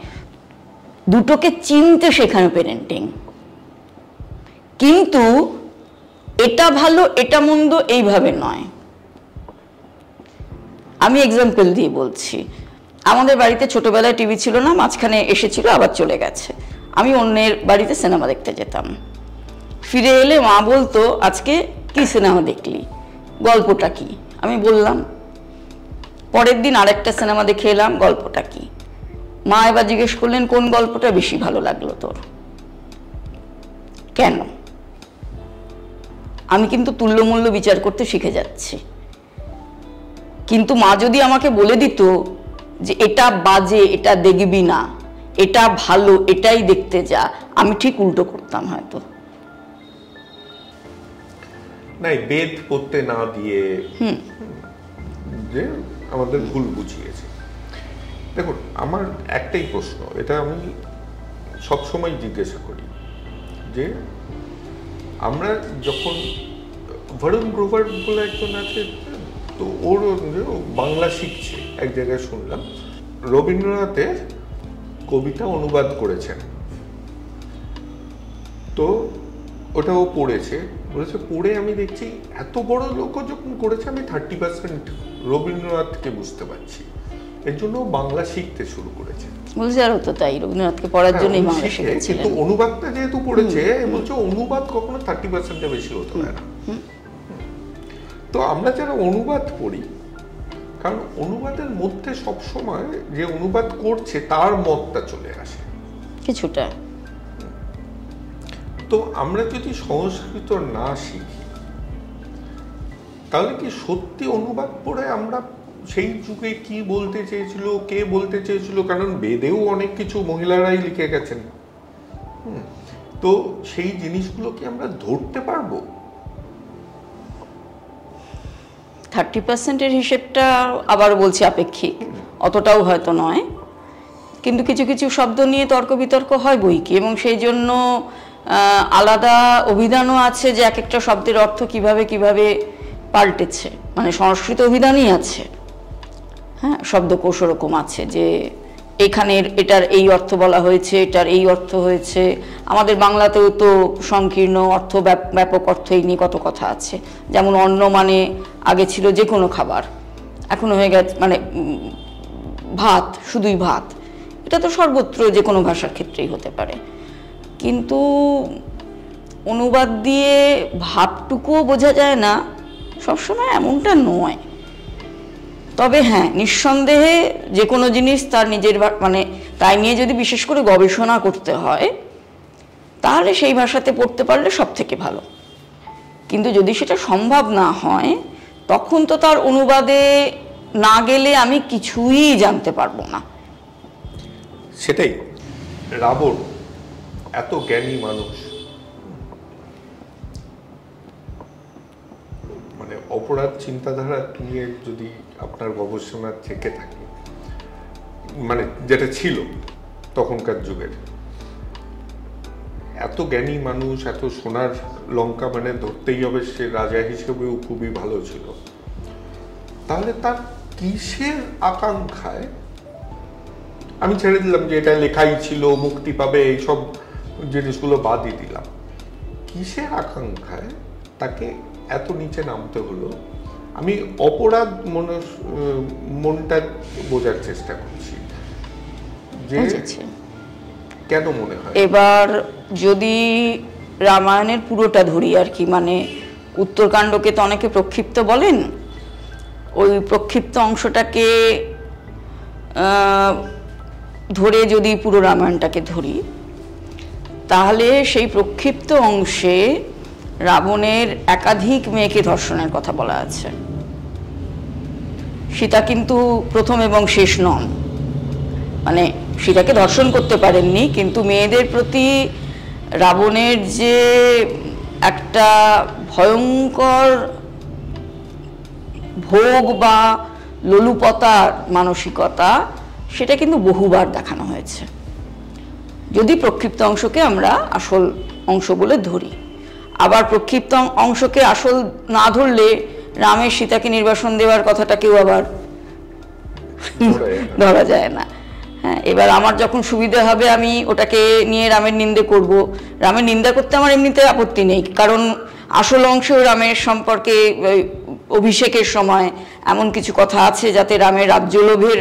দুটোকে চিনতে শেখানো পেরেন্টিং। কিন্তু এটা ভালো এটা মন্দ এইভাবে নয়। আমি এক্সাম্পল দিয়ে বলছি, আমাদের বাড়িতে ছোটবেলায় টিভি ছিল না, মাঝখানে এসেছিল আবার চলে গেছে। আমি অন্যের বাড়িতে সিনেমা দেখতে যেতাম, ফিরে এলে মা বলতো, আজকে কি সিনেমা দেখলি, গল্পটা কি? আমি বললাম। পরের দিন আরেকটা সিনেমা দেখে এলাম, গল্পটা কি? মা এবার জিজ্ঞেস করলেন, কোন গল্পটা বেশি ভালো লাগলো তোর? কেন? আমি কিন্তু তুল্যমূল্য বিচার করতে শিখে যাচ্ছি। কিন্তু মা যদি আমাকে বলে দিত যে এটা বাজে, এটা দেখবি না, এটা ভালো, এটাই দেখতে যা, আমি ঠিক উল্টো করতাম হয়তো। নাই, বেদ পড়তে না দিয়ে যে আমাদের ভুল বুঝিয়েছে। দেখুন, আমার একটাই প্রশ্ন, এটা আমি সবসময় জিজ্ঞাসা করি, যে আমরা যখন বরুণ গ্রোভার বলে একজন আছে, তো ওর বাংলা শিখছে, এক জায়গায় শুনলাম রবীন্দ্রনাথের কবিতা অনুবাদ করেছেন, তো ওটা ও পড়েছে, বলেছে পড়ে আমি দেখছি এত বড় লোক যখন করেছে আমি 30% রবীন্দ্রনাথকে বুঝতে পারছি, এর জন্য বাংলা শিখতে শুরু করেছে। বলছে আর হতো তাই, রবীন্দ্রনাথকে পড়ার জন্যই বাংলা শিখেছিলেন। কিন্তু অনুবাদটা যেহেতু পড়েছে, বলছে অনুবাদ কখনো 30% বেশি হতে পারে না। তো আমরা যারা অনুবাদ পড়ি, কারণ অনুবাদের মধ্যে সবসময় যে অনুবাদ করছে তার মতটা চলে আসে কিছুটা। তো আমরা যদি সংস্কৃত না শিখি, তাহলে কি সত্যি অনুবাদ পড়ে আমরা সেই যুগে কি বলতে চেয়েছিল, কে বলতে চেয়েছিল, কারণ বেদেও অনেক কিছু মহিলারাই লিখে গেছেন, তো সেই জিনিসগুলো কি আমরা ধরতে পারবো? 30%-এর হিসেবটা আবার বলছি আপেক্ষিক, অতটাও হয়তো নয়, কিন্তু কিছু কিছু শব্দ নিয়ে তর্ক বিতর্ক হয় বই কি, এবং সেই জন্য আলাদা অভিধানও আছে যে এক একটা শব্দের অর্থ কিভাবে কিভাবে পাল্টেছে, মানে সংস্কৃত অভিধানই আছে, হ্যাঁ, শব্দকোষ ওরকম আছে যে এখানের এটার এই অর্থ বলা হয়েছে, এটার এই অর্থ হয়েছে। আমাদের বাংলাতেও তো সংকীর্ণ অর্থ, ব্যাপক অর্থ, এই নিয়ে কত কথা আছে। যেমন অন্ন মানে আগে ছিল যে কোনো খাবার, এখন হয়ে গেছে মানে ভাত, শুধুই ভাত। এটা তো সর্বত্র যে কোনো ভাষার ক্ষেত্রেই হতে পারে, কিন্তু অনুবাদ দিয়ে ভাবটুকুও বোঝা যায় না সবসময়, এমনটা নয়। তবে হ্যাঁ, নিঃসন্দেহে যে কোনো জিনিস তার নিজের মানে তাই নিয়ে যদি বিশেষ করে গবেষণা করতে হয়, তাহলে সেই ভাষাতে পড়তে পারলে সব থেকে ভালো। কিন্তু যদি সেটা সম্ভব না হয়, তখন তো তার অনুবাদে না গেলে আমি কিছুই জানতে পারবো না। সেটাই, রাবণ এত জ্ঞানী মানুষ, মানে অপরাধ চিন্তাধারা নিয়ে যদি আপনার গবেষণা থেকে থাকে, মানে যেটা ছিল তখনকার যুগের, এত জ্ঞানী মানুষ, এত সোনার লঙ্কা, মানে ধরতেই হবে সে রাজা হিসেবেও খুবই ভালো ছিল, তাহলে তার কিসের আকাঙ্ক্ষায় আমি ছেড়ে দিলাম যে এটা লেখাই ছিল, মুক্তি পাবে, এইসব জিনিসগুলো বাদই দিলাম। কিসের আকাঙ্ক্ষায় তাকে এত নিচে নামতে হলো? আমি অপরাধ মনটা বোঝার চেষ্টা করছি যে কেন মনে হয়। এবার যদি রামায়ণের পুরোটা ধরি আর কি, মানে উত্তরকাণ্ডকে তো অনেকে প্রক্ষিপ্ত বলেন, ওই প্রক্ষিপ্ত অংশটাকে ধরে যদি পুরো রামায়ণটাকে ধরি, তাহলে সেই প্রক্ষিপ্ত অংশে রাবণের একাধিক মেয়েকে ধর্ষণের কথা বলা আছে। সীতা কিন্তু প্রথম এবং শেষ নন, মানে সীতাকে ধর্ষণ করতে পারেননি, কিন্তু মেয়েদের প্রতি রাবণের যে একটা ভয়ঙ্কর ভোগ বা লোলুপতার মানসিকতা, সেটা কিন্তু বহুবার দেখানো হয়েছে, যদি প্রক্ষিপ্ত অংশকে আমরা আসল অংশ বলে ধরি। আবার প্রক্ষিপ্ত অংশকে আসল না ধরলে রামের সীতাকে নির্বাসন দেওয়ার কথাটাকেও আবার ধরা যায় না। হ্যাঁ, এবার আমার যখন সুবিধা হবে আমি ওটাকে নিয়ে রামের নিন্দে করব। রামের নিন্দা করতে আমার এমনিতে আপত্তি নেই, কারণ আসল অংশেও রামের সম্পর্কে অভিষেকের সময় এমন কিছু কথা আছে যাতে রামের রাজ্যলোভের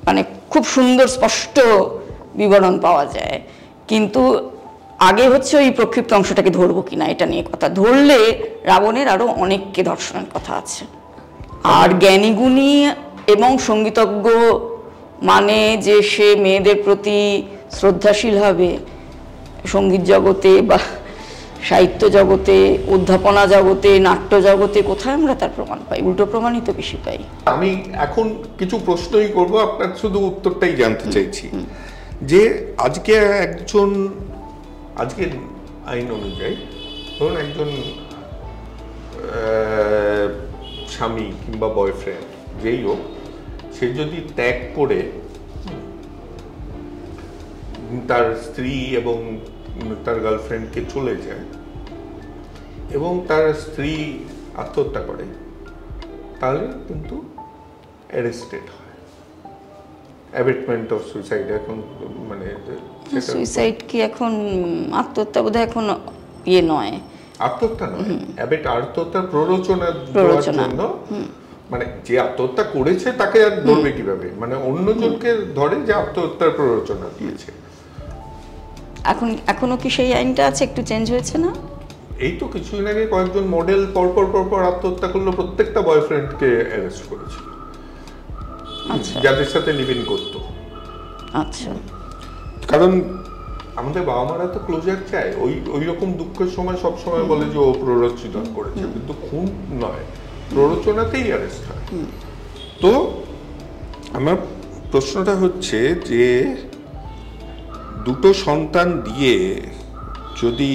মানে খুব সুন্দর স্পষ্ট বিবরণ পাওয়া যায়। কিন্তু আগে হচ্ছে ওই প্রক্ষিপ্ত অংশটাকে ধরবো কিনা এটা নিয়ে কথা। ধরলে রাবণের আরো অনেককে ধর্ষণের কথা আছে। আর জ্ঞানীগুণী এবং সঙ্গীতজ্ঞ মানে যে সে মেয়েদের প্রতি শ্রদ্ধাশীল হবে, সঙ্গীত জগতে বা সাহিত্য জগতে, অধ্যাপনা জগতে, নাট্য জগতে কোথায় আমরা তার প্রমাণ পাই? উল্টো প্রমাণই তো বেশি পাই। আমি এখন কিছু প্রশ্নই করব, আপনার শুধু উত্তরটাই জানতে চাইছি যে আজকের আইন অনুযায়ী ধরুন একজন স্বামী কিংবা বয়ফ্রেন্ড যেই হোক, সে যদি ত্যাগ করে তার স্ত্রী এবং তার গার্লফ্রেন্ডকে চলে যায় এবং তার স্ত্রী আত্মহত্যা করে, তাহলে কিন্তু অ্যারেস্টেড হয়। অ্যাবেটমেন্ট অফ সুইসাইড এখন মানে সুইসাইড কি এখন আত্মহত্যা বোধহয় এখন ইয়ে নয়, আত্মহত্যা নয়, আত্মহত্যার প্ররোচনার জন্য, মানে যে আত্মহত্যা করেছে তাকে আর ধরবে কিভাবে, মানে অন্যজনকে ধরে যে আত্মহত্যার প্ররোচনা দিয়েছে। এখনো কি সেই আইনটা আছে? একটু চেঞ্জ হয়েছে না? এই তো কিছুদিন আগে কয়েকজন মডেল পরপর আত্মহত্যা করলো, প্রত্যেকটা বয়ফ্রেন্ডকে অ্যারেস্ট করেছিল, যাদের সাথে লিভ ইন করতো। আচ্ছা, কারণ আমাদের বাবা মারা তো ক্লোজার চায়, ওই রকম দুঃখের সময় সব সময় বলে যে ও প্ররোচিত করেছে, কিন্তু খুন নয়, প্ররোচনাতেই অ্যারেস্ট হয়। তো আমার প্রশ্নটা হচ্ছে যে দুটো সন্তান দিয়ে যদি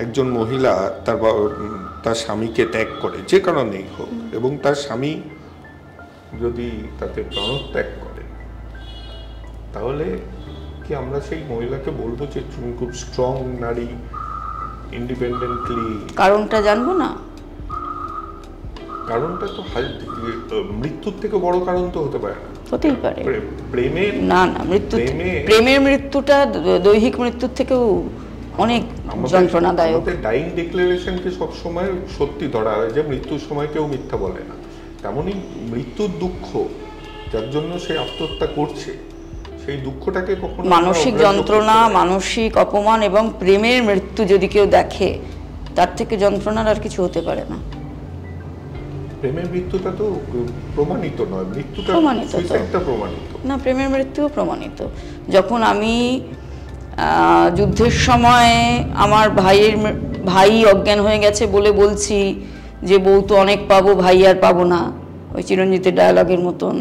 একজন মহিলা তার স্বামীকে ত্যাগ করে, যে কারণেই হোক, এবং তার স্বামী যদি তাতে প্রাণত্যাগ করে, তাহলে কি আমরা সেই মহিলাকে বলবো যে তুমি খুব স্ট্রং নারী, ইন্ডিপেন্ডেন্টলি? কারণটা জানবো না? কারণটা তো মৃত্যুর থেকে বড় কারণ তো হতে পারে না। হতেই পারে প্রেমের, না প্রেমের মৃত্যুটা দৈহিক মৃত্যুর থেকেও অনেক যন্ত্রণাদায়ক। আমাদের ডাইং ডিক্লারেশনকে সব সময় সত্যি ধরা হয়, যে মৃত্যুর সময় কেউ মিথ্যা বলে না। তেমনই মৃত্যুর দুঃখ যার জন্য সে আত্মহত্যা করছে, সেই দুঃখটাকে কখনো মানসিক যন্ত্রণা, মানসিক অপমান এবং প্রেমের মৃত্যু যদি কেউ দেখে, তার থেকে যন্ত্রণার আর কিছু হতে পারে না। প্রেমের মৃত্যুটা তো প্রমাণিত নয়, মৃত্যুটা প্রমাণিত না, প্রেমের মৃত্যুও প্রমাণিত। যখন আমি যুদ্ধের সময় আমার ভাই অজ্ঞান হয়ে গেছে বলে বলছি যে বউ তো অনেক পাবো, ভাই আর পাবো না, ওই চিরঞ্জিতের ডায়ালগের মতন।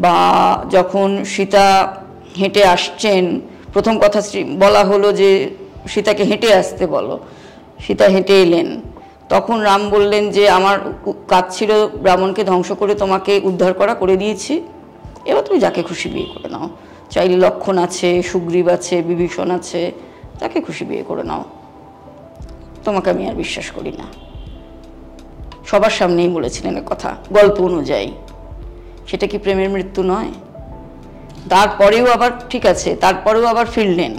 বা যখন সীতা হেঁটে আসছেন, প্রথম কথা বলা হলো যে সীতাকে হেঁটে আসতে বলো, সীতা হেঁটে এলেন, তখন রাম বললেন যে আমার কাজ ছিল ব্রাহ্মণকে ধ্বংস করে তোমাকে উদ্ধার করে দিয়েছি, এবার তুমি যাকে খুশি বিয়ে করে নাও, চাইলে লক্ষণ আছে, সুগ্রীব আছে, বিভীষণ আছে, তাকে খুশি বিয়ে করে নাও, তোমাকে আমি আর বিশ্বাস করি না। সবার সামনেই বলেছিলেন কথা, গল্প অনুযায়ী। সেটা কি প্রেমের মৃত্যু নয়? তারপরেও আবার ঠিক আছে, তারপরেও আবার ফিরলেন।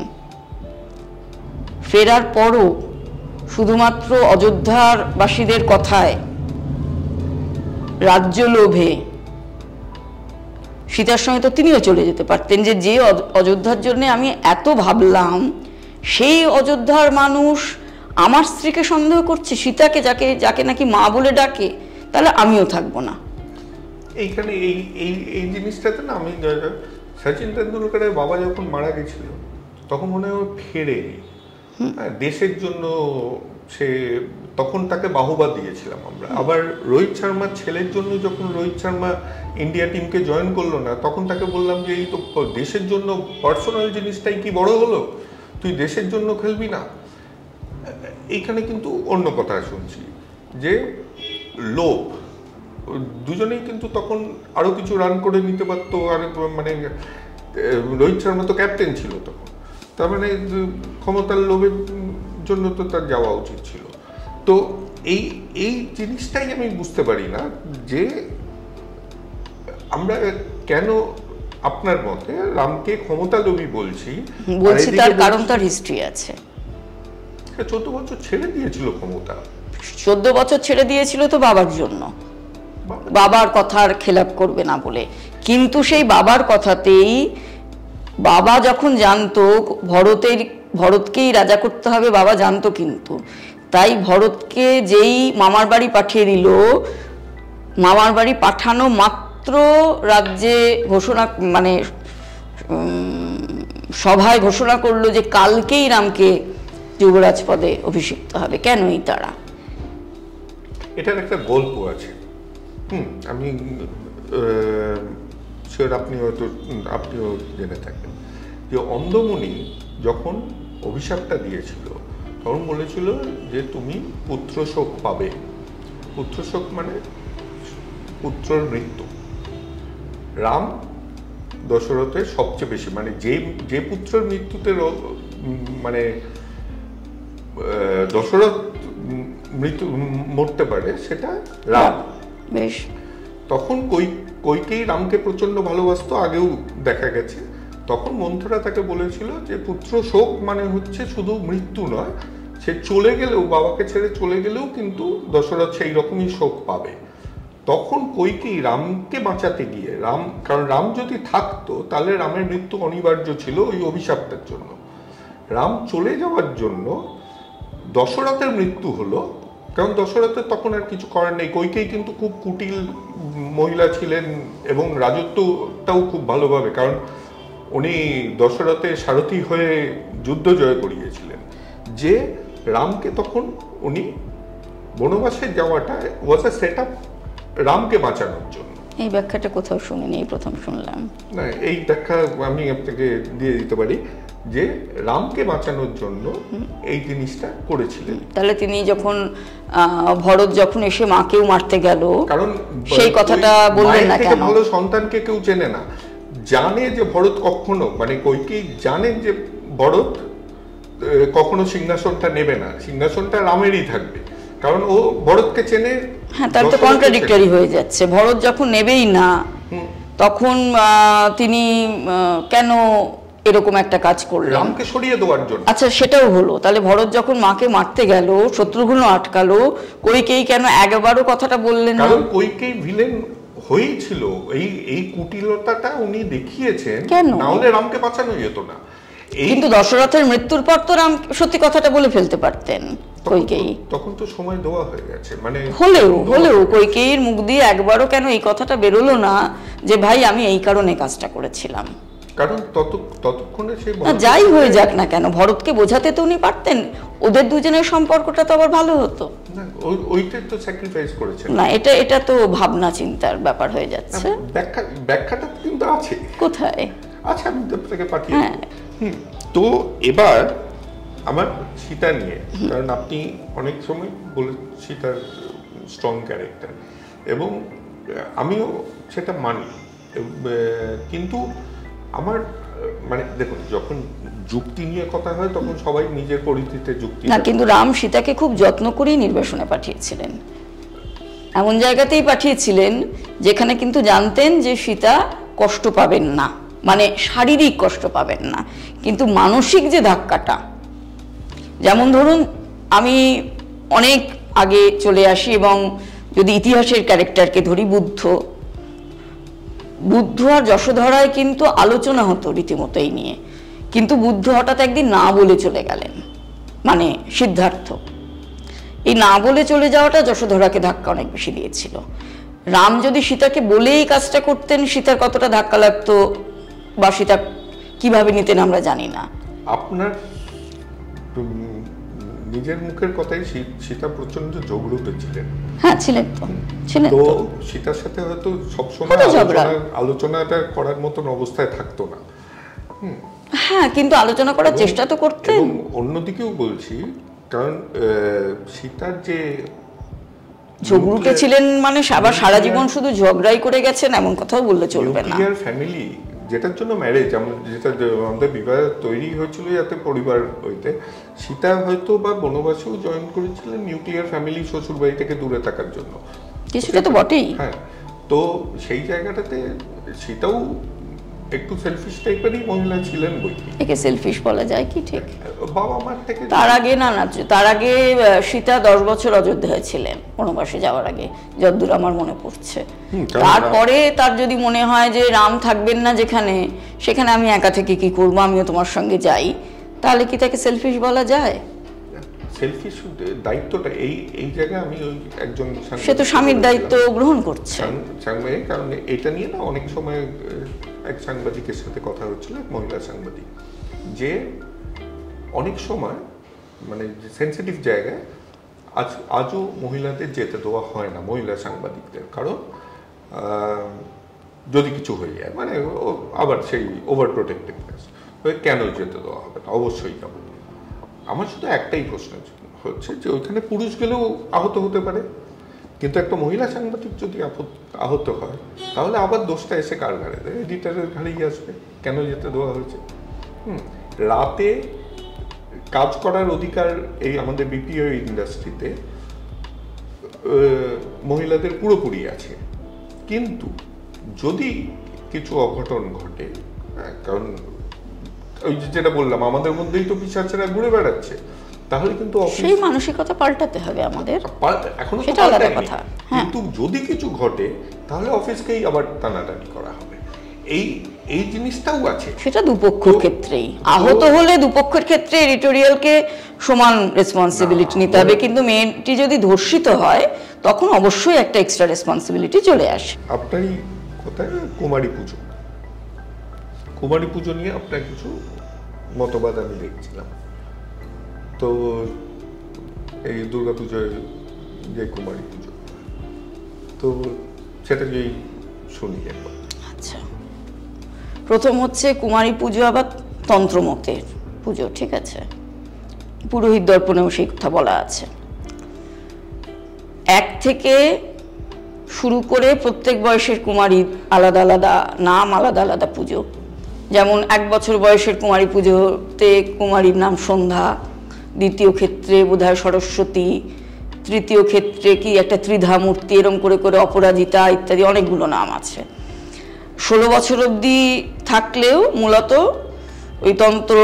ফেরার পরও শুধুমাত্র অযোধ্যার বাসীদের কথায়, রাজ্য লোভে সীতার সঙ্গে তো তিনিও চলে যেতে পারতেন, যে অযোধ্যার জন্য আমি এত ভাবলাম, সেই অযোধ্যার মানুষ আমার স্ত্রীকে সন্দেহ করছে, সীতাকে, যাকে নাকি মা বলে ডাকে, তাহলে আমিও থাকবো না। এইখানে এই জিনিসটাতে না, আমি সচিন তেন্ডুলকরের বাবা যখন মারা গেছিল তখন মনে হয় ফেরেনি দেশের জন্য, সে তখন তাকে বাহবা দিয়েছিলাম আমরা। আবার রোহিত শর্মার ছেলের জন্য যখন রোহিত শর্মা ইন্ডিয়া টিমকে জয়েন করলো না, তখন তাকে বললাম যে এই তো দেশের জন্য পার্সোনাল জিনিসটাই কি বড় হলো, তুই দেশের জন্য খেলবি না। এইখানে কিন্তু অন্য কথা শুনছি, যে লোভ, দুজনেই কিন্তু তখন আরো কিছু রান করে নিতে পারতো। আর মানে রোহিত শর্মা তো ক্যাপ্টেন ছিল তখন, তার মানে ক্ষমতার লোভের জন্য তো তার যাওয়া উচিত ছিল। তো এই জিনিসটাই আমি বুঝতে পারি না, যে আমরা কেন আপনার মতে রামকে ক্ষমতা লোভী বলছি। তার কারণ তার হিস্ট্রি আছে। 14 বছর ছেড়ে দিয়েছিল ক্ষমতা, 14 বছর ছেড়ে দিয়েছিল তো বাবার জন্য, বাবার কথার খেলাপ করবে না বলে। কিন্তু সেই বাবার কথাতেই বাবা যখন জানতো ভরতকেই রাজা করতে হবে, বাবা জানতো, কিন্তু তাই ভরতকে যেই মামার বাড়ি পাঠিয়ে দিল, মামার বাড়ি পাঠানো মাত্র রাজ্যে ঘোষণা, মানে সভায় ঘোষণা করলো যে কালকেই রামকে যুবরাজ পদে অভিষিক্ত হবে। কেনই তারা? এটার একটা গল্প আছে, আমি আপনিও জেনে থাকেন, যে অন্ধমুনি যখন অভিশাপটা দিয়েছিল তখন বলেছিল যে তুমি পুত্র শোক পাবে। পুত্র শোক মানে পুত্রের মৃত্যু। রাম দশরথের সবচেয়ে বেশি, মানে যে পুত্রের মৃত্যুতে মানে দশরথ মরতে পারে সেটা রাম। বেশ, তখন কইকেয়ী রামকে প্রচন্ড ভালোবাসতো, আগেও দেখা গেছে। তখন মন্থরা তাকে বলেছিল যে পুত্র শোক মানে হচ্ছে শুধু মৃত্যু নয়, সে চলে গেলেও, বাবাকে ছেড়ে চলে গেলেও কিন্তু দশরথ সেই রকমই শোক পাবে। তখন কইকেয়ী রামকে বাঁচাতে গিয়ে, কারণ রাম যদি থাকতো তাহলে রামের মৃত্যু অনিবার্য ছিল ওই অভিশাপটার জন্য। রাম চলে যাওয়ার জন্য দশরথের মৃত্যু হলো, কারণ দশরথের তখন আর কিছু করার নেই। কইকেয়ী কিন্তু খুব কুটিল মহিলা ছিলেন এবং রাজত্বটাও খুব ভালোভাবে, কারণ উনি দশরথের সারথি হয়ে যুদ্ধ জয় করিয়েছিলেন। যে রামকে তখন উনি বনবাসে যাওয়াটা ওয়াজ আ সেট আপ রামকে বাঁচানোর জন্য। এই ব্যাখ্যাটা কোথাও শুনিনি, এই প্রথম শুনলাম। না, এই ব্যাখ্যা আমি আপনাকে দিয়ে দিতে পারি, যে রামকে বাঁচানোর জন্য এই জিনিসটা করেছিলেন। তাহলে তিনি যখন ভরত যখন এসে মাকেও মারতে গেল, কারণ সেই কথাটা বললেন না কেন? ভালো সন্তানকে কেউ চেনে না, জানে যে ভরত কখনো, মানে কইকেয়ী জানেন যে ভরত কখনো সিংহাসনটা নেবে না, সিংহাসনটা রামেরই থাকবে, কারণ ও ভরতকে চেনে। হ্যাঁ, তাহলে তো কন্ট্রাডিক্টরি হয়ে যাচ্ছে। ভরত যখন নেবেই না, তখন তিনি কেন এরকম একটা কাজ করলেন? রামকে সরিয়ে দেওয়ার জন্য। আচ্ছা, সেটাও হলো। তাহলে ভরত যখন মাকে মারতে গেল, শত্রুঘ্ন আটকালো, কইকেয়ী কেন একবারও কথাটা বললেন না? কারণ কইকেয়ী ভিলেন হয়েছিল, এই কুটিলতাটা উনি দেখিয়েছেন, না হলে রামকে বাঁচানো যেত না। কিন্তু দশরথের মৃত্যুর পর তো রাম সত্যি কথাটা বলে ফেলতে পারতেন কইকেয়ী। তখন তো সময় দেওয়া হয়ে গেছে, মানে হলেও কইকেয়ীর মুখ দিয়ে একবারও কেন এই কথাটা বেরোলো না যে ভাই আমি এই কারণে কাজটা করেছিলাম? কারণ ততক্ষণে সে, যাই হয়ে যাক না কেন, ভরতকে বোঝাতে তো উনি পারতেন, ওদের দুজনের সম্পর্কটা তো আবার ভালো হতো না। ওইটা তো স্যাক্রিফাইস করেছেন না। এটা তো ভাবনা চিন্তার ব্যাপার হয়ে যাচ্ছে। ব্যাখ্যাটা কিন্তু আছে কোথায়? আচ্ছা, আমি আপনাকে পাঠিয়ে দেব। তো এবার আমার সীতা নিয়ে, কারণ আপনি অনেক সময় বলে সীতার স্ট্রং ক্যারেক্টার, এবং আমিও সেটা মানি, কিন্তু আমার মানে দেখুন, যখন যুক্তি নিয়ে কথা হয় তখন সবাই নিজের পরিধিতে যুক্তি না, কিন্তু রাম সীতাকে খুব যত্ন করেই নির্বাসনে পাঠিয়েছিলেন, এমন জায়গাতেই পাঠিয়েছিলেন যেখানে কিন্তু জানতেন যে সীতা কষ্ট পাবেন না। মানে শারীরিক কষ্ট পাবেন না, কিন্তু মানসিক যে ধাক্কাটা, যেমন ধরুন আমি অনেক আগে চলে আসি এবং যদি ইতিহাসের ক্যারেক্টারকে ধরি, বুদ্ধ আর যশোধরায় কিন্তু আলোচনা হতো রীতিমতো এই নিয়ে, কিন্তু বুদ্ধ হঠাৎ একদিন না বলে চলে গেলেন, মানে সিদ্ধার্থ। এই না বলে চলে যাওয়াটা যশোধরাকে ধাক্কা অনেক বেশি দিয়েছিল। রাম যদি সীতাকে বলেই কাজটা করতেন, সীতার কতটা ধাক্কা লাগতো বা সীতা কিভাবে নিতেন আমরা জানি না। আপনার নিজের মুখের কথাই সীতা প্রচন্ড ঝগড়ুটে ছিলেন। হ্যাঁ ছিলেন তো সীতার সাথে হয়তো সবসময় আলোচনাটা করার মতন অবস্থায় থাকতো না। হ্যাঁ, কিন্তু আলোচনা করার চেষ্টা তো করতেন। অন্যদিকেও বলছি, কারণ সীতার যে ঝগড়ুটে ছিলেন মানে আবার সারা জীবন শুধু ঝগড়াই করে গেছেন এমন কথাও বললে চলবে না। ফ্যামিলি, যেটার জন্য ম্যারেজ, যেটা আমাদের বিবাহ তৈরি হয়েছিল যাতে পরিবার হইতে, সীতা হয়তো বা বনবাসেও জয়েন করেছিলেন নিউক্লিয়ার ফ্যামিলি, শ্বশুর বাড়ি থেকে দূরে থাকার জন্য, কিছুটা তো বটেই। হ্যাঁ, তো সেই জায়গাটাতে সীতাও একটু সেলফিশ টাইপেরই মহিলা ছিলেন বই। একে সেলফিশ বলা যায় কি? ঠিক। বাবা মার থেকে তার আগে না, তার আগে সীতা 10 বছর অযোধ্যায় ছিলেন বনবাসে যাওয়ার আগে, যতদূর আমার মনে পড়ছে। তারপরে তার যদি মনে হয় যে রাম থাকবেন না যেখানে, সেখানে আমি একা থেকে কি করবো, আমিও তোমার সঙ্গে যাই, তাহলে কি তাকে সেলফিশ বলা যায়? সেলফিশ দায়িত্বটা এই জায়গায় আমি ওই একজন, সে তো স্বামীর দায়িত্ব গ্রহণ করছে। কারণ এটা নিয়ে না অনেক সময় এক সাংবাদিকের সাথে কথা হচ্ছিল, এক মহিলা সাংবাদিক, যে অনেক সময় মানে সেন্সিটিভ জায়গায় আজও মহিলাদের যেতে দেওয়া হয় না, মহিলা সাংবাদিকদের। কারণ যদি কিছু হয়ে যায়, মানে আবার সেই ওভার প্রোটেক্টিভনেস, কেন যেতে দেওয়া হবে না? অবশ্যই যাবো। আমার শুধু একটাই প্রশ্ন হচ্ছে যে ওইখানে পুরুষ গেলেও আহত হতে পারে, কিন্তু একটা মহিলা সাংবাদিক যদি আহত হয়, তাহলে আবার দোষটা এসে কার ঘাড়ে দেয়? এডিটারের ঘাড়েই আসবে, কেন যেতে দেওয়া হয়েছে। রাতে কাজ করার অধিকার এই আমাদের বিপিও ইন্ডাস্ট্রিতে মহিলাদের পুরোপুরি আছে, কিন্তু যদি কিছু অঘটন ঘটে, কারণ ওই যেটা বললাম আমাদের মধ্যেই তো পিশাচেরা ঘুরে বেড়াচ্ছে, তাহলে কিন্তু সেই মানসিকতা পাল্টাতে হবে আমাদের, এখনো সেটা আলাদা কথা। কিন্তু যদি কিছু ঘটে তাহলে অফিসকেই আবার টানাটানি করা হবে, এই জিনিসটাও আছে। সেটা দুপক্ষের ক্ষেত্রেই, আহত হলে দুপক্ষের ক্ষেত্রে এডিটোরিয়ালকে সমান রেসপন্সিবিলিটি নিতে হবে, কিন্তু মেয়েটি যদি ধর্ষিত হয় তখন অবশ্যই একটা এক্সট্রা রেসপন্সিবিলিটি চলে আসে। আপনারই কথায় কুমারী পুজো নিয়ে আপনার কিছু মতবাদ আমি দেখছিলাম, তো এই দুর্গাপুজোয় যে কুমারী পুজো, তো সেটা যেই শুনি একবার। আচ্ছা, প্রথম হচ্ছে কুমারী পুজো আবার তন্ত্রমতের পুজো, ঠিক আছে? পুরোহিত দর্পণেও সেই কথা বলা আছে। 1 থেকে শুরু করে প্রত্যেক বয়সের কুমারী আলাদা আলাদা নাম, আলাদা আলাদা পুজো। যেমন 1 বছর বয়সের কুমারী পুজোতে কুমারীর নাম সন্ধ্যা, দ্বিতীয় ক্ষেত্রে বোধহয় সরস্বতী, তৃতীয় ক্ষেত্রে কি একটা ত্রিধা মূর্তি, এরম করে করে অপরাজিতা ইত্যাদি অনেকগুলো নাম আছে। 16 বছর অবধি থাকলেও মূলত ওই তন্ত্র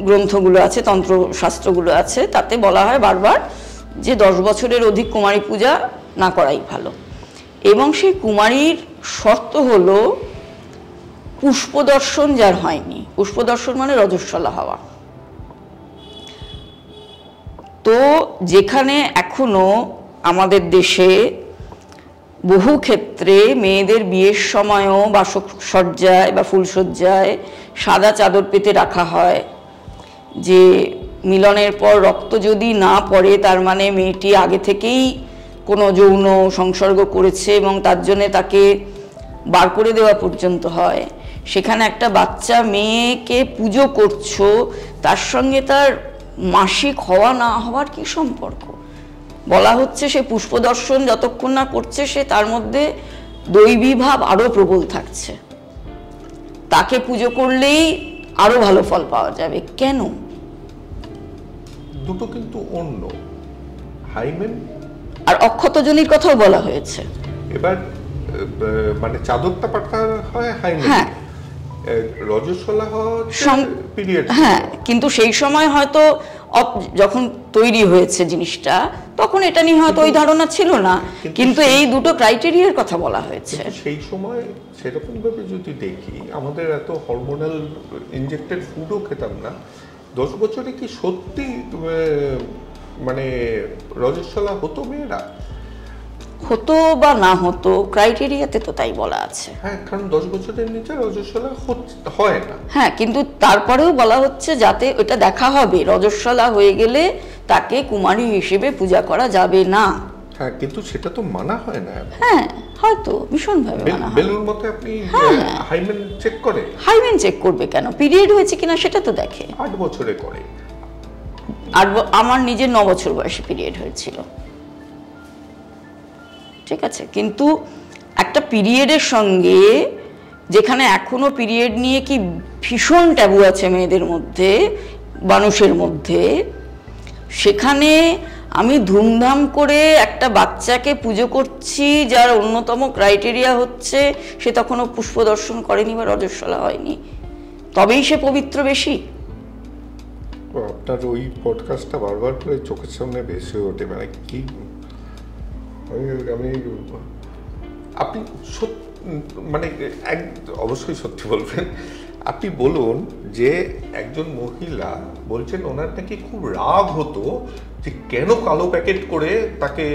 গ্রন্থগুলো আছে, তন্ত্রশাস্ত্রগুলো আছে, তাতে বলা হয় বারবার যে 10 বছরের অধিক কুমারী পূজা না করাই ভালো। এবং সেই কুমারীর শর্ত হলো পুষ্পদর্শন যার হয়নি, পুষ্পদর্শন মানে রজস্বলা হওয়া। তো যেখানে এখনো আমাদের দেশে বহু ক্ষেত্রে মেয়েদের বিয়ের সময়ও বাসসজ্জায় বা ফুলসজ্জায় সাদা চাদর পেতে রাখা হয়, যে মিলনের পর রক্ত যদি না পড়ে তার মানে মেয়েটি আগে থেকেই কোনো যৌন সংসর্গ করেছে এবং তার জন্যে তাকে বার করে দেওয়া পর্যন্ত হয়। সেখানে একটা বাচ্চা মেয়েকে পুজো করছো, তার সঙ্গে তার মাসিক হওয়া না হওয়ার কি সম্পর্ক? বলা হচ্ছে সে পুষ্পদর্শন যতক্ষণ না করছে সে তার মধ্যে দৈবী ভাব আরো প্রবল থাকছে, তাকে পুজো করলেই আরো ভালো ফল পাওয়া যাবে। কেন? দুটো কিন্তু অন্য, হাইমেন আর অক্ষতজনীর কথাও বলা হয়েছে। এবার মানে চাদরটা পাঠা হয় হাইমেন। হ্যাঁ, রজস্বলা পিরিয়ড, হ্যাঁ, কিন্তু সেই সময় হয়তো যখন তৈরি হয়েছে জিনিসটা তখন এটা নিয়ে হয়তো ওই ধারণা ছিল না, কিন্তু এই দুটো ক্রাইটেরিয়ার কথা বলা হয়েছে। সেই সময় সেরকম ভাবে যদি দেখি, আমাদের এত হরমোনাল ইনজেক্টেড ফুডও খেতাম না। 10 বছরে কি সত্যি মানে রজস্বলা হতো মেয়েরা? হতো বা না হতো, ক্রাইটেরিয়াতে তো তাই বলা আছে। হ্যাঁ, কারণ 10 বছরের নিচে রজস্বলা হয় না। হ্যাঁ, কিন্তু তারপরেও বলা হচ্ছে যাতে ওটা দেখা হবে রজস্বলা হয়ে গেলে তাকে কুমারী হিসেবে পূজা করা যাবে না। হ্যাঁ, কিন্তু সেটা তো মানা হয় না। হ্যাঁ, হয়তো ভীষণভাবে মানা হয়। বেলুর মতো আপনি হাইমেন চেক করে? হাইমেন চেক করবে কেন? পিরিয়ড হয়েছে কিনা সেটা তো দেখে। 8 বছরে করে। আমার নিজের 9 বছর বয়সে পিরিয়ড হয়েছিল, ঠিক আছে, কিন্তু একটা পিরিয়ডের সঙ্গে যেখানে এখনো পিরিয়ড নিয়ে কি ভীষণ ট্যাবু আছে মেয়েদের মধ্যে, মানুষের মধ্যে, সেখানে আমি ধুমধাম করে একটা বাচ্চাকে পুজো করছি যার অন্যতম ক্রাইটেরিয়া হচ্ছে সে তখনও পুষ্প দর্শন করেনি বা রজস্বলা হয়নি, তবেই সে পবিত্র বেশি। আপনার ওই পডকাস্টটা বারবার করে চোখের সামনে ভেসে ওঠে, মানে কি আমি আপনি মানে অবশ্যই সত্যি বলবেন। আপনি বলুন যে একজন মহিলা বলছেন ওনার নাকি খুব রাগ হতো যে কেন কালো প্যাকেট করে তাকে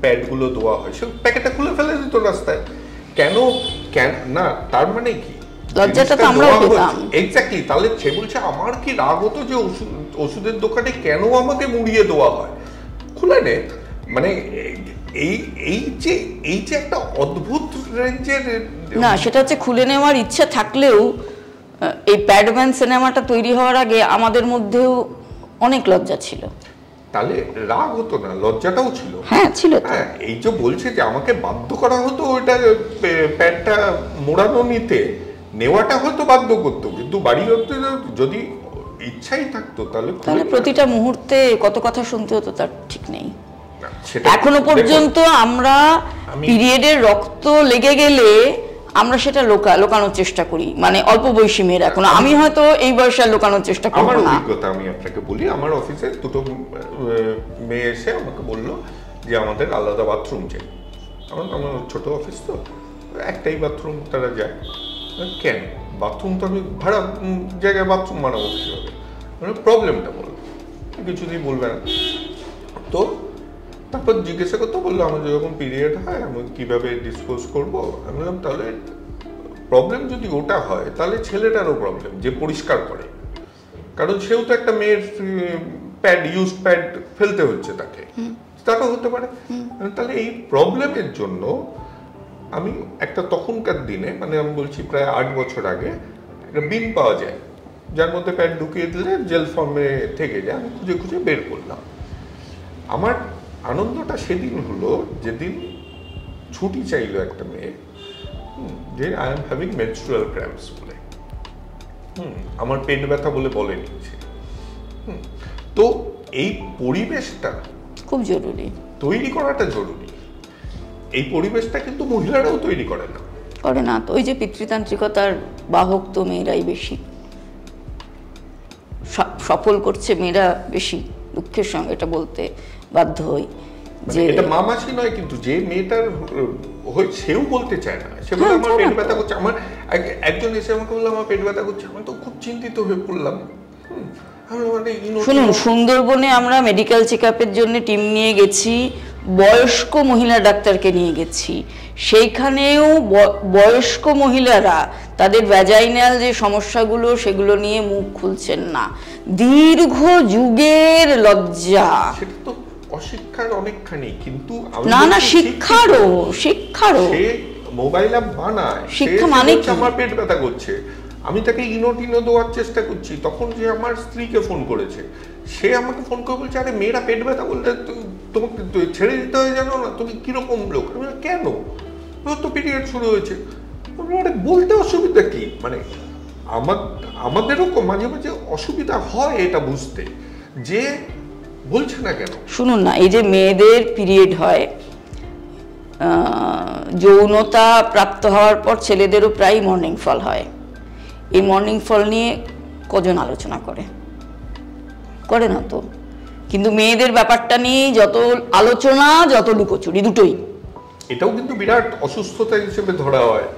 প্যাডগুলো দেওয়া হয়, সে প্যাকেটটা খুলে ফেলে দিত রাস্তায়। কেন না, তার মানে কি লজ্জাটা তো আমরাও পেতাম। এক্স্যাক্টলি, তাহলে সে বলছে আমার কি রাগ হতো যে ওষুধের দোকানে কেন আমাকে মুড়িয়ে দেওয়া হয়, খুলে নে। মানে এই যে একটা অদ্ভুত রেঞ্জের না, সেটা হচ্ছে খুলে নেওয়ার ইচ্ছা থাকলেও এই প্যাডম্যান সিনেমাটা তৈরি হওয়ার আগে আমাদের মধ্যেও অনেক লজ্জা ছিল। তাহলে রাগ হতো না, লজ্জাটাও ছিল। হ্যাঁ, ছিল। হ্যাঁ, এই যে বলছে যে আমাকে বাধ্য করা হতো ওইটা প্যাডটা মোড়ানো নেওয়াটা হয়তো বাধ্য করতো, কিন্তু বাড়ি যদি ইচ্ছাই থাকতো তাহলে প্রতিটা মুহূর্তে কত কথা শুনতে হতো তার ঠিক নেই। এখনো পর্যন্ত আমরা পিরিয়ডের রক্ত লেগে গেলে আমরা সেটা লোকানোর চেষ্টা করি, মানে অল্প বয়সী মেয়েরা। এখন আমি হয়তো এই বয়সে লোকানোর চেষ্টা করব না। আমার অভিজ্ঞতা আমি আপনাকে বলি, আমার অফিসে দুটো মেয়ে এসে আমাকে বললো যে আমাদের আলাদা বাথরুম চাই। আমার ছোট অফিস তো, একটাই বাথরুম তারা যায়। কেন বাথরুম তো আমি ভাড়া জায়গায় বাথরুম বানাবো কীভাবে, মানে প্রবলেমটা বলবো, কিছুতেই বলবে না। তো তারপর জিজ্ঞাসা করতে বললো আমার যখন পিরিয়ড হয় আমি কীভাবে ডিসপোজ করবো। আমি বললাম তাহলে প্রবলেম যদি ওটা হয় তাহলে ছেলেটারও প্রবলেম, যে পরিষ্কার করে, কারণ সেও তো একটা মেয়ের ইউজড প্যাড ফেলতে হচ্ছে তাকে, তারও হতে পারে। তাহলে এই প্রবলেমের জন্য আমি একটা তখনকার দিনে, মানে আমি বলছি প্রায় 8 বছর আগে, একটা বিন পাওয়া যায় যার মধ্যে প্যাড ঢুকিয়ে দিলে জেল ফর্মে থেকে যায়। আমি খুঁজে খুঁজে বের করলাম। আমার আনন্দটা সেদিন হলো যেদিন ছুটি চাইলো একটা মেয়ে, যে I am having menstrual cramps বলে, আমার পেট ব্যথা বলে বলেনি। তো এই পরিবেশটা খুব জরুরি, তৈরি করাটা জরুরি। এই পরিবেশটা কিন্তু মহিলারাও তৈরি করে না। তো ওই যে পিতৃতান্ত্রিকতার বাহক তো মেয়েরাই বেশি সফল করছে, মেয়েরা বেশি। দুঃখের সঙ্গে এটা বলতে বাধ্য হই যে এটা মামাসি নয়, কিন্তু যে মেয়েটার সেও বলতে চায় না। সে বলে আমার পেট ব্যথা করছে। আমার একজন এসে আমাকে বললো আমার পেট ব্যথা করছে, আমি তো খুব চিন্তিত হয়ে পড়লাম। শুনুন, সুন্দরবনে আমরা মেডিকেল চেক আপের জন্য টিম নিয়ে গেছি, বয়স্ক মহিলা ডাক্তারকে নিয়ে গেছি। সেইখানেও বয়স্ক মহিলারা তাদের ভ্যাজাইনাল যে সমস্যাগুলো সেগুলো নিয়ে মুখ খুলছেন না। দীর্ঘ যুগের লজ্জা। সেটা তো অশিক্ষার অনেকখানি, কিন্তু না, শিক্ষারও সে মোবাইল অ্যাপ বানায়, শিক্ষা মানে কি আমার পেট ব্যথা করছে, আমি তাকে ইনো দেওয়ার চেষ্টা করছি। তখন যে আমার স্ত্রীকে ফোন করেছে, সে আমাকে ফোন করে বলছে আরে মেয়েরা পেট ব্যথা করলে তোমাকে ছেড়ে দিতে হয় জানো না, তুমি কিরকম লোক। আমি কেন, তো পিরিয়ড শুরু হয়েছে। বলতে অসুবিধা কি, মানে আমাদেরও মাঝে মাঝে অসুবিধা হয় এটা বুঝতে, যে বলছে না কেন। শুনুন না, এই যে মেয়েদের পিরিয়ড হয়, যৌনতা প্রাপ্ত হওয়ার পর ছেলেদেরও প্রায় মর্নিং ফল হয়। এই মর্নিং ফল নিয়ে কজন আলোচনা করে না তো। কিন্তু মেয়েদের ব্যাপারটা নিয়ে যত আলোচনা যত লুকোচুরি দুটোই। এটাও কিন্তু বিরাট অসুস্থতা হিসেবে ধরা হয়।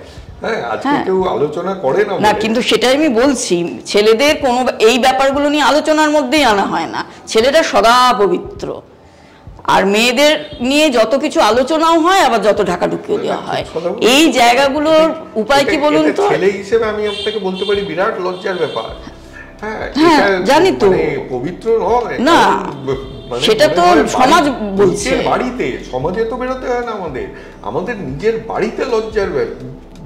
হ্যাঁ, আজকে কেউ আলোচনা করে না না, কিন্তু সেটাই আমি বলছি, ছেলেদের কোনো এই ব্যাপারগুলো নিয়ে আলোচনার মধ্যেই আনা হয় না। ছেলেরা সদা পবিত্র, আর মেয়েদের নিয়ে যত কিছু আলোচনাও হয়, আবার যত ঢাকা ঢুকিয়ে দেওয়া হয়। এই জায়গাগুলোর উপায় কি বলুন তো? ছেলে হিসেবে আমি আপনাকে বলতে পারি বিরাট লজ্জার ব্যাপার। হ্যাঁ, জানি তো, পবিত্র নয় না, সেটা তো সমাজ বলছে। বাড়িতে, সমাজে তো বেরোতে হয় না, আমাদের নিজের বাড়িতে লজ্জার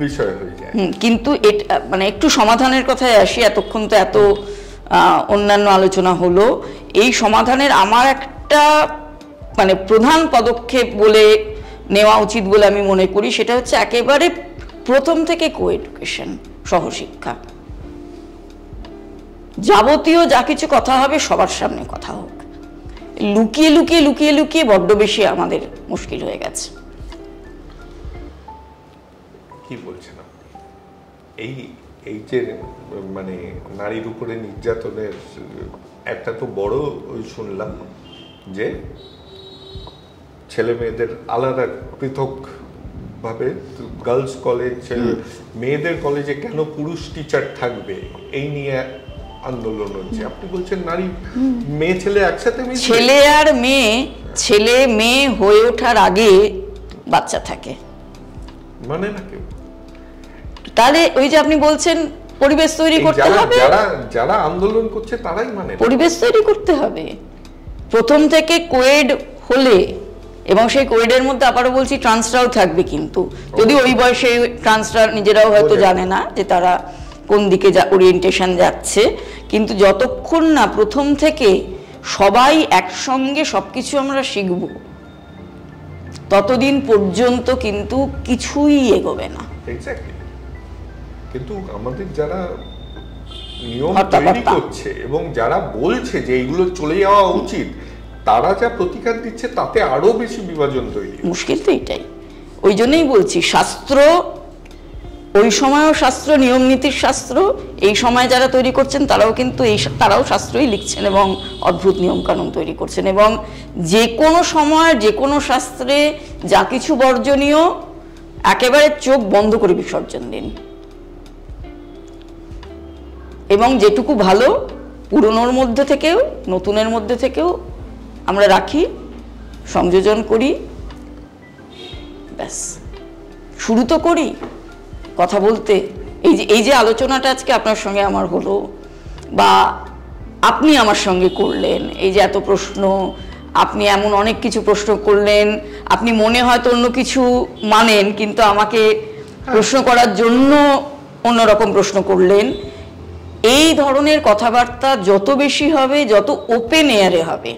বিষয় হয়ে যায়। কিন্তু এটা মানে একটু সমাধানের কথায় আসি। এতক্ষণ তো এত অন্যান্য আলোচনা হলো, এই সমাধানের আমার একটা মানে প্রধান পদক্ষেপ বলে নেওয়া উচিত বলে আমি মনে করি, সেটা হচ্ছে একেবারে প্রথম থেকে কো-এডুকেশন, সহশিক্ষা। যাবতীয় যা কিছু কথা হবে সবার সামনে কথা হোক। লুকিয়ে লুকিয়ে লুকিয়ে লুকিয়ে বড্ড বেশি আমাদের মুশকিল হয়ে গেছে। কি বলছেন আপনি? এই যে মানে নারীর উপরে নির্যাতনের একটা তো বড় শুনলাম যে ছেলে মেয়েদের আলাদা পৃথক ভাবে গার্লস কলেজ, মেয়েদের কলেজে কেন পুরুষ টিচার থাকবে, এই নিয়ে আন্দোলন হচ্ছে। আপনি বলছেন নারী মেয়ে ছেলে একসাথে, ছেলে মেয়ে হয়ে ওঠার আগে বাচ্চা থাকে মানে না কেউ। তাহলে ওই যে আপনি বলছেন পরিবেশ তৈরি করতে হবে, যারা আন্দোলন করছে তারাই মানে পরিবেশ তৈরি করতে হবে প্রথম থেকে। কোয়েড হলে, এবং সেই কোয়েডের মধ্যে আবারও বলছি ট্রান্সরাও থাকবে, কিন্তু যদি ওই বয়সে ট্রান্সরা নিজেরাও হয়তো জানে না যে তারা কোন দিকে ওরিয়েন্টেশন যাচ্ছে, কিন্তু যতক্ষণ না প্রথম থেকে সবাই একসঙ্গে সবকিছু আমরা শিখব, ততদিন পর্যন্ত কিন্তু কিছুই এগোবে না। কিন্তু আমাদের যারা নিয়ম তৈরি করছে এবং যারা বলছে যে এইগুলো চলে যাওয়া উচিত, তারা যা প্রতিকার দিচ্ছে তাতে আরো বেশি বিভাজন তৈরি। মুশকিল তো এটাই। ওই জন্যই বলছি, শাস্ত্র ওই সময়ও শাস্ত্র, নিয়ম নীতির শাস্ত্র, এই সময় যারা তৈরি করছেন তারাও কিন্তু তারাও শাস্ত্রই লিখছেন এবং অদ্ভুত নিয়ম কানুন তৈরি করছেন। এবং যে কোনো সময় যে কোনো শাস্ত্রে যা কিছু বর্জনীয় একেবারে চোখ বন্ধ করে বিসর্জন দিন, এবং যেটুকু ভালো পুরনোর মধ্যে থেকেও নতুনের মধ্যে থেকেও আমরা রাখি, সংযোজন করি, ব্যাস। শুরু তো করি কথা বলতে। এই যে আলোচনাটা আজকে আপনার সঙ্গে আমার হলো, বা আপনি আমার সঙ্গে করলেন, এই যে এত প্রশ্ন, আপনি এমন অনেক কিছু প্রশ্ন করলেন, আপনি মনে হয়তো অন্য কিছু মানেন কিন্তু আমাকে প্রশ্ন করার জন্য অন্যরকম প্রশ্ন করলেন। এই ধরনের কথাবার্তা যত বেশি হবে, যত ওপেন এয়ারে হবে,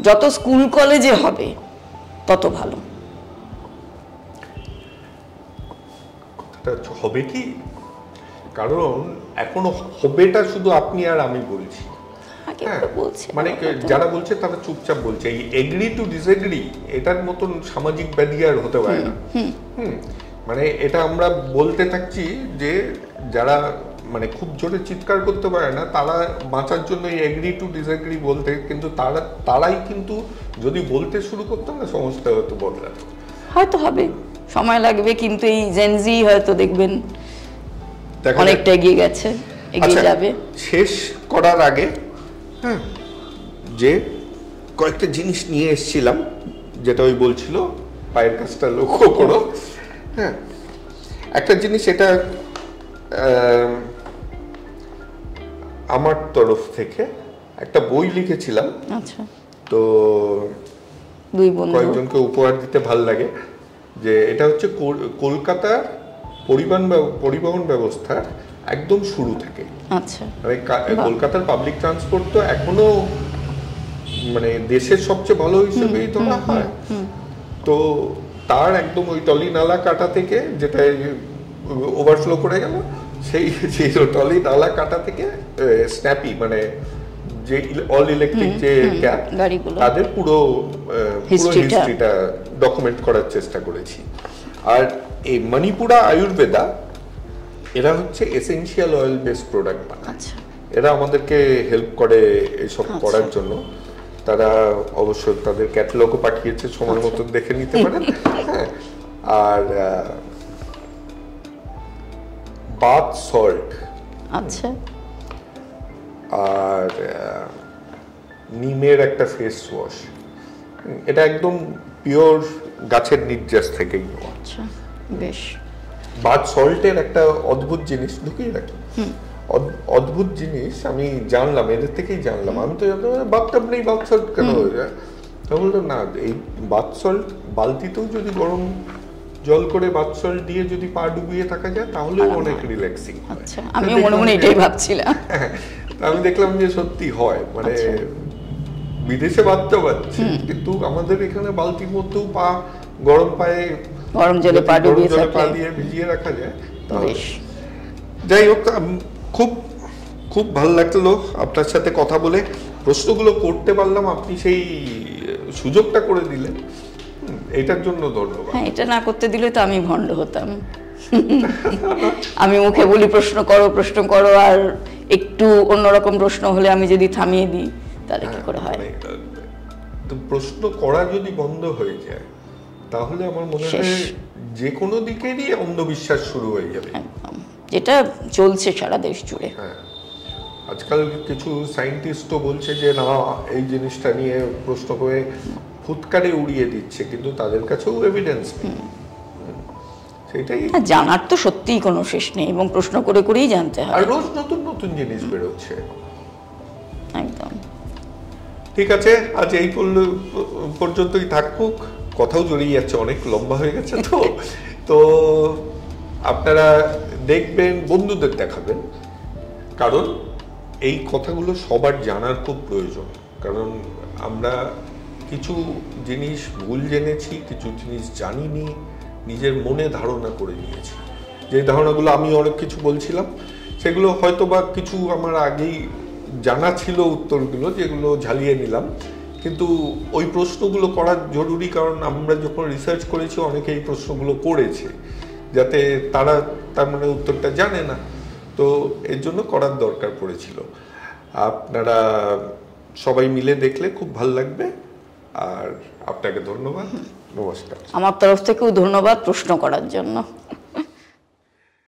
যত স্কুল কলেজে হবে, তত ভালো। হবে কি, কারণ এখনো হবেটা শুধু আপনি আর আমি বলছি, মানে যারা বলছে তারা চুপচাপ বলছে। এই এগ্রি টু ডিসএগ্রি এটার মতন সামাজিক ব্যাধি আর হতে পারে না। মানে এটা আমরা বলতে থাকছি যে যারা মানে খুব জোরে চিৎকার করতে পারে না, তারা বাঁচার জন্য এই এগ্রি টু ডিসএগ্রি বলতে, কিন্তু তারাই কিন্তু যদি বলতে শুরু করতো না, সমস্যা হয়তো বদলাতো। হয়তো হবে, সময় লাগবে, কিন্তু এই জেনজি হয়তো দেখবেন অনেকটা এগিয়ে গেছে, এগিয়ে যাবে। শেষ করার আগে যে কয়েকটা জিনিস নিয়ে এসেছিলাম, যেটা ওই বলছিল পায়ের কাজটা লক্ষ্য করো। হ্যাঁ, একটা জিনিস, এটা আমার তরফ থেকে একটা বই লিখেছিলাম। আচ্ছা, তো কয়েকজনকে উপহার দিতে ভাল লাগে। যে এটা হচ্ছে কলকাতার পরিবহন ব্যবস্থার একদম শুরু থেকে। আচ্ছা, মানে কলকাতার পাবলিক ট্রান্সপোর্ট তো এখনো মানে দেশের সবচেয়ে ভালো হিসেবেই ধরা হয়। তো তার একদম ওই টলি নালা কাটা থেকে, যেটা ওভারফ্লো করে গেল, সেই টলি নালা কাটা থেকে স্ন্যাপি মানে যে অল ইলেকট্রিক যে ক্যাব, তাদের পুরো হিস্ট্রিটা ডকুমেন্ট করার চেষ্টা করেছি। আর এই মণিপুরা আয়ুর্বেদা, এরা হচ্ছে এসেনশিয়াল অয়েল বেস প্রোডাক্ট বানায়। আচ্ছা এরা আমাদেরকে হেল্প করে এইসব আচ্ছা। করার জন্য। তারা অবশ্য তাদের ক্যাটালগও পাঠিয়েছে, সময় মতো দেখে নিতে পারেন। হ্যাঁ, আর বাথ সল্ট, আচ্ছা আর নিমের একটা ফেস ওয়াশ, এটা একদম পিওর গাছের নির্যাস থেকেই নেওয়া। আচ্ছা বেশ। বাথ সল্টের একটা অদ্ভুত জিনিস ঢুকিয়ে রাখি, অদ্ভুত জিনিস আমি জানলাম, এদের থেকেই জানলাম। আমি তো জানতাম বাথটাব নেই, বাথ সল্ট কেন হয়ে যায়। তা বললো না, এই বাথ সল্ট বালতিতেও যদি গরম জল করে বাথ সল্ট দিয়ে যদি পা ডুবিয়ে থাকা যায় তাহলে অনেক রিল্যাক্সিং হয়। আচ্ছা আমি মনে মনে এটাই ভাবছিলাম। আমি দেখলাম যে সত্যি হয়, মানে বিদেশে বাথটাব আছে কিন্তু আমাদের এখানে বালতির মধ্যেও পা গরম পায়ে গরম জলে পা ডুবিয়ে পা দিয়ে ভিজিয়ে রাখা যায় তাহলে। বেশ। যাই হোক, খুব খুব ভালো লাগলো আপনার সাথে কথা বলে, প্রশ্নগুলো করতে পারলাম, আপনি সেই সুযোগটা করে দিলেন, এটার জন্য ধন্যবাদ। হ্যাঁ, এটা না করতে দিলে তো আমি ভণ্ড হতাম। আমি মুখে বলি প্রশ্ন করো, আর একটু অন্যরকম প্রশ্ন হলে আমি যদি থামিয়ে দিই তাহলে কি করে হয়? তো প্রশ্ন করা যদি বন্ধ হয়ে যায় তাহলে আমার মনে হয় যে কোনো দিকেরই অন্ধবিশ্বাস শুরু হয়ে যাবে। একদম, যেটা চলছে সারা দেশ জুড়ে। হ্যাঁ, আজকাল কিছু সায়েন্টিস্টও বলছে যে না, এই জিনিসটা নিয়ে প্রশ্ন করে ফুৎকারে উড়িয়ে দিচ্ছে, কিন্তু তাদের কাছেও এভিডেন্স নেই। সেটাই, জানার তো সত্যিই কোনো শেষ নেই এবং প্রশ্ন করে করেই জানতে হয়। আর রোজ নতুন নতুন জিনিস বেরোচ্ছে। একদম ঠিক আছে, আজ এই পর্যন্তই থাকুক, কথাও জড়িয়ে যাচ্ছে, অনেক লম্বা হয়ে গেছে। তো আপনারা দেখবেন, বন্ধুদের দেখাবেন, কারণ এই কথাগুলো সবার জানার খুব প্রয়োজন। কারণ আমরা কিছু জিনিস ভুল জেনেছি, কিছু জিনিস জানিনি, নিজের মনে ধারণা করে নিয়েছি। যে ধারণাগুলো, আমি অনেক কিছু বলছিলাম, সেগুলো হয়তো বা কিছু আমার আগেই জানা ছিল উত্তরগুলো, যেগুলো ঝালিয়ে নিলাম। কিন্তু ওই প্রশ্নগুলো করা জরুরি, কারণ আমরা যখন রিসার্চ করেছি অনেকে এই প্রশ্নগুলো করেছে, যাতে তারা তার মানে উত্তরটা জানে না, তো এর জন্য করার দরকার পড়েছিল। আপনারা সবাই মিলে দেখলে খুব ভালো লাগবে। আর আপনাকে ধন্যবাদ, নমস্কার। আমার তরফ থেকেও ধন্যবাদ প্রশ্ন করার জন্য।